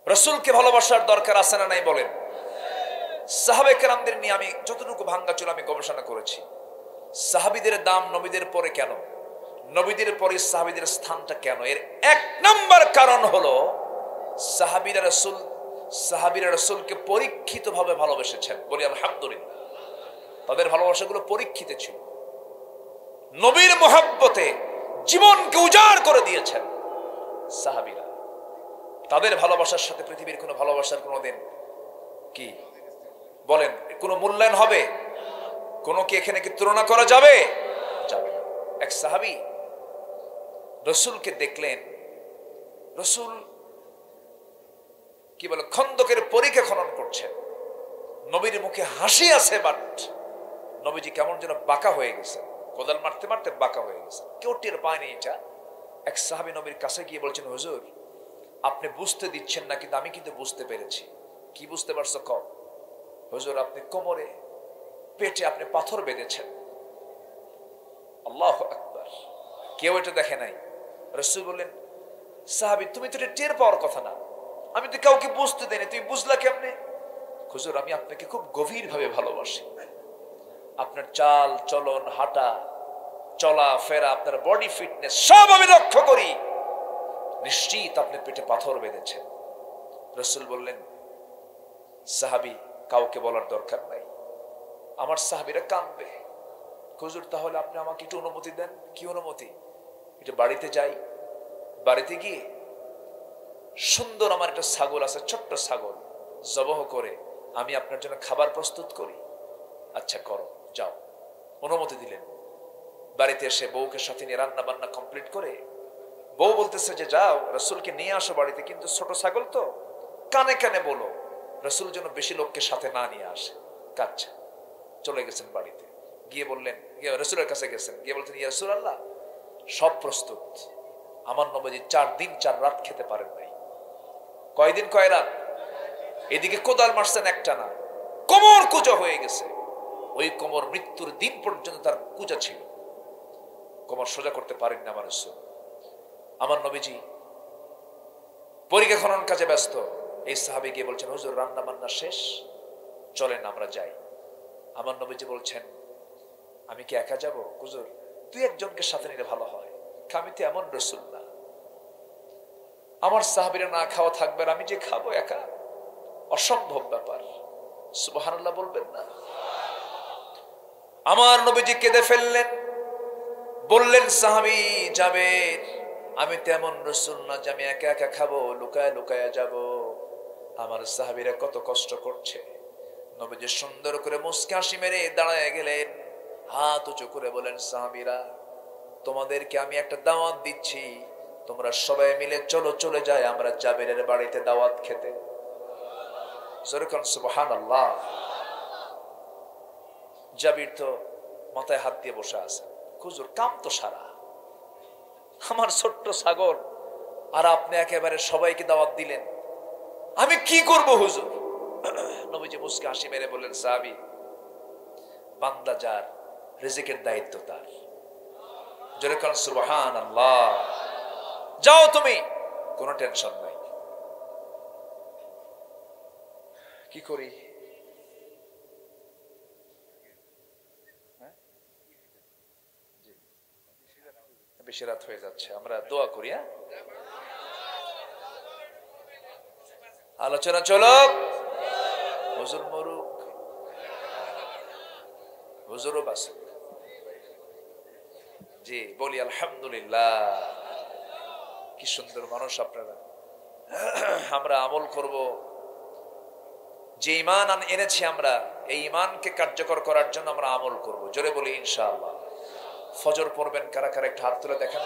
Speaker 1: রাসূলকে ভালোবাসার দরকার আছে না নাই বলেন? সাহাবে কেরামদের নিয়ে আমি যতটুকু ভাঙ্গাচুর আমি গবেষণা করেছি, সাহাবীদের দাম নবীদের পরে কেন, নবীদের পরে সাহাবীদের স্থানটা কেন? এর এক নাম্বার কারণ হলো সাহাবীরা রাসূলকে পরীক্ষিত ভাবে ভালোবেসেছেন। বলি আলহামদুলিল্লাহ। তাদের ভালোবাসাগুলো পরীক্ষিত ছিল। নবীর মহব্বতে জীবনকে উজাড় করে দিয়েছেন সাহাবীরা। তাদের ভালোবাসার সাথে পৃথিবীর কোনো ভালোবাসার কোনোদিন কি বলেন কোনো মূল্যায়ন হবে? কোনো কি এখানে কি তুলনা করা যাবে? যাবে না। এক সাহাবী রাসূলকে দেখলেন, রাসূল কি বলে খন্দকের পরিখা খনন করছেন, নবীর মুখে হাসি আছে, বাট নবীজি কেমন যেন বাঁকা হয়ে গেছেন, কোদাল মারতে মারতে বাঁকা হয়ে গেছেন। কেউ টের পায়নি এটা। এক সাহাবী নবীর কাছে গিয়ে বলছেন, হুজুর আপনি বুঝতে দিচ্ছেন না, কিন্তু আমি কিন্তু বুঝতে পেরেছি। কি বুঝতে পারছো? কম। হুজুর আপনি কোমরে পেটে আপনি পাথর বেঁধেছেন। আল্লাহু আকবার। কেউ এটা দেখে নাই। রাসূল বললেন, সাহাবী তুমি তো এটা টের পাওয়ার কথা না, আমি তো কাউকে বুঝতে দেইনি, তুমি বুঝলা কেমনে? হুজুর আমি আপনাকে খুব গভীর ভাবে ভালোবাসি, আপনার চাল চলন, হাঁটা চলা ফেরা, আপনার বডি ফিটনেস সব আমি লক্ষ্য করি, নিশ্চিত আপনি পেটে পাথর বেঁধেছেন। রাসূল বললেন, সাহাবী কাউকে বলার দরকার নাই, আমার সাহাবীরা কাঁদবে। হুজুর তাহলে আপনি আমাকে একটু অনুমতি দেন। কি অনুমতি? একটু বাড়িতে যাই, বাড়িতে গিয়ে সুন্দর আমার একটা ছাগল আছে, ছোট্ট ছাগল, জবাহ করে আমি আপনার জন্য খাবার প্রস্তুত করি। আচ্ছা করো, যাও। অনুমতি দিলেন। বাড়িতে এসে বউকে সাথে নিয়ে রান্না বান্না কমপ্লিট করে বউ বলতেছে যে যাও রাসূলকে নিয়ে আসো বাড়িতে, কিন্তু ছোট ছাগল তো, কানে কানে বলো রাসূল যেন বেশি লোককে সাথে না নিয়ে আসে। আচ্ছা। চলে গেছেন বাড়িতে, গিয়ে বললেন, রাসূলের কাছে গেছেন, গিয়ে বলতেন, ইয়া রাসূলুল্লাহ সব প্রস্তুত, আমার নবীজি 4 দিন 4 রাত খেতে পারেন নাই। কয়দিন কয় রাত? এদিকে কোদাল মারছেন একটা না, কোমর কুজা হয়ে গেছে। ওই কোমর মৃত্যুর দিন পর্যন্ত তার কুজা ছিল, কোমর সোজা করতে পারেন না আমার রাসূল। আমার নবীজি পরিখা খনন কাজে ব্যস্ত। এই সাহাবী গিয়ে বলছেন, হুজুর রান্না বান্না শেষ, চলেন আমরা যাই। আমার নবীজি বলছেন, আমি কি একা যাব? হুজুর 2-1 সাথে নিলে ভালো হয়, আমি তো এমন রাসূল না, আমার সাহাবীরা না খাওয়া থাকবে, আমি যে খাবো একা, অসম্ভব ব্যাপার। সুবহানাল্লাহ বলবেন না? আমার নবীজি কেঁদে ফেললেন। বললেন সাহাবী জাবের, আমি তেমন রাসূল না যে আমি একা একা খাবো, লুকায় লুকায় যাব। আমার সাহাবীরা কত কষ্ট করছে। নবীজি সুন্দর করে মুস্কি হাসি মেরে দাঁড়ায় গেলেন, হাত উঁচু করে বলেন, সাহাবীরা তোমাদেরকে আমি একটা দাওয়াত দিচ্ছি, তোমরা সবাই মিলে চলো, চলে যায় আমরা জাবেরের বাড়িতে দাওয়াত খেতে। যেরকম সুবহানাল্লাহ। জাবির তো মাথায় হাত দিয়ে বসে আছে, হুজুর কাম তো সারা, আমার ছোট্ট ছাগল, আর আপনি একেবারে সবাইকে দাওয়াত দিলেন, আমি কি করব হুজুর? নবীজি মুস্কি হাসি মেরে বললেন, সাহাবী, বান্দা যার রিজিকের দায়িত্ব তার। যেরকম সুবহানাল্লাহ। যাও তুমি, কোনো টেনশন নাই। কি করি? বেশি রাত হয়ে যাচ্ছে, আমরা দোয়া করি। হ্যাঁ, আলোচনা চলো। হুজুর মরুক, হুজুরও বাসুক। জি বলি আলহামদুলিল্লাহ। কি সুন্দর মানুষ আপনারা। আমরা আমল করব, যে ঈমান এনেছি আমরা, এই ঈমানকে কার্যকর করার জন্য আমরা আমল করব। জোরে বলি ইনশাআল্লাহ। ফজর পড়বেন কারা কারা, একটু হাত তুলে দেখেন।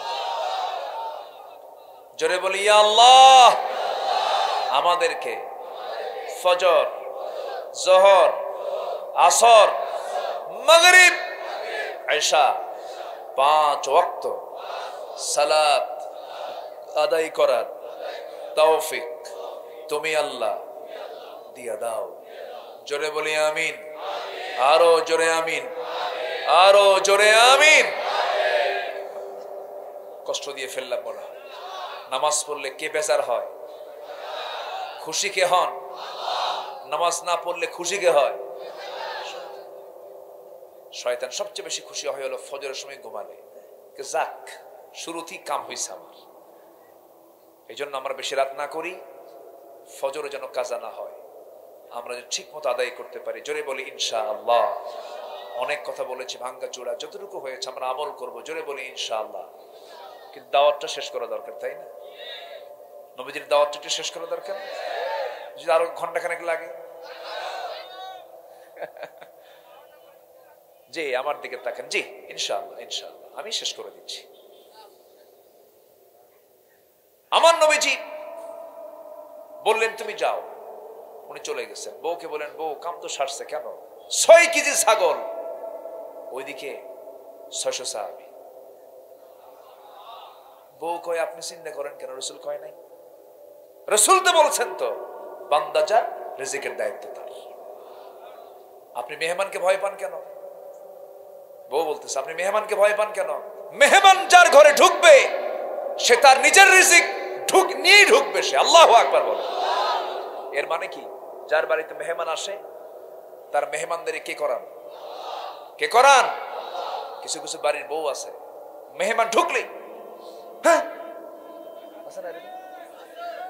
Speaker 1: জোরে বলি ইয়া আল্লাহ, আমাদেরকে ফজর, যোহর, আসর, মাগরিব, ইশা 5 ওয়াক্ত সালাত আদায় করার তৌফিক তুমি আল্লাহ দিয়া দাও। জোরে বলি আমিন। আরো জোরে আমিন, আরো জোরে আমিন। কষ্ট দিয়ে ফেললাম মনে হয়। নামাজ পড়লে কে বেজার হয়? খুশি কে হন? নামাজ না পড়লে খুশি কে হয়? শয়তান সবচেয়ে বেশি খুশি হয় হলো ফজরের সময় ঘুমালে, যাক শুরুতেই কাম হয়েছে আমার। এই জন্য আমরা বেশি রাত না করি, ফজরে যেন কাজা না হয়, আমরা যেন ঠিক মতো আদায় করতে পারি। জোরে বলি ইনশাআল্লাহ। অনেক কথা বলেছি ভাঙ্গা চূড়া, যতটুকু হয়েছে আমরা আমল করব। জোরে বলি ইনশাআল্লাহ। কিন্তু দাওয়াতটা শেষ করা দরকার, তাই না? নবীজির দাওয়াতটা একটু শেষ করা দরকার, যদি আরো ঘন্টাখানেক লাগে। জি আমার দিকে তাকান। জি ইনশাআল্লাহ, ইনশাআল্লাহ আমি শেষ করে দিচ্ছি। আমার নবীজি বললেন তুমি যাও, উনি চলে গেছেন। বউকে বলেন, বউ কাম তো সারছে কেন? 6 কেজি ছাগল, ওইদিকে 600 সাহাবী। বউ কয় আপনি চিন্তা করেন কেন? রাসূল কয় নাই? রাসূল তো বলছেন তো, বান্দা যার রিজিকের দায়িত্ব তার। আপনি মেহমানকে ভয় পান কেন? বউ বলতেছে আপনি মেহমানকে ভয় পান কেন? মেহমান যার ঘরে ঢুকবে সে তার নিজের রিজিক নিয়েই ঢুকবে সে। আল্লাহু আকবার বলে। এর মানে কি? যার বাড়িতে মেহমান আসে তার মেহমানদের কে করান? কে করান? কিছু কিছু বাড়ির বউ আছে, মেহমান ঢুকলে হ্যাঁ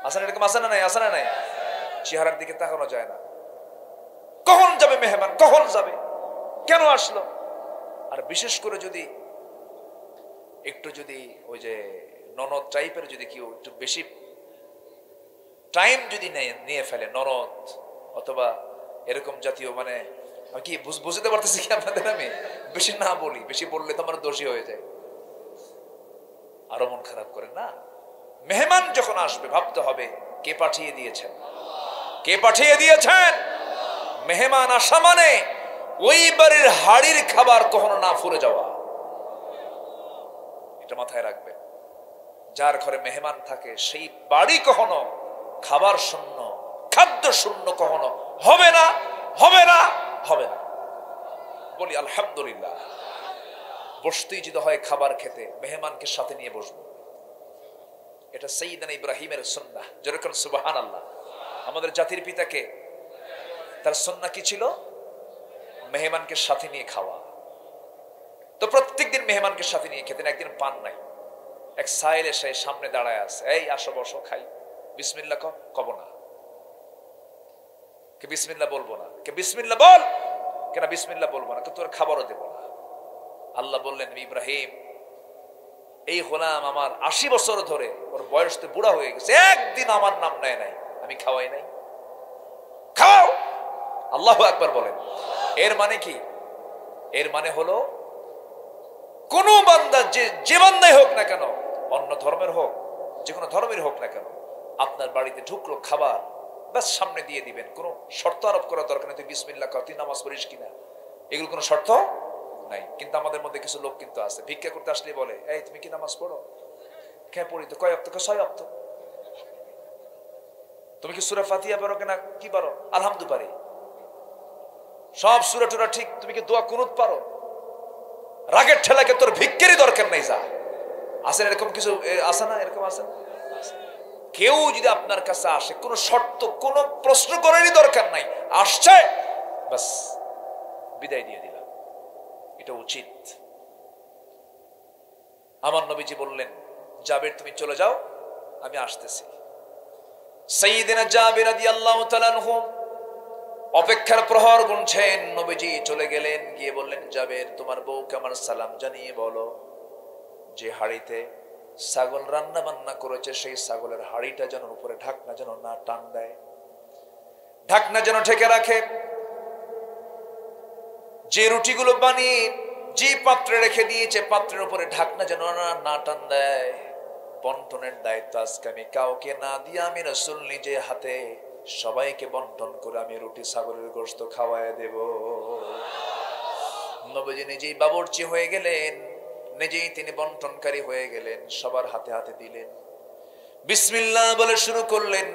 Speaker 1: আসেন, এরকম আসে না নাই? আসে না নাই? চেহারার দিকে তাকানো যায় না। কখন যাবে মেহমান, কখন যাবে, কেন আসলো? আর বিশেষ করে যদি একটু যদি ওই যে ননদ টাইপের যদি কেউ একটু বেশি টাইম যদি নিয়ে ফেলে, ননদ অথবা এরকম জাতীয়, মানে কি বুঝতে পারতেছি কি আপনাদের? আমি বেশি না বলি, বেশি বললে তো আমার দোষী হয়ে যায়। আরো মন খারাপ করেন না। মেহমান যখন আসবে ভাবতে হবে কে পাঠিয়ে দিয়েছেন, কে পাঠিয়ে দিয়েছেন। মেহমান আসা মানে ওই বাড়ির হাড়ির খাবার কখনো না ফুরে যাওয়া, এটা মাথায় রাখবেন। যার ঘরে মেহমান থাকে সেই বাড়ি কখনো খাবার শূন্য, খাদ্য শূন্য কখনো হবে না, হবে না, হবে না। বলি আলহামদুলিল্লাহ। বসতেই যদি হয় খাবার খেতে, মেহমানকে সাথে নিয়ে বসবো। এটা সাইয়্যিদানা ইব্রাহিমের সুন্নাহ। যেরকম সুবহানাল্লাহ। আমাদের জাতির পিতাকে তার সুন্নাহ কি ছিল? মেহমানকে সাথে নিয়ে খাওয়া। তো প্রত্যেকদিন মেহমানকে সাথে নিয়ে খেতেন। একদিন পান নাই, এক সাইল এসে সামনে দাঁড়ায় আছে, এই আসো বসো খাই, বিসমিল্লাহ কব না, কে বিসমিল্লাহ বলবো না, কে বিসমিল্লাহ বল, কেন বিসমিল্লাহ বলবো না তো তোর খাবারও দেব না। আল্লাহ বললেন ইব্রাহিম এই গোলাম আমার 80 বছর ধরে, ওর বয়স তো বুড়া হয়ে গেছে, একদিন আমার নাম নেয় নাই, আমি খাওয়াই নাই। খাও, আল্লাহু আকবার বলেন। এর মানে কি? এর মানে হলো কোন বান্দা, যে বান্দাই হোক না কেন, অন্য ধর্মের হোক, যে কোনো ধর্মের হোক না কেন, আপনার বাড়িতে ঢুকলো খাবার, ব্যাস সামনে দিয়ে দিবেন। কোনো শর্ত আরোপ করার দরকার নেই, তুই বিসমিল্লাহ কর, তুই নামাজ পড়িস কিনা, এগুলো কোনো শর্ত নাই। কিন্তু আমাদের মধ্যে কিছু লোক কিন্তু আছে, ভিক্ষা করতে আসলে বলে, এই তুমি কি নামাজ পড়ো? হ্যাঁ পড়ি। তো কয় ওয়াক্ত? 6 ওয়াক্ত। তুমি কি সূরা ফাতিহা পড়ো কিনা? কি পারো? আলহামদুলিল্লাহ পারি। সব সূরা টুরা ঠিক। তুমি কি দোয়া কুনুত পারো? রাগের ঠেলাকে তোর ভিক্ষেরই দরকার নাই, যা। আসেন এরকম কিছু আছে না? এরকম আছে না? কেউ যদি আপনার কাছে আসে, কোনো শর্ত, কোনো প্রশ্ন করারই দরকার নাই, আসছে বাস বিদায় দিয়ে দিলাম, এটা উচিত। আমার নবীজি বললেন, জাবের তুমি চলে যাও, আমি আসতেছি। সাইয়্যিদিনা জাবের রাদিয়াল্লাহু তাআলা আনহু অপেক্ষার প্রহর গুনছেন। নবীজি চলে গেলেন, গিয়ে বললেন, জাবের তোমার বউকে আমার সালাম জানিয়ে বলো যে হাড়িতে ছাগল রান্না বান্না করেছে, সেই ছাগলের হাড়িটা যেন উপরে ঢাকনা যেন না টান দেয়, ঢাকনা যেন ঢেকে রাখে। যে রুটিগুলো বানিয়ে যে পাত্রে রেখে দিয়েছে, পাত্রের উপরে ঢাকনা যেন না টান দেয়। বন্টনের দায়িত্ব আজকে আমি কাউকে না দিয়ে, আমি রাসূল নিজে হাতে সবাইকে বন্টন করে আমি রুটি ছাগলের গোশত খাওয়ায় দেব। নবীজি নিজেই বাবুর্চি হয়ে গেলেন, নিজেই তিনি বন্টনকারী হয়ে গেলেন, সবার হাতে হাতে দিলেন। বিসমিল্লাহ বলে শুরু করলেন।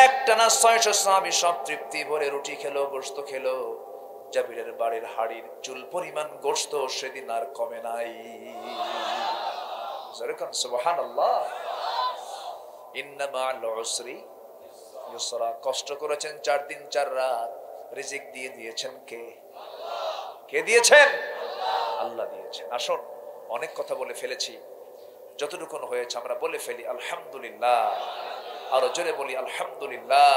Speaker 1: একটানা 600 সাহাবী সব তৃপ্তি ভরে রুটি খেলো, গোশত খেলো। জাবিরের বাড়ির হাড়ির চুল পরিমাণ গোশত সেদিন আর কমে নাই। সুবহানাল্লাহ। ইন্না মা'আল উসরি ইউসরা। কষ্ট করেছেন 4 দিন 4 রাত, রিজিক দিয়ে দিয়েছেন কে? কে দিয়েছেন? আল্লাহ দিয়েছেন। আসুন, অনেক কথা বলে ফেলেছি, যতটুকু হয়েছে আমরা বলে ফেলি আলহামদুলিল্লাহ। আরো জোরে বলি আলহামদুলিল্লাহ।